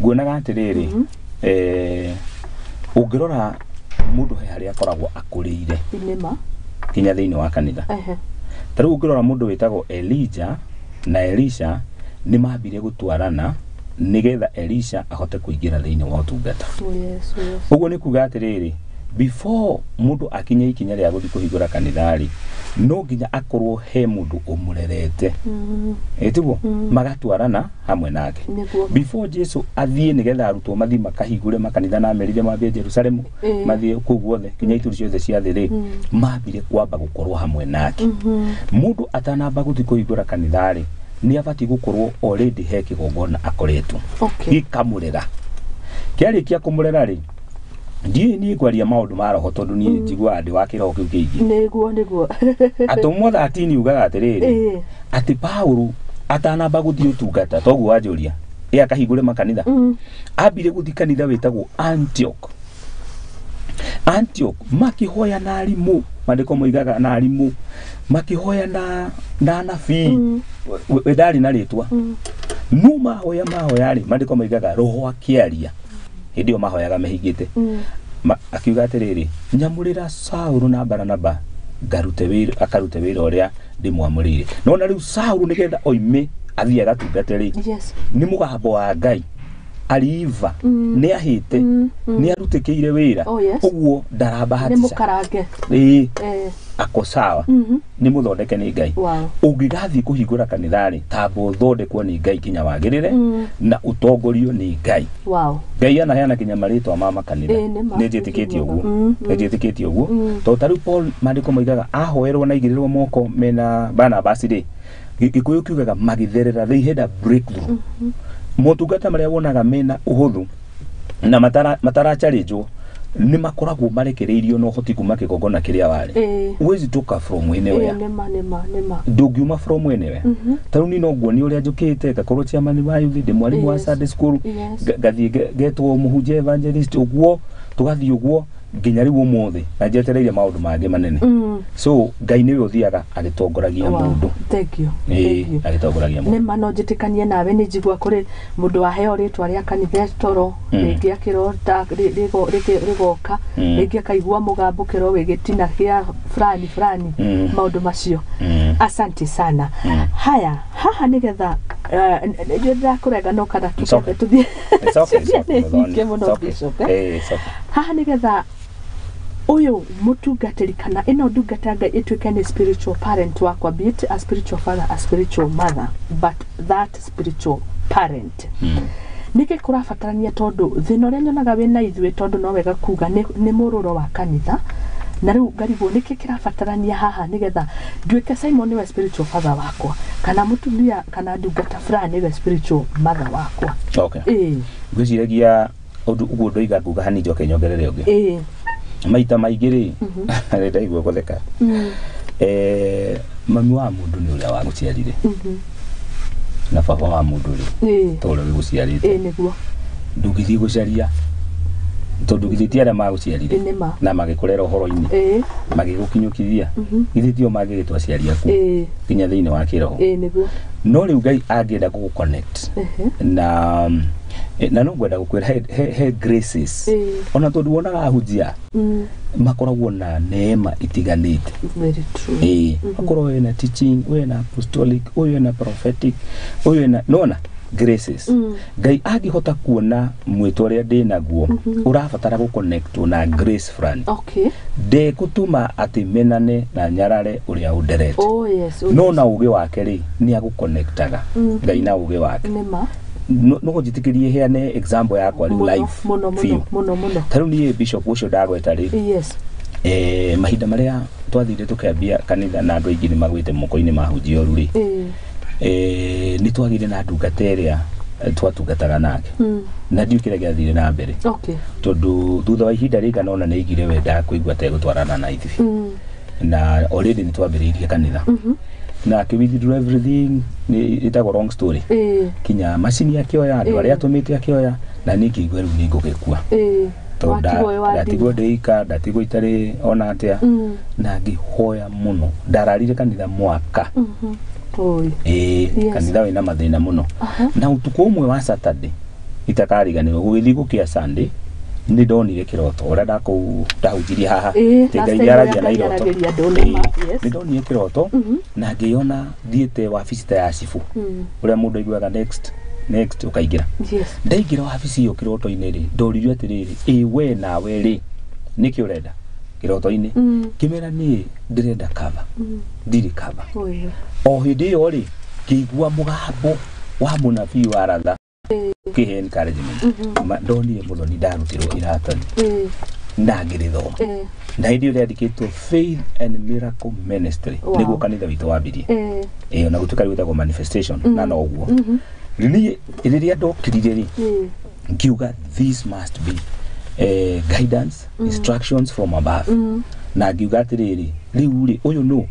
Nguonaga atĩrĩrĩ ũngĩrora mũndũ he harĩa akoragwo akũrĩire kinya thĩinĩ wa kanitha. Ta rĩu ũngĩrora mũndũ wĩtagwo Elijah na Elisha nĩ maambire gũtwarana nĩgetha Elisha ahote kũingĩra thĩinĩ wa ũtungata. Ũguo nĩ kuga atĩrĩrĩ before mũndũ akinye ikinya rĩa gũthiĩ kũhingũra kanitha rĩ no nginya akorwo he mũndũ ũmũrerete. Etiguo magatwarana hamwe nake. Before Jesu athiĩ nĩgetha arutwo mathiĩ makahingũre makanitha na merire mambie Jerusalemu mathiĩ kũu guothe kinya ituri ciothe cia thĩ rĩ maambire kwamba gũkorwo hamwe nake. Mũndũ atanamba gũthiĩ kũhingũra kanitha rĩ ni abati gukorwo already he kigongona akoretwo gikamurera kiarikia kumurera ri ndiye ni kwaria maundu ma roho tondu ni njigua andi wa kiroho kiu kingi niguo atumwo 13 ugaga atiriri ati Paulo atanamba guthii utungata toguo wanjuria ya kahingure makanitha ambire guthii kanitha wetagwo Antioch makihoya na arimu mandiko moigaga na arimu makihoya na nabii wedari na ritwa numa hoya mahoya mandiko moigaga roho akiaria hindio mahoyaga mehingite akiuga atiriri nyamurira Saulu na Baranaba garute wira akarute wira uria ndimwamurire nona riu Saulu nigetha oime athia gatungateri ni mugambo wa Ngai aliva ni ahite ni arutikiire wira uguo ndarabahatisha ni mukarange ako sawa ni muthondeke ni Ngai ungigathi kuhingura kanithari tambo thondekwo ni Ngai kinya wagirire na utongorio ni Ngai Ngai ana kinya marito mama kanitha ni njitikitie uguo to taru Paul mandiko moigaga ahoerwo na igirirwo moko mena Barnabas ri gikuyu kiugaga magitherera they had a breakthrough motungata maria wonaga mena uhuthu na mataracharijwo ni makoragwo marekereirio no hoti kuma kigongona kiria wari uwezi toka from anywhere ndungiuma from anywhere taru ni no guo ni uria njukite gakorwo chairman wa youth de mwalimu wa Sunday school gathi getwo muhunjia evangelist uguo tugathi uguo nginya riu umuthi na njetereire maundu mangi manene so Ngai niwe uthiaga agitongoragia mundu thank you agitongoragia mundu ni mano njitikanie nawe ni njigua kuri mundu waheo ritwa ria kanitha toro ringi akirota rigoka ringi akaigua mugambo kiro wigitina kia fulani maundu macio asante sana haya haha nigetha ndio kurenga no kana tuthie haha nigetha uyu mutungatiri kana ino ndungatanga itwike ni spiritual parent wakwa, be it a spiritual father, a spiritual mother, but that spiritual parent nike kurabatarania tondu thino ria nyonaga wina ithwe tondu no wega kuga ni mururo wa kanitha na riu ngarigwo nike kirabatarania haha nigetha nduike Simon we spiritual father wakwa kana mutumia kana ndungata fulani we spiritual mother wakwa. Gwiciragia uguo ndoiga kuga hani njoke nyongerere ungi maita maigiri ndaigua gutheka mami wa mundu ni uria wa guciarire na baba wa mundu ri tolo guciarite niguo ndugithi gucaria tondu githiti aria maguciarire na magikurera uhoro-ini magigukinyukithia githitio magigitwa ciari aku kinya thiini wa kiroho niguo no riu Ngai angienda gugu connect na no ngwenda gukwira he graces ona tondu wonaga ahunjia makoragwo na neema itiganite very true akorwo wena teaching wena apostolic wena prophetic wena nona graces Ngai angihota kuona mwito ria ndinaguo urabatara gu connect na grace friend de kutuma ati menane na nyarare uria underete no na uge wake ri ni agu connectaga Ngai na uge wake no gujitikirie heane example yakwa ri life muno taru ni bishop ucio ndagweta ri mahinda maria twathire tukiambia kanitha na andu aingi ni magwite moko-ini mahunjia oru ri ni twagire na ndungateria twatungataga nake na ndiukire giathire na mbere tondu thutha wa ihinda rigana ona ni igire wenda kuigua te gutwarana na ithibi na already ni twambiriirie kanitha na kiwithdraw everything itago wrong story kinya machine yakioya andu aria atumite akioya na nikigwa riu ni ngugikua ndatigwo ndeika ndatigwo itari ona atia na ngihoya muno ndararire kanitha mwaka kanitha wina mathina muno na utuko umwe wa Saturday itakariganirwo gugithi gukia Sunday ni ndonire kiroto ora ndahunjirie haha tingaiaragia na iroto ni ndonire kiroto na ngiona thiete wabici ta ya cibu uria mundu aiguaga next ukaigira ndaigira wabici iyo kiroto-ini ri ndoririo atiriri we nawe ri niki urenda kiroto-ini kimera ni ndirenda cover ndiri cover o hindi iyo ri ngigua mugambo wa munabii wa ratha kihe encouragement ndonire Muthoni ndarutirwo iratani na ngĩrĩthoma na hĩndĩ ĩyo rĩandĩkĩtwo Faith and Miracle Ministry nĩguo kanitha witũ wambirie na gũtuĩka wĩtagwo manifestation na no ũguo rĩrĩa ndokirire rĩ ngiuga this must be guidance instructions from above na ngiuga atĩrĩrĩ rĩu rĩ ũyũ no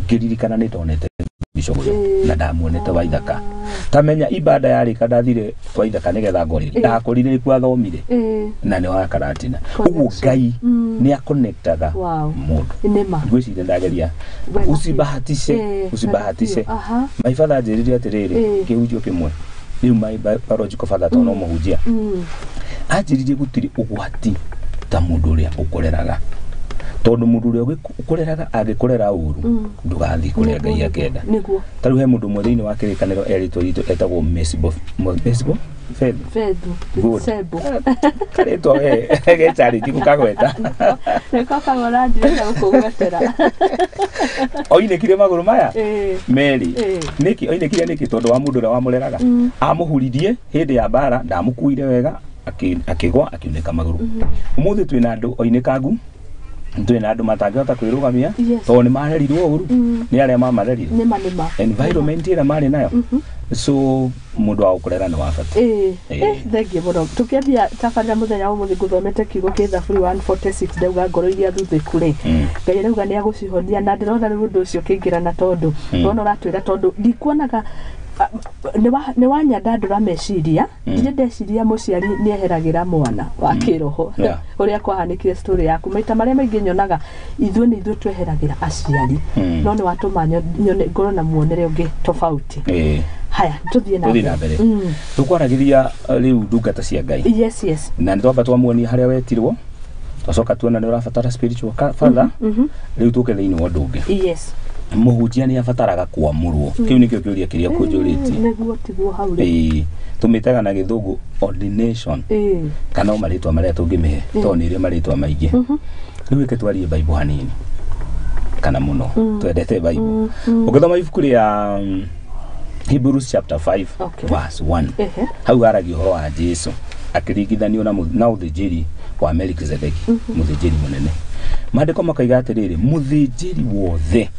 ngĩririkana nĩ ndonete bicogo na ndamuonete Waithaka tamenya ibada yarĩka ndathire Waithaka nĩgetha ngorire ndakorire kwa thomire na nĩ wa karatina ũguo Ngai nĩ akonektaga mũndũ ngwĩciria ndageria usibahatishe my father njĩrĩire atĩrĩrĩ kĩhunjio kĩmwe rĩu my biological father tono mũhunjia anjĩrĩire gũtirĩ ũgwati ta mũndũ ũrĩa ũkoreraga tondu mundu uria ukoreraga agĩkorera uru ndugathi kuria Ngai akenda taru he mundu mwethini wa kirikaniro eritwo itu etagwo Mesibo Fedu karetwo we gechari tikukagweta nekakagora ndire gukugwetera oinekire maguru maya Meri niki oinekire niki tondu wa mundu uria wamureraga amuhuririe hindi ya bara ndamukuire wega akigwa akiuneka maguru umuthi twina andu oinekangu twina andu matangihota kwirugamia to ni marerirwo uru ni aria mamarerire environment ira mari nayo so mundu wa ukurera ni wabati thengie muno tukiambia tabarira muthenya wa muthi guthomete kiugo ki Thaburi 146 ndauga ngoro iria thuthiku ri Ngai rauga ni agucihonia na ndirona riu undu ucio kingirana tondu wona uratwira tondu ndikuonaga ni wanyandandura meciria ndire ndeciria muciari ni eheragira mwana wa kiroho uria kwahanikire story yaku maita maria maingi nyonaga ithuĩ ni ithuĩ tweheragira aciari no ni watuma nyone ngoro na muonere ungi tofauti haya tuthie na mbere tukwaragiria riu ndungata cia Ngai yes na ndwamba twamuonia haria wetirwo twacoka tuona ni urabatara spiritual father riu tuke thiini wa ndunge muhunjia ni abataraga kuamurwo kiu nikio kiuria kiria kunjuritie niguo tiguo hau ri tumitaga na githungu ordination kana maritwa maria tungimihe to ni ire maritwa maingi riu ike twarie Bible hanini kana muno twendete Bible ukithoma ibuku ria Hebrews chapter 5 verse 1 hau aragia uhoro wa Jesu akiringithanio na uthinjiri wa Melkizedeki muthinjiri munene maandiko makaiga atiriri muthinjiri wothe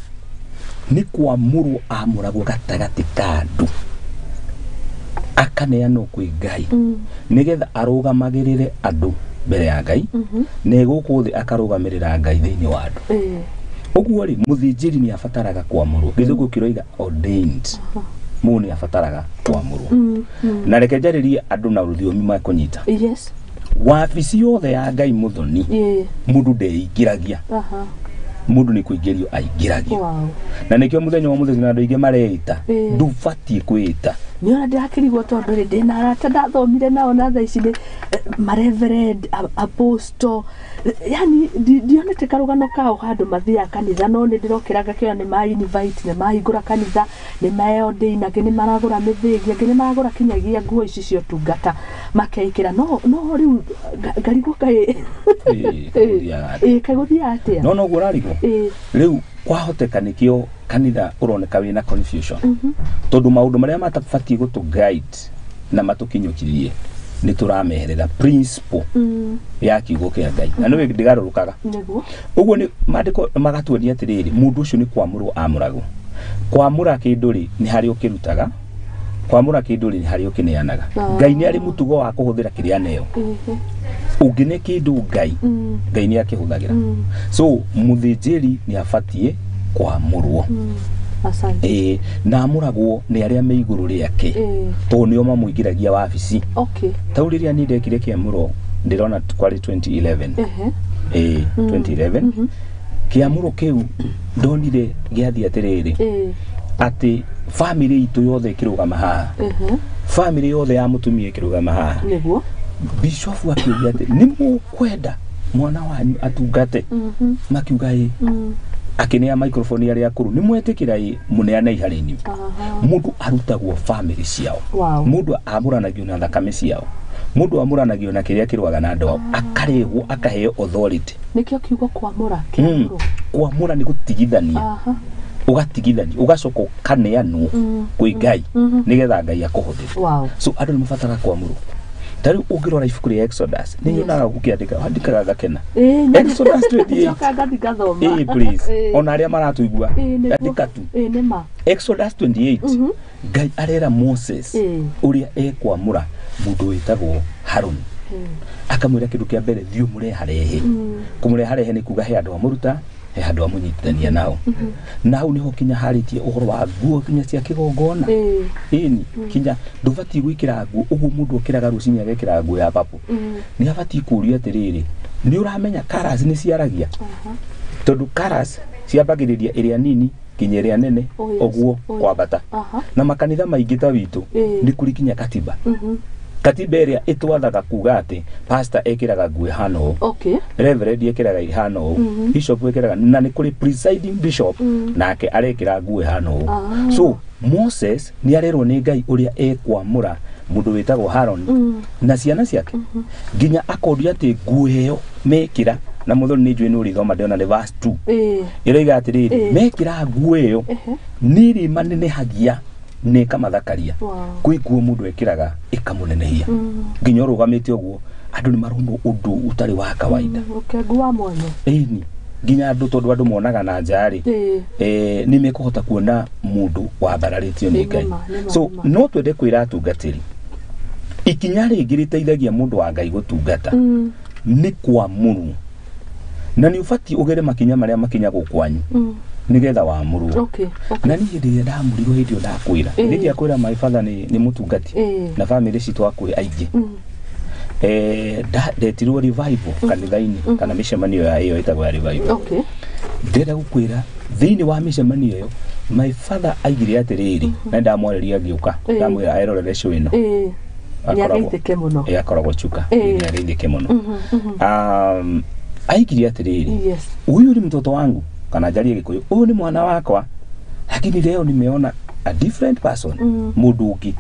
ni kuamurwo amuragwo gatagati ka andu akaneanwo kwi Ngai nigetha arugamagirire andu mbere ya Ngai na guku thi akarugamirira Ngai thiini wa andu uguo ri muthinjiri ni abataraga kuamurwo githungu kiroiga ordained mu ni abataraga kuamurwo na reke njaririe andu na rũthiomi makunyita wabici yothe ya Ngai Muthoni mundu ndeingiragia mundu ni kuingirio aingiragia na nikio muthenya wa muthenya andu ingi mareita ndubatie kwita ni ona ndakirigwo tondu ri ndina arata ndathomire nao na thaa ici ni reverend apostle yani ndionete karugano kao handu mathia kanitha no ni ndirokiraga kiona ni ma invite ni mahingura kanitha ni maeordain ake ni maragura mithingi ake ni maragura kinyagia nguo ici cio tungata makeikira no riu ngarigo kai kaguthia atia no gurarigo riu kwahoteka nikio kanitha uroneka wina confusion tondu maundu maria matabatie gutu guide na matukinyukirie ni turameherera principle ya kiugo kia Ngai na no ndigarurukaga uguo ni maandiko magatuonia atiriri mundu ucio ni kwamurwo amuragwo kwamura kindu ri ni hari ukirutaga kwamura kindu ri ni hari ukineanaga Ngai ni ari mutugo wa kuhuthira kiria neo ungine kindu Ngai ni akihuthagira so muthinjiri ni abatie kwamurwo asante na amuragwo ni aria me iguru riake to nio mamuingiragia wabici tauriria ni ndekire kiamuro ndirona kwari 2011 2011 kiamuro kiu ndonire giathi atiriri ati family itu yothe kirugama haha family yothe ya mutumia kirugama haha niguo bishop akiuga ati ni mukwenda mwana wanyu atungate makiuga akinia microphone yari akuru ni mwetikira muneana ihareni mundu arutagwo family ciao mundu amuranagio na thakame ciao mundu amuranagio na kiria kirwaga na ndo akarehwo akaheo authority nikio kiugo kwamura kwamura ni gutigithania ugatigithania ugacoka kaneanwo kwi Ngai nigetha Ngai akuhuthira so andu ni mabatara kwamurwo tari ungirora ibuku ria Exodus ni nyonaga gukiandika andikaga gakena Exodus 28 please ona aria maratuigua andika tu nima Exodus 28 Ngai arera Moses uria ekwamura mundu witagwo Harun akamwira kindu kia mbere thiu mureharehe kumureharehe ni kuga he andu amuruta he andu amunyitithania nao na hau niho kinya haritie uhoro wa nguo kinya cia kigongona ini kinya ndubati gwikira nguo ugu mundu okiraga rucinya gekira nguo ya papo ni abati kuria atiriri ni uramenya colors ni ciaragia tondu colors ciambagiriria iria nini kinya iria nene oguo kwambata na makanitha maingi ta witu ni kurikinya katiba katiba iria itwathaga kuga ati pastor ekiraga nguo hano reverend ekiraga hano bishop ekiraga na ni kuri presiding bishop nake arekira nguo hano so Moses ni arerwo ni Ngai uria ekwamura mundu witagwo Harun na ciana ciake nginya akoria ati nguo iyo mekira na Muthoni ni njui nuri thoma ndiona ni verse 2 iroiga atiriri mekira nguo iyo niri manenehagia ne kamathakaria kwi nguo mundu ekiraga ikamunenehia nginya urugamite uguo andu ni marundu undu utari wa kawaida nguo mwanya ni nginya andu tondu andu monaga na njari ni mekuhota kuona mundu wambararitio ni Ngai so no twende kwira atungatiri ikinya ringi riteithagia mundu wa Ngai gutungata ni kwamuru na ni ubati ugere makinya maria makinya gukwanyu nigetha wa muru na ni hindi ndamurirwo hindi ndakwira hindi akwira my father ni mutungati na family citu akuri aingi ndetirwo revival kanitha-ini kana micemanio ya iyo itagwo ya revival ndenda gukwira thiini wa micemanio iyo my father aigire atiriri na ndamworeria ngiuka ndamwira airorere show ino nyageithike muno akoragwo chuka nyageithike muno aigire atiriri huyu ni mtoto wangu kana jalie Gikuyu huyu ni mwana wakwa lakini leo nimeona a different person mundu ungi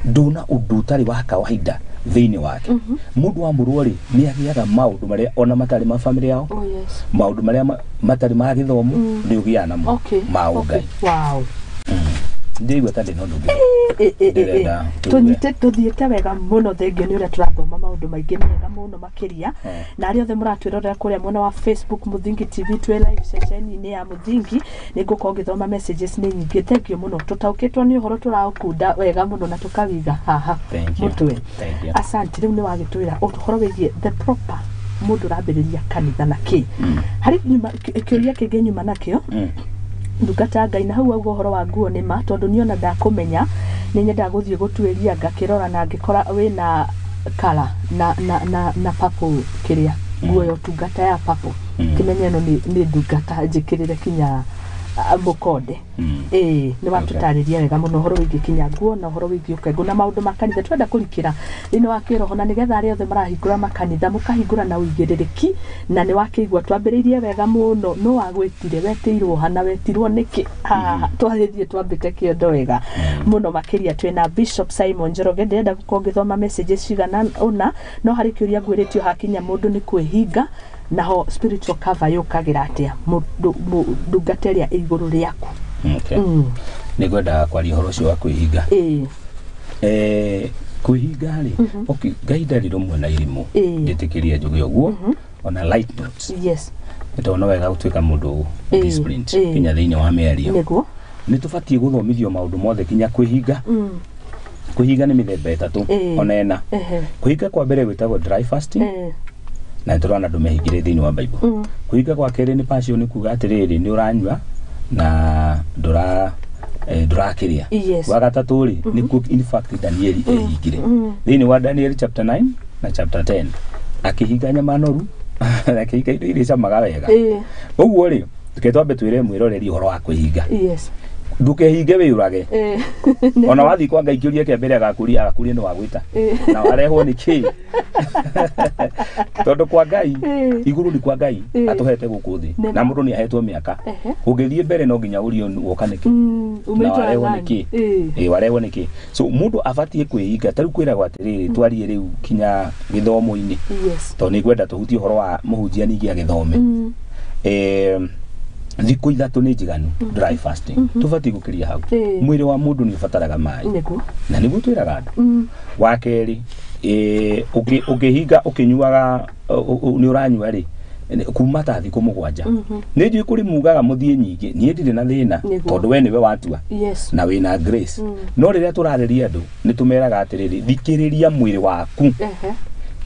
nduna undu utari wa kawaida thiini wake mundu wa murwori ni agiaga maundu maria ona matari ma family yao maundu maria matari ma githomo ni ugia namo maugai ndigwa tande no ndugi tuthiite wega muno thengio ni uria turathoma maundu maingi mega muno makiria na ari othe muratwirorera kuria mwena wa Facebook Muthingi TV twe live session ni ya Muthingi ni nguko ngithoma messages ni nyingi thengio muno tutaukitwo ni uhoro turaukunda wega muno na tukawiga haha mutwe asante riu ni wagitwira uhoro wigie the proper mundu rabiriria kanitha na ki hari kiuria kingi nyuma nakio ndungata Ngai na hau auga uhoro wa nguo ni ma tondu niona ndakumenya ni nyenda guthie gutuiria ngakirora na ngikora wina kala na papo kiria nguo yo tungata ya papo kimenya no ni ndungata njikirire kinya mukonde ni watutariria wega muno horo wingi kinya nguo na horo wingi ukengu na maundu makanitha twenda kurikira ino wakiroho na nigetha ari othe marahingura makanitha mukahingura na uigiririki na ni wakigwa twambiririe wega muno no wagwitire wetirwo hana wetirwo niki twarithie twambike kiondo wega muno makiria twina Bishop Simon Njoroge ndenda gukongithoma messages cigana una no hari kiuria ngwiritio hakinya mundu ni kwihinga naho spiritual cover yukagira atia ndungateria iguru riaku ni gwenda kwaria horo cio wa kwihinga kwihinga ri okay Ngai ndari rumwe na irimu nditikiria njuge uguo ona light notes ndona wega gutwika mundu disciplined kinya thiini wa miario niguo ni tubatie guthomithio maundu mothe kinya kwihinga kwihinga ni mithemba itatu ona ena kwihinga kwa mbere gwitagwo dry fasting na turana ndumehingire thiini wa Bible kwihinga kwa keri ni passion ni kuga atiriri ni uranywa na ndurakiria wa gatatu ri ni in fact Daniel ehingire thiini wa Daniel chapter 9 na chapter 10 akihinga nyama noru akihinga indo iria camaga wega uguo ri tuketwambe twire mwiroreri horo wa kwihinga ndukehinge wirage ona wathi kwa Ngai kiuria kia mbere agakuria ni wagwita na warehwo ni ki tondu kwa Ngai iguru ni kwa Ngai atuhete guku thi na mundu ni ahetwo miaka ungithie mbere no nginya urio woka niki na warehwo niki warehwo niki so mundu abatie kwihinga tari kwira gwatiriri twarie riu kinya githomo-ini tondu ni gwenda tuhutie horo wa muhunjia ningi agithome thiku ithatu ni njiganu dry fasting tubati gukiria hau mwiri wa mundu ni ubataraga mai na niguo twiraga andu wa keri ukihinga ukinyuaga ni uranyua ri kuma ta thiku mugwanja ni njui kuri mugaga muthie nyingi nie ndire na thina tondu we niwe watua na wina grace no riria turareria andu ni tumeraga atiriri thikiriria mwiri waku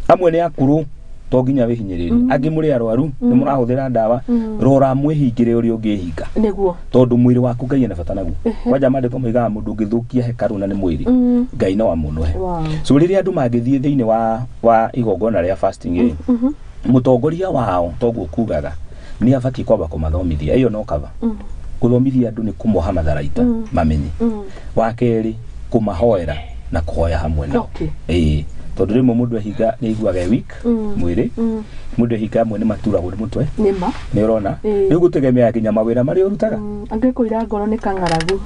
amwe ni akuru to nginya wihinyiriri angi muri arwaru ni murahuthira ndawa rora mwihingire uri ungihinga niguo tondu mwiri waku Ngai ena bata naguo kwanja mandiko moigaga mundu ngithukia hekaru na ni mwiri Ngai no amunwe so riria andu mangithie thiini wa igongona ria fasting mutongoria wao toguo kugaga ni abati kwamba kumathomithia iyo no kava kuthomithia andu ni kumoha matharaita mamenye wa keri kumahoera na kuhoya hamwe nao tondu rimwe mundu ahinga ni aiguaga weak mwiri mundu ahinga amwe ni maturagwo ni mutwe nima ni urona ni gutegemea kinya mawira mari urutaga angikuira ngoro ni kangaragu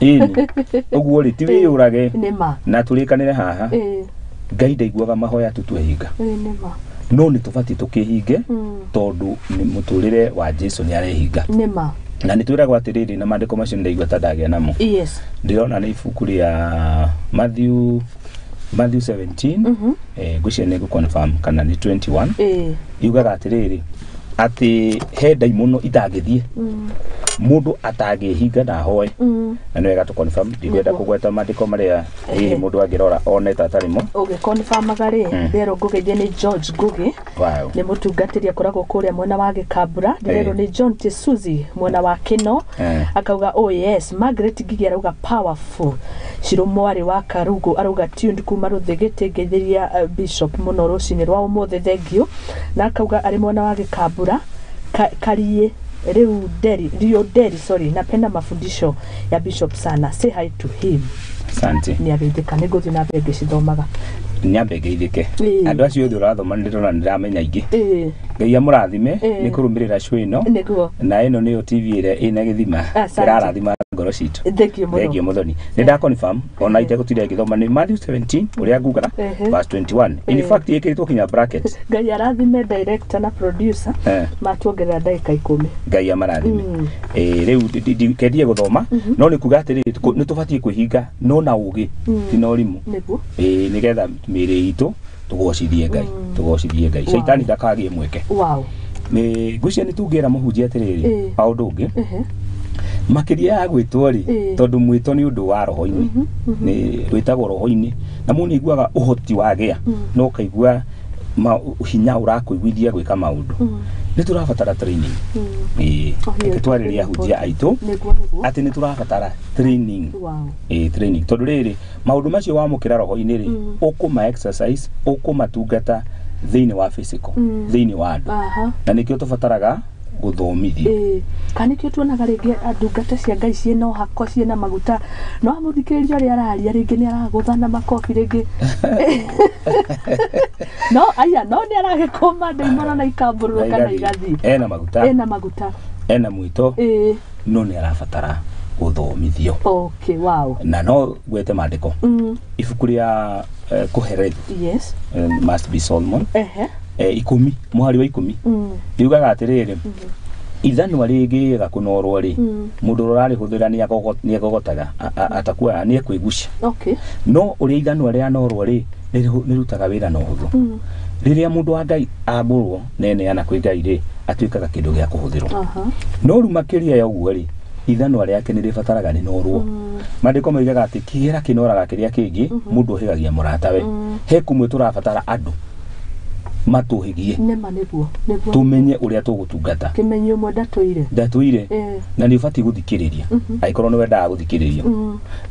uguo ri ti wiyurage nima na turikanire haha Ngai ndaiguaga mahoya tutwehinga nima no ni tubati tukihinge tondu ni muturire wa Jesu ni arehinga nima na ni twiragwo atiriri na mandiko macio ndaigua tadagia namo ndirona ni ibuku ria Matthew 17 gucia ni confirm kana ni 21 yugaga atiriri ati he daimono itangithie mundu atagihinga na hoe na no wega to confirm ndirenda kugweta mandiko maria mundu angirora one tatarimo confirm magari rero ngugeje ni George Ngugi ni mutungatiria koragwo kuria mwena wa Gikambura rero ni John Tesuzi mwena wa Kino akauga oh yes Margaret Ngigi arauga powerful Shirumwari wa Karugu arauga tuned kuma ruthigite ngetheria Bishop muno rucini rwa umuthe thengio na akauga ari mwena wa Gikambura karie Rio Deri sorry napenda mafundisho ya Bishop sana say hi to him asante ni ageithika ni guthi na mbege cithomaga ni ambegeithike andu acio othe urathoma ndirona ndiramenya ingi Ngai amurathime ni kurumirira show ino na ino niyo TV ire ina githima irarathima ngoro citu thengio Muthoni ni nda confirm ona ite gutire ngithoma ni Matthew 17 uria ngugaga verse 21 in fact ikiritwo kinya bracket Ngai arathime director na producer matuongerera ndagika 10 Ngai amarathime riu kendie guthoma no ni kuga atiri ni tubatie kwihinga no na ugi ti no rimu nigetha miri itu tugocithie Ngai shaitani ndakagie mweke ni gucia ni tungira muhunjia atiriri aundu ungi makiria ya gwitwo ri tondu mwito ni undu wa roho-ini ni rwitagwo roho-ini na muni iguaga uhoti wagia no kaigua hinya urakuiguithia gwika maundu ni turabatara training twariria hunjia aitu ati ni turabatara training training tondu riri maundu macio wamukira roho-ini ri ukuma exercise ukuma tungata thiini wa physical thiini wa andu na nikio tubataraga guthomithio kanikio tuonaga ringi andungata cia Ngai ciena hako ciena maguta no amuthikiriria ri araria ringi ni araguthana makofi ringi no aya no ni aragikoma ndaimana na ikamburu kana igathi ena maguta ena mwito no ni arabatara guthomithio wow na no gwete mandiko ibuku ria kuherethi must be Solomon 10 muhari wa 10 yugaga atiriri ithanwa ringi gakunorwo ri mundu urari huthira ni agogotaga atakuwa ni ekwigucia no uri ithanwa ria norwo ri ni rutaga wira no huthu riria mundu wa Ngai aburwo nene ana kwi Ngai ri atuikaga kindu gia kuhuthirwo no ru makiria ya uguo ri ithanwa riake ni ribataraga ni norwo mandiko moigaga ati kigira kinoraga kiria kingi mundu uhigagia muratawe he kumwe turabatara andu matuhigie nema niguo tumenye uria tugutungata kimenyo mwe ndatuire na ni ubati guthikiriria aikorwo ni wenda guthikiriria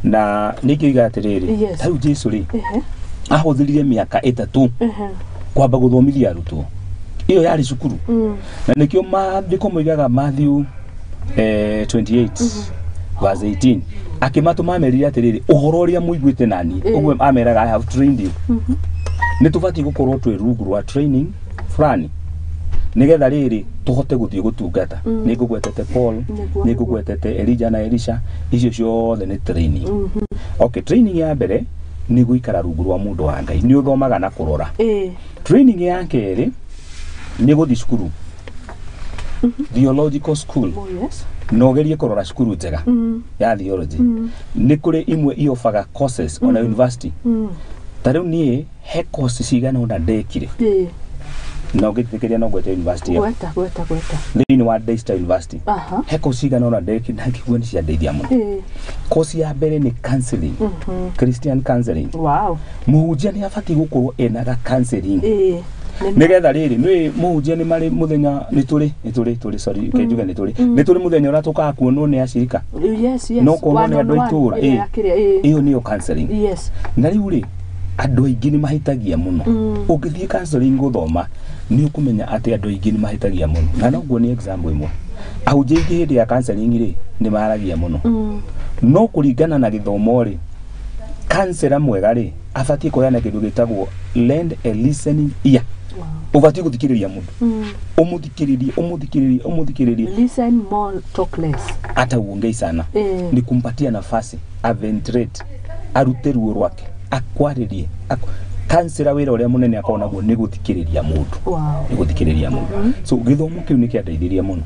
na nikiuga atiriri tau Jesu ri ahuthirire miaka 3 kwamba guthomithia arutwo iyo yari cukuru na nikio mandiko moigaga Matthew 28 verse 18 akimatuma merire atiriri uhoro uria muiguite nani ugwe ameraga I have trained you ni tubati gukorwo twi rungu rwa training fulani nigetha riri tuhote guthie gutungata ni ngugwetete Paul ni ngugwetete Elijah na Elisha icio ciothe ni training training ya mbere ni guikara rungu rwa mundu wa Ngai ni uthomaga na kurora training ya keri ni guthi cukuru theological school no gerie kurora cukuru njega ya theology ni kuri imwe iofaga courses on a university Tariu nie he course cigana ona ndekire na ũgĩtĩkĩria no gweta university gweta thĩinĩ wa Daystar University he course cigana ona ndekire na ngĩigua nĩ ciandeithia mũno. Course ya mbere nĩ counseling, Christian counseling. Wow. Mũhunjia nĩ abatiĩ gũkorwo enaga counseling nigetha rĩrĩ nĩ mũhunjia nĩ marĩ mũthenya nĩ tũrĩ sorry kenjuge nĩ tũrĩ mũthenya ũrĩa tũkaga kuonwo nĩ acirika. Yes. No kuonwo nĩ andũ a itũũra ĩyo nĩyo counseling. Yes. Na rĩu rĩ andũ aingĩ nĩ mahĩtagia mũno. Ũngĩthiĩ counseling gũthoma nĩ ũkũmenya atĩ andũ aingĩ nĩ mahĩtagia mũno. Na noguo nĩ example ĩmwe. Ahunjia aingĩ hĩndĩ ya counseling rĩ nĩ maragia mũno. No kũringana na gĩthomo rĩ counselor mwega rĩ abatiĩ kũheana kĩndũ gĩtagwo lend a listening ear. Ubatiĩ gũthikĩrĩria mũndũ. Ũmũthikĩrĩrie. Listen more, talk less. Hata uongei sana. Ni kumpatia nafasi aventrate arute ruo rwake akwarĩrie. Counselor wĩra ũrĩa mũnene akorwo naguo nĩ gũthikĩrĩria mũndũ. Nĩ gũthikĩrĩria mũndũ. So gĩthomo kĩu nĩ kĩandeithirie mũno.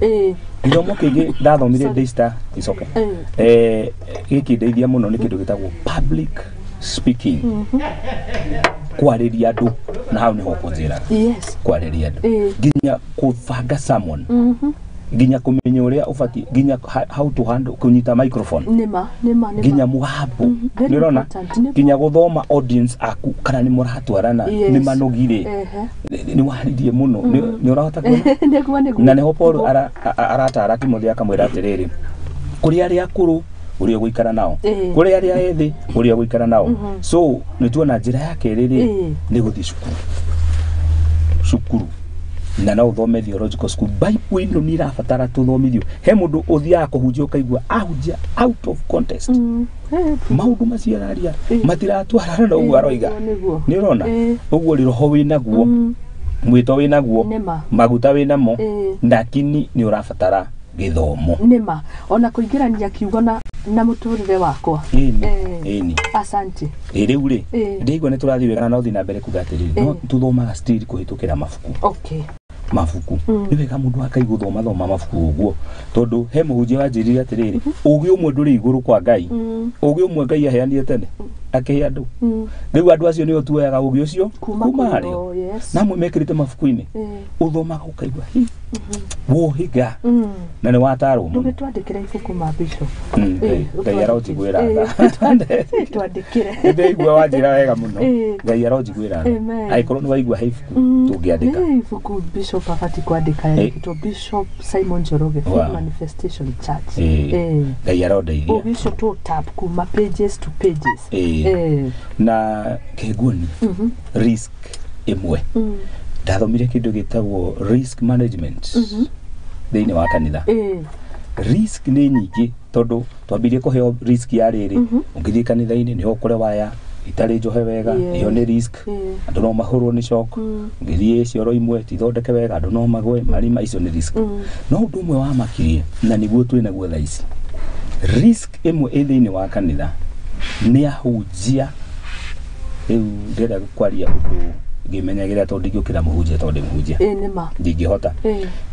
Gĩthomo kĩngĩ ndathomire Daystar icoke. Gĩkĩndeithia mũno nĩ kĩndũ gĩtagwo public speaking. Kwarĩria andũ na hau nĩho kũnjĩra. Yes. Kwarĩria andũ. Nginya kũbanga sermon. Nginya kũmenya ũrĩa ũbatiĩ nginya how to handle kũnyita microphone. Nĩma. Nginya mũgambo. Nĩrona nginya gũthoma audience aku kana nĩ mũratwarana nĩ manogire. Nĩ waharirie mũno. Nĩ ũrahota kuona. Na nĩho Paul aratara Timotheo akamwĩra atĩrĩrĩ kũrĩ arĩa akũrũ ũrĩa gũikara nao kũrĩ arĩa ethĩ ũrĩa gũikara nao. So nĩ tuona njĩra ya kerĩ nĩ gũthiĩ cukuru na no ũthome theological school. Bible ĩno nĩ ĩrabatara tũthomithio. He mũndũ ũthiaga kũhunjia ũkaigua ahunjia out of context. Maũndũ macio araria matiratwarana na ũguo aroiga. Nĩ ũrona ũguo rĩ roho wĩnaguo mwĩto wĩnaguo maguta wĩnamo lakini nĩ ũrabatara gĩthomo. Nĩma ona kũingĩrania kiugo na mũtũrĩre wakwa. Ĩni. Asante. Rĩu rĩ ndĩigua nĩ tũrathiĩ wega na ũthiĩ na mbere kuga atĩrĩrĩ no tũthomaga still kũhĩtũkĩra mabuku. Okay. Mabuku nĩ wega mũndũ akaigua thoma mabuku ũguo tondũ he mũhunjia wanjĩrire atĩrĩrĩ ũgĩ ũmwe ndũrĩ igũrũ kwa Ngai. Ũgĩ ũmwe Ngai aheanire tene akĩhe andũ. Rĩu andũ acio nĩo tuoyaga ũgĩ ũcio kuma harĩo na amwe mekĩrĩte mabuku-inĩ ũthomaga ũkaigua wohiga na nĩ watarwo mũno. Twandĩkĩre ibuku ma Bishop. Ngai arojiguĩra twandĩkĩre. Ndaigua wanjĩra wega mũno. Ngai arojiguĩra angĩkorwo nĩ waigua he ibuku tũngĩandĩka. Ibuku Bishop afati kuandĩka rĩtwa Bishop Simon Njoroge Full Manifestation Church. Ngai arondeithia. Ũgicio to tab kuma pages to pages. Na kĩguoni risk ĩmwe ndathomire kĩndũ gĩtagwo risk management thĩinĩ wa kanitha. Risk nĩ nyingĩ tondũ twambirie kũheo risk ya rĩrĩ ũngĩthiĩ kanitha-inĩ nĩho ũkore waya itarĩ njohe wega iyo nĩ risk. Andũ no mahũrwo nĩ shock. Ngĩthiĩ cioro imwe tithondeke wega andũ no magwe marima icio nĩ risk. No ũndũ ũmwe wa makirie na nĩguo twĩ naguo thaa ici risk ĩmwe thĩinĩ wa kanitha nĩ ahunjia. Rĩu ndĩrenda kwaria ũndũ ngĩmenyagĩra tondũ ndingĩũkĩra mũhunjia tondũ mũhunjia nĩma ndingĩhota.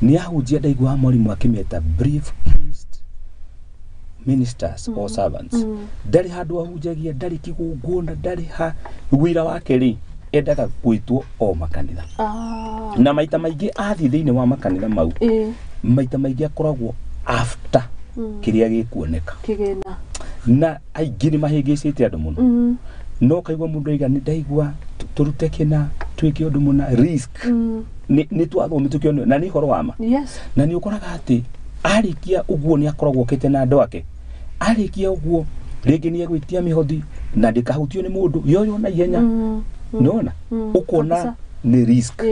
Nĩ ahunjia ndaigua mwarimũ akĩmeta brief-cast ministers or servants. Ndarĩ handũ ahunjagia ndarĩ kĩgũngũna ndarĩ ha wĩra wake rĩ endaga gwĩtwo o makanitha. Na maita maingĩ athiĩ thĩinĩ wa makanitha mau maita maingĩ akoragwo after kĩrĩa gĩkuoneka kĩgĩna na aingĩ nĩ mahĩngĩcĩte andũ mũno. No kaigua mũndũ aiga nĩ ndaigua tũrute kĩna twĩke ũndũ mũna risk nĩ twathomithio kĩono na nĩ horo wa ma. Na nĩ ũkoraga atĩ arĩkia ũguo nĩ akoragwo okĩte na andũ ake. Arĩkia ũguo rĩngĩ nĩ egwĩtia mĩhothi na ndĩkahutio nĩ mũndũ yoyo na ihenya. Nĩona ũkona nĩ risk.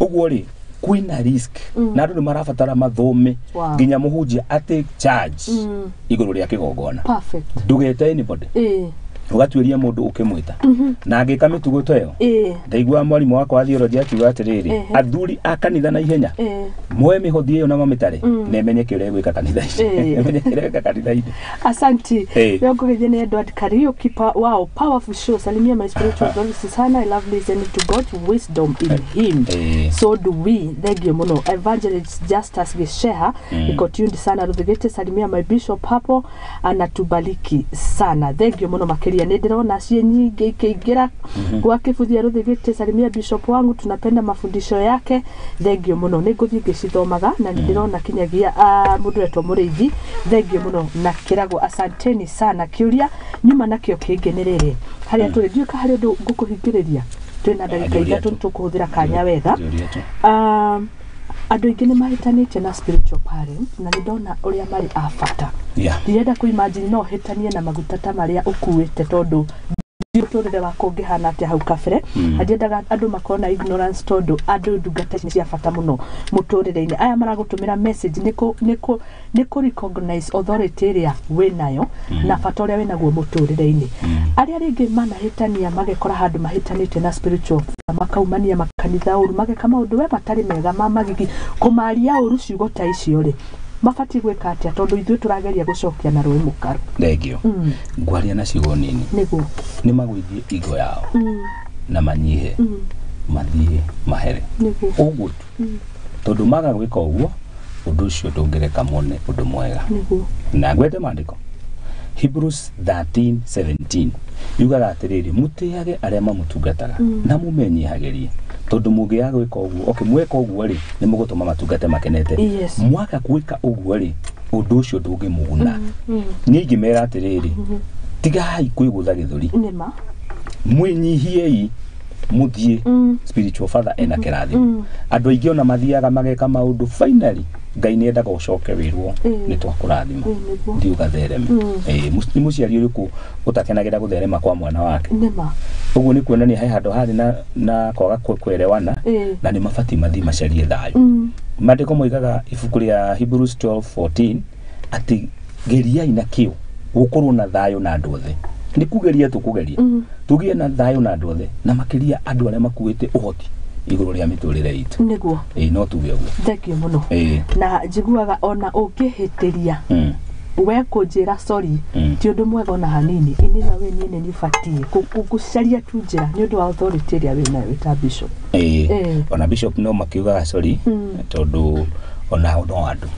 Ũguo rĩ kwĩna risk na andũ nĩ marabatara mathome nginya mũhunjia atĩ charge igũrũ rĩa kĩgongona. Ndũgete anybody. Ũgatuĩria mũndũ ũkĩmwĩta na angĩka mĩtugo ta ĩyo. Ndaigua mwarimũ wakwa wa theology akiuga atĩrĩrĩ athuri a kanitha na ihenya moe mĩhothi ĩyo na mamĩtare na emenyeke ũrĩa gwĩka kanitha-inĩ. Emenyeke ũrĩa gwĩka kanitha-inĩ. Asante. Leo ngogeje ni Edward Kariuki. Wow, powerful show. Salimia my spiritual brothers sana. I love listening to God's wisdom in him. So do we. Thank you muno. Evangelist Justus Gesheha iko tuned sana. Rudhigete salimia my bishop hapo anatubaliki sana. Thank you muno makeri kuhudhuria. Ndirona cie nyingi ikiingira kwa kibuthia ruthigite salimia bishop wangu, tunapenda mafundisho yake. Thengio muno, niguthii ngicithomaga na ndirona kinyagia mundu etwo Muriithi. Thengio muno na kirago, asanteni sana. Kiuria nyuma nakio kingenirire haria turi nduika hari undu ngukuhingiriria twina ndagika ithatu tukuhuthira kanya wega. Andu aingi ni mahitanite na spiritual parents na ndona uria mari afata. Ndirenda kuimagine no hitanie na maguta ta maria ukuite tondu muturire wako ngihana atia hau kabere. Ndiendaga andu makona ignorance tondu andu ndungata ni cia bata muno muturire-ini. Aya maragutumira message niko recognize authority iria winayo na bata uria winaguo muturire-ini. Aria ringi manahitania magekora handu mahitanite na spiritual makaumania makanitha uru mageka maundu we matari mega mamagigi kumaria uru ciugo ta icio ri mabati gwika atia tondu ithuĩ turageria gucokia na rũĩ mũkaru. Thengio ngwaria na ciugo nini niguo ni magwithie igo yao na manyihe mathie mahere uguo tondu maga gwika uguo undu ucio ndungireka mone undu mwega na ngwete maandiko Hebrews 13:17 yugaga atiriri mutiage aria mamutungataga na mumenyihagerie tondu mungiaga gwika uguo mweka uguo ri ni mugutuma matungate makenete mwaka gwika uguo ri undu ucio ndungimuguna ni ngimera atiriri tigai kwigutha githuri mwinyihiei muthie spiritual father ena kirathi andu aingi ona mathiaga mageka maundu finally Ngai ni endaga ucoke wirwo ni twakurathima ndiuga thereme ni muciari uriku utakenagira gutherema kwa mwana wake uguo ni kuonania hai handu hari na kwaga kwerewana na ni mabati mathi macarie thayo mandiko moigaga ibuku ria Hebrews 12:14 ati geriai na kiu gukorwo na thayo na andu othe ni kugeria tukugeria tugie na thayo na andu othe na makiria andu aria makuite uhoti iguru ria miturire itu niguo no tuge uguo thengio muno na njiguaga ona ungihitiria we kunjira sorry ti undu mwega ona hanini ini na we nini ni fatie kugucaria tu njira ni undu wa authority ria we na wita bishop ona bishop no makiuga sorry tondu ona no andu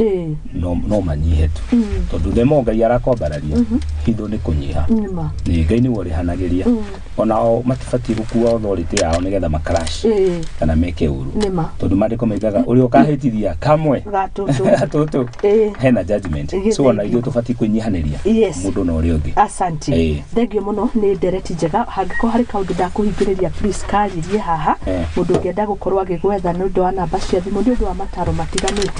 no manyihe tu tondu demo Ngai arakwambararia hitho ni kunyiha ni Ngai ni wori hanagiria ona matibati gukua authority yao nigetha macrash kana meke uru tondu mandiko maigaga uri ukahitiria kamwe gatutu hena judgment so ona ithu tubati kunyihaniria mundu na uri ungi. Asante thengio muno ni ndereti njega hangiko hari kaundu ndakuhingiriria please karirie haha mundu ngenda gukorwo agigwetha ni undu wa namba cia thimu ni undu wa mataro matiganite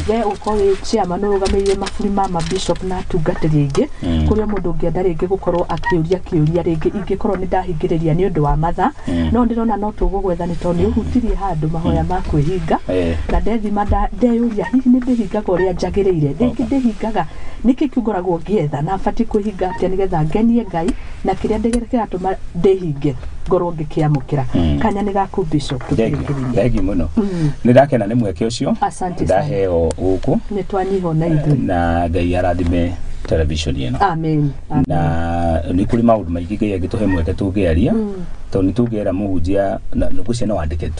we ukowe chairman urugamiririe maburi ma bishop na atungatiri aingi kuria mundu ngenda ringi gukorwo akiuria kiuria ringi ingikorwo ni ndahingiriria ni undu wa matha no ndirona no tugugwetha ni tondu uhutirie handu mahoya ma kwihinga na ndethima ndeyuria hihi ni ndihingaga uria njagiriire ringi ndihingaga niki kiugoragwo ngietha na bati kwihinga atia nigetha ngenie Ngai na kiria ndigerekera tuma ndihinge ngorwo ngikiamukira kanya ni gaku bishop thegi muno ni ndakena ni mweke ucio ndaheo guku ni twanyiho na ithu na Ngai arathime television ino amen na ni kuri maundu maingi Ngai agituhe mweke tungiaria tondu tungera muhunjia nugucia no andike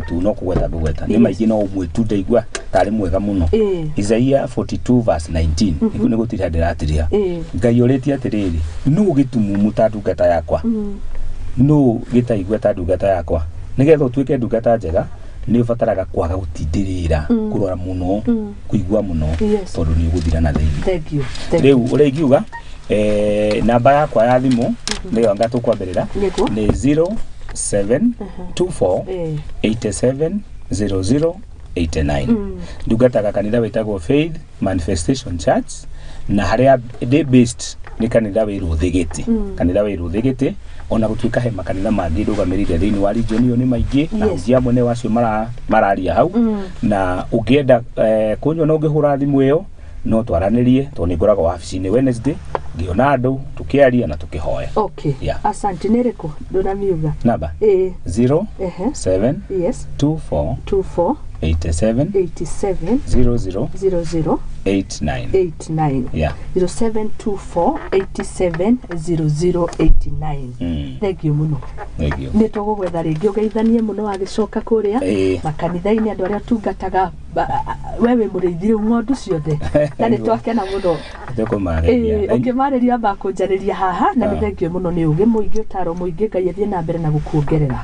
tu no kugweta ni maingi no umwe tu ndaigua tari mwega muno Isaiah 42:19 ni gutiri ndiratiria Ngai uriti atiriri nu gitumu mutandungata yakwa no gitaigua ta ndungata yakwa nigetha utuike ndungata njega ni ubataraga kwaga gutindirira kurora muno kuigua muno tondu ni uguthira na theithi. Thank you riu ureigiuga namba yakwa ya thimu niyo ngatukwambirira ni 0724870089 ndungataga kanitha witagwo Faith Manifestation Church na haria day based ni kanitha wiru thigiti kanitha wiru thigiti ona gutuika he makanitha mangi ndugamirire thiini wa region iyo ni maingi na njia mwene wacio mararia hau na ungienda kunywa no ngihura thimu iyo no twaranirie to ni ngoragwo wabici-ini Wednesday ngiona andu tukiaria na tukihoya. Okay asante niriko ndona miuga namba 0 7 24 87 00 00 89 Yeah. 0724870089 thengio muno Thengio. nä tå gå gwetha rä ngä å geithanie må no agäcoka kå rä a makanitha-inä andå arä a tungataga we wä må rä ithi rä u ng'ondu ciothe na nä twakena må no å kä marä ria amba kå njarä ria haha na nä thengio må no nä å gä må ingä å taro må ingä ngai athiä na mbere na gå kuongerera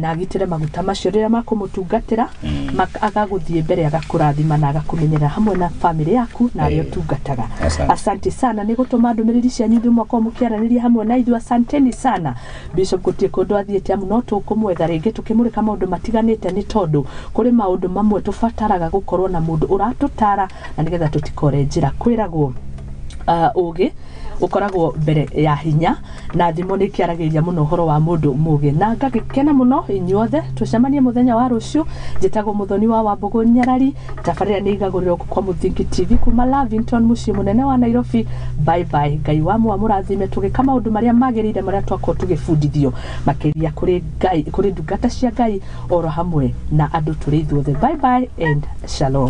na agitä re maguta macio rä rä a makå må tungatä ra agagå thiä mbere agakå rathima na agakå menyerera hamwe na bamĩrĩ yaku na arĩa ũtungataga. Asante sana nĩ gũtũma ndũmĩrĩri cianyu ithuĩ mwako mũkĩaranĩria hamwe na ithuĩ. Asanteni sana. Bishop gũtirĩ kũndũ athiĩte amu no tũkũmwetha rĩngĩ tũkĩmũrĩka maũndũ matiganĩte nĩ tondũ kũrĩ maũndũ mamwe tũbataraga gũkorwo na mũndũ ũratũtara na nĩgetha tũtikore njĩra. Kwĩragwo ũgĩ ukoragwo mbere ya hinya na thimo nĩ kĩaragĩria mũno ũhoro wa mũndũ mũgĩ na ngagĩkena mũno inyuothe tũcemanie mũthenya wa rũciũ. Njĩtagwo Muthoni wa Wambugu Nyarari, tabarĩra nĩ Igaguriro kwa Muthingi TV kuma Lavington mũciĩ mũnene wa Nairobi. Bye bye. Ngai wa mũrathime tũgĩka maũndũ marĩa magĩrĩire marĩa twakorwo tũgĩbundithio makĩria kũrĩ ndungata cia Ngai oro hamwe na andũ tũrĩ ithuothe. Bye bye and shalom.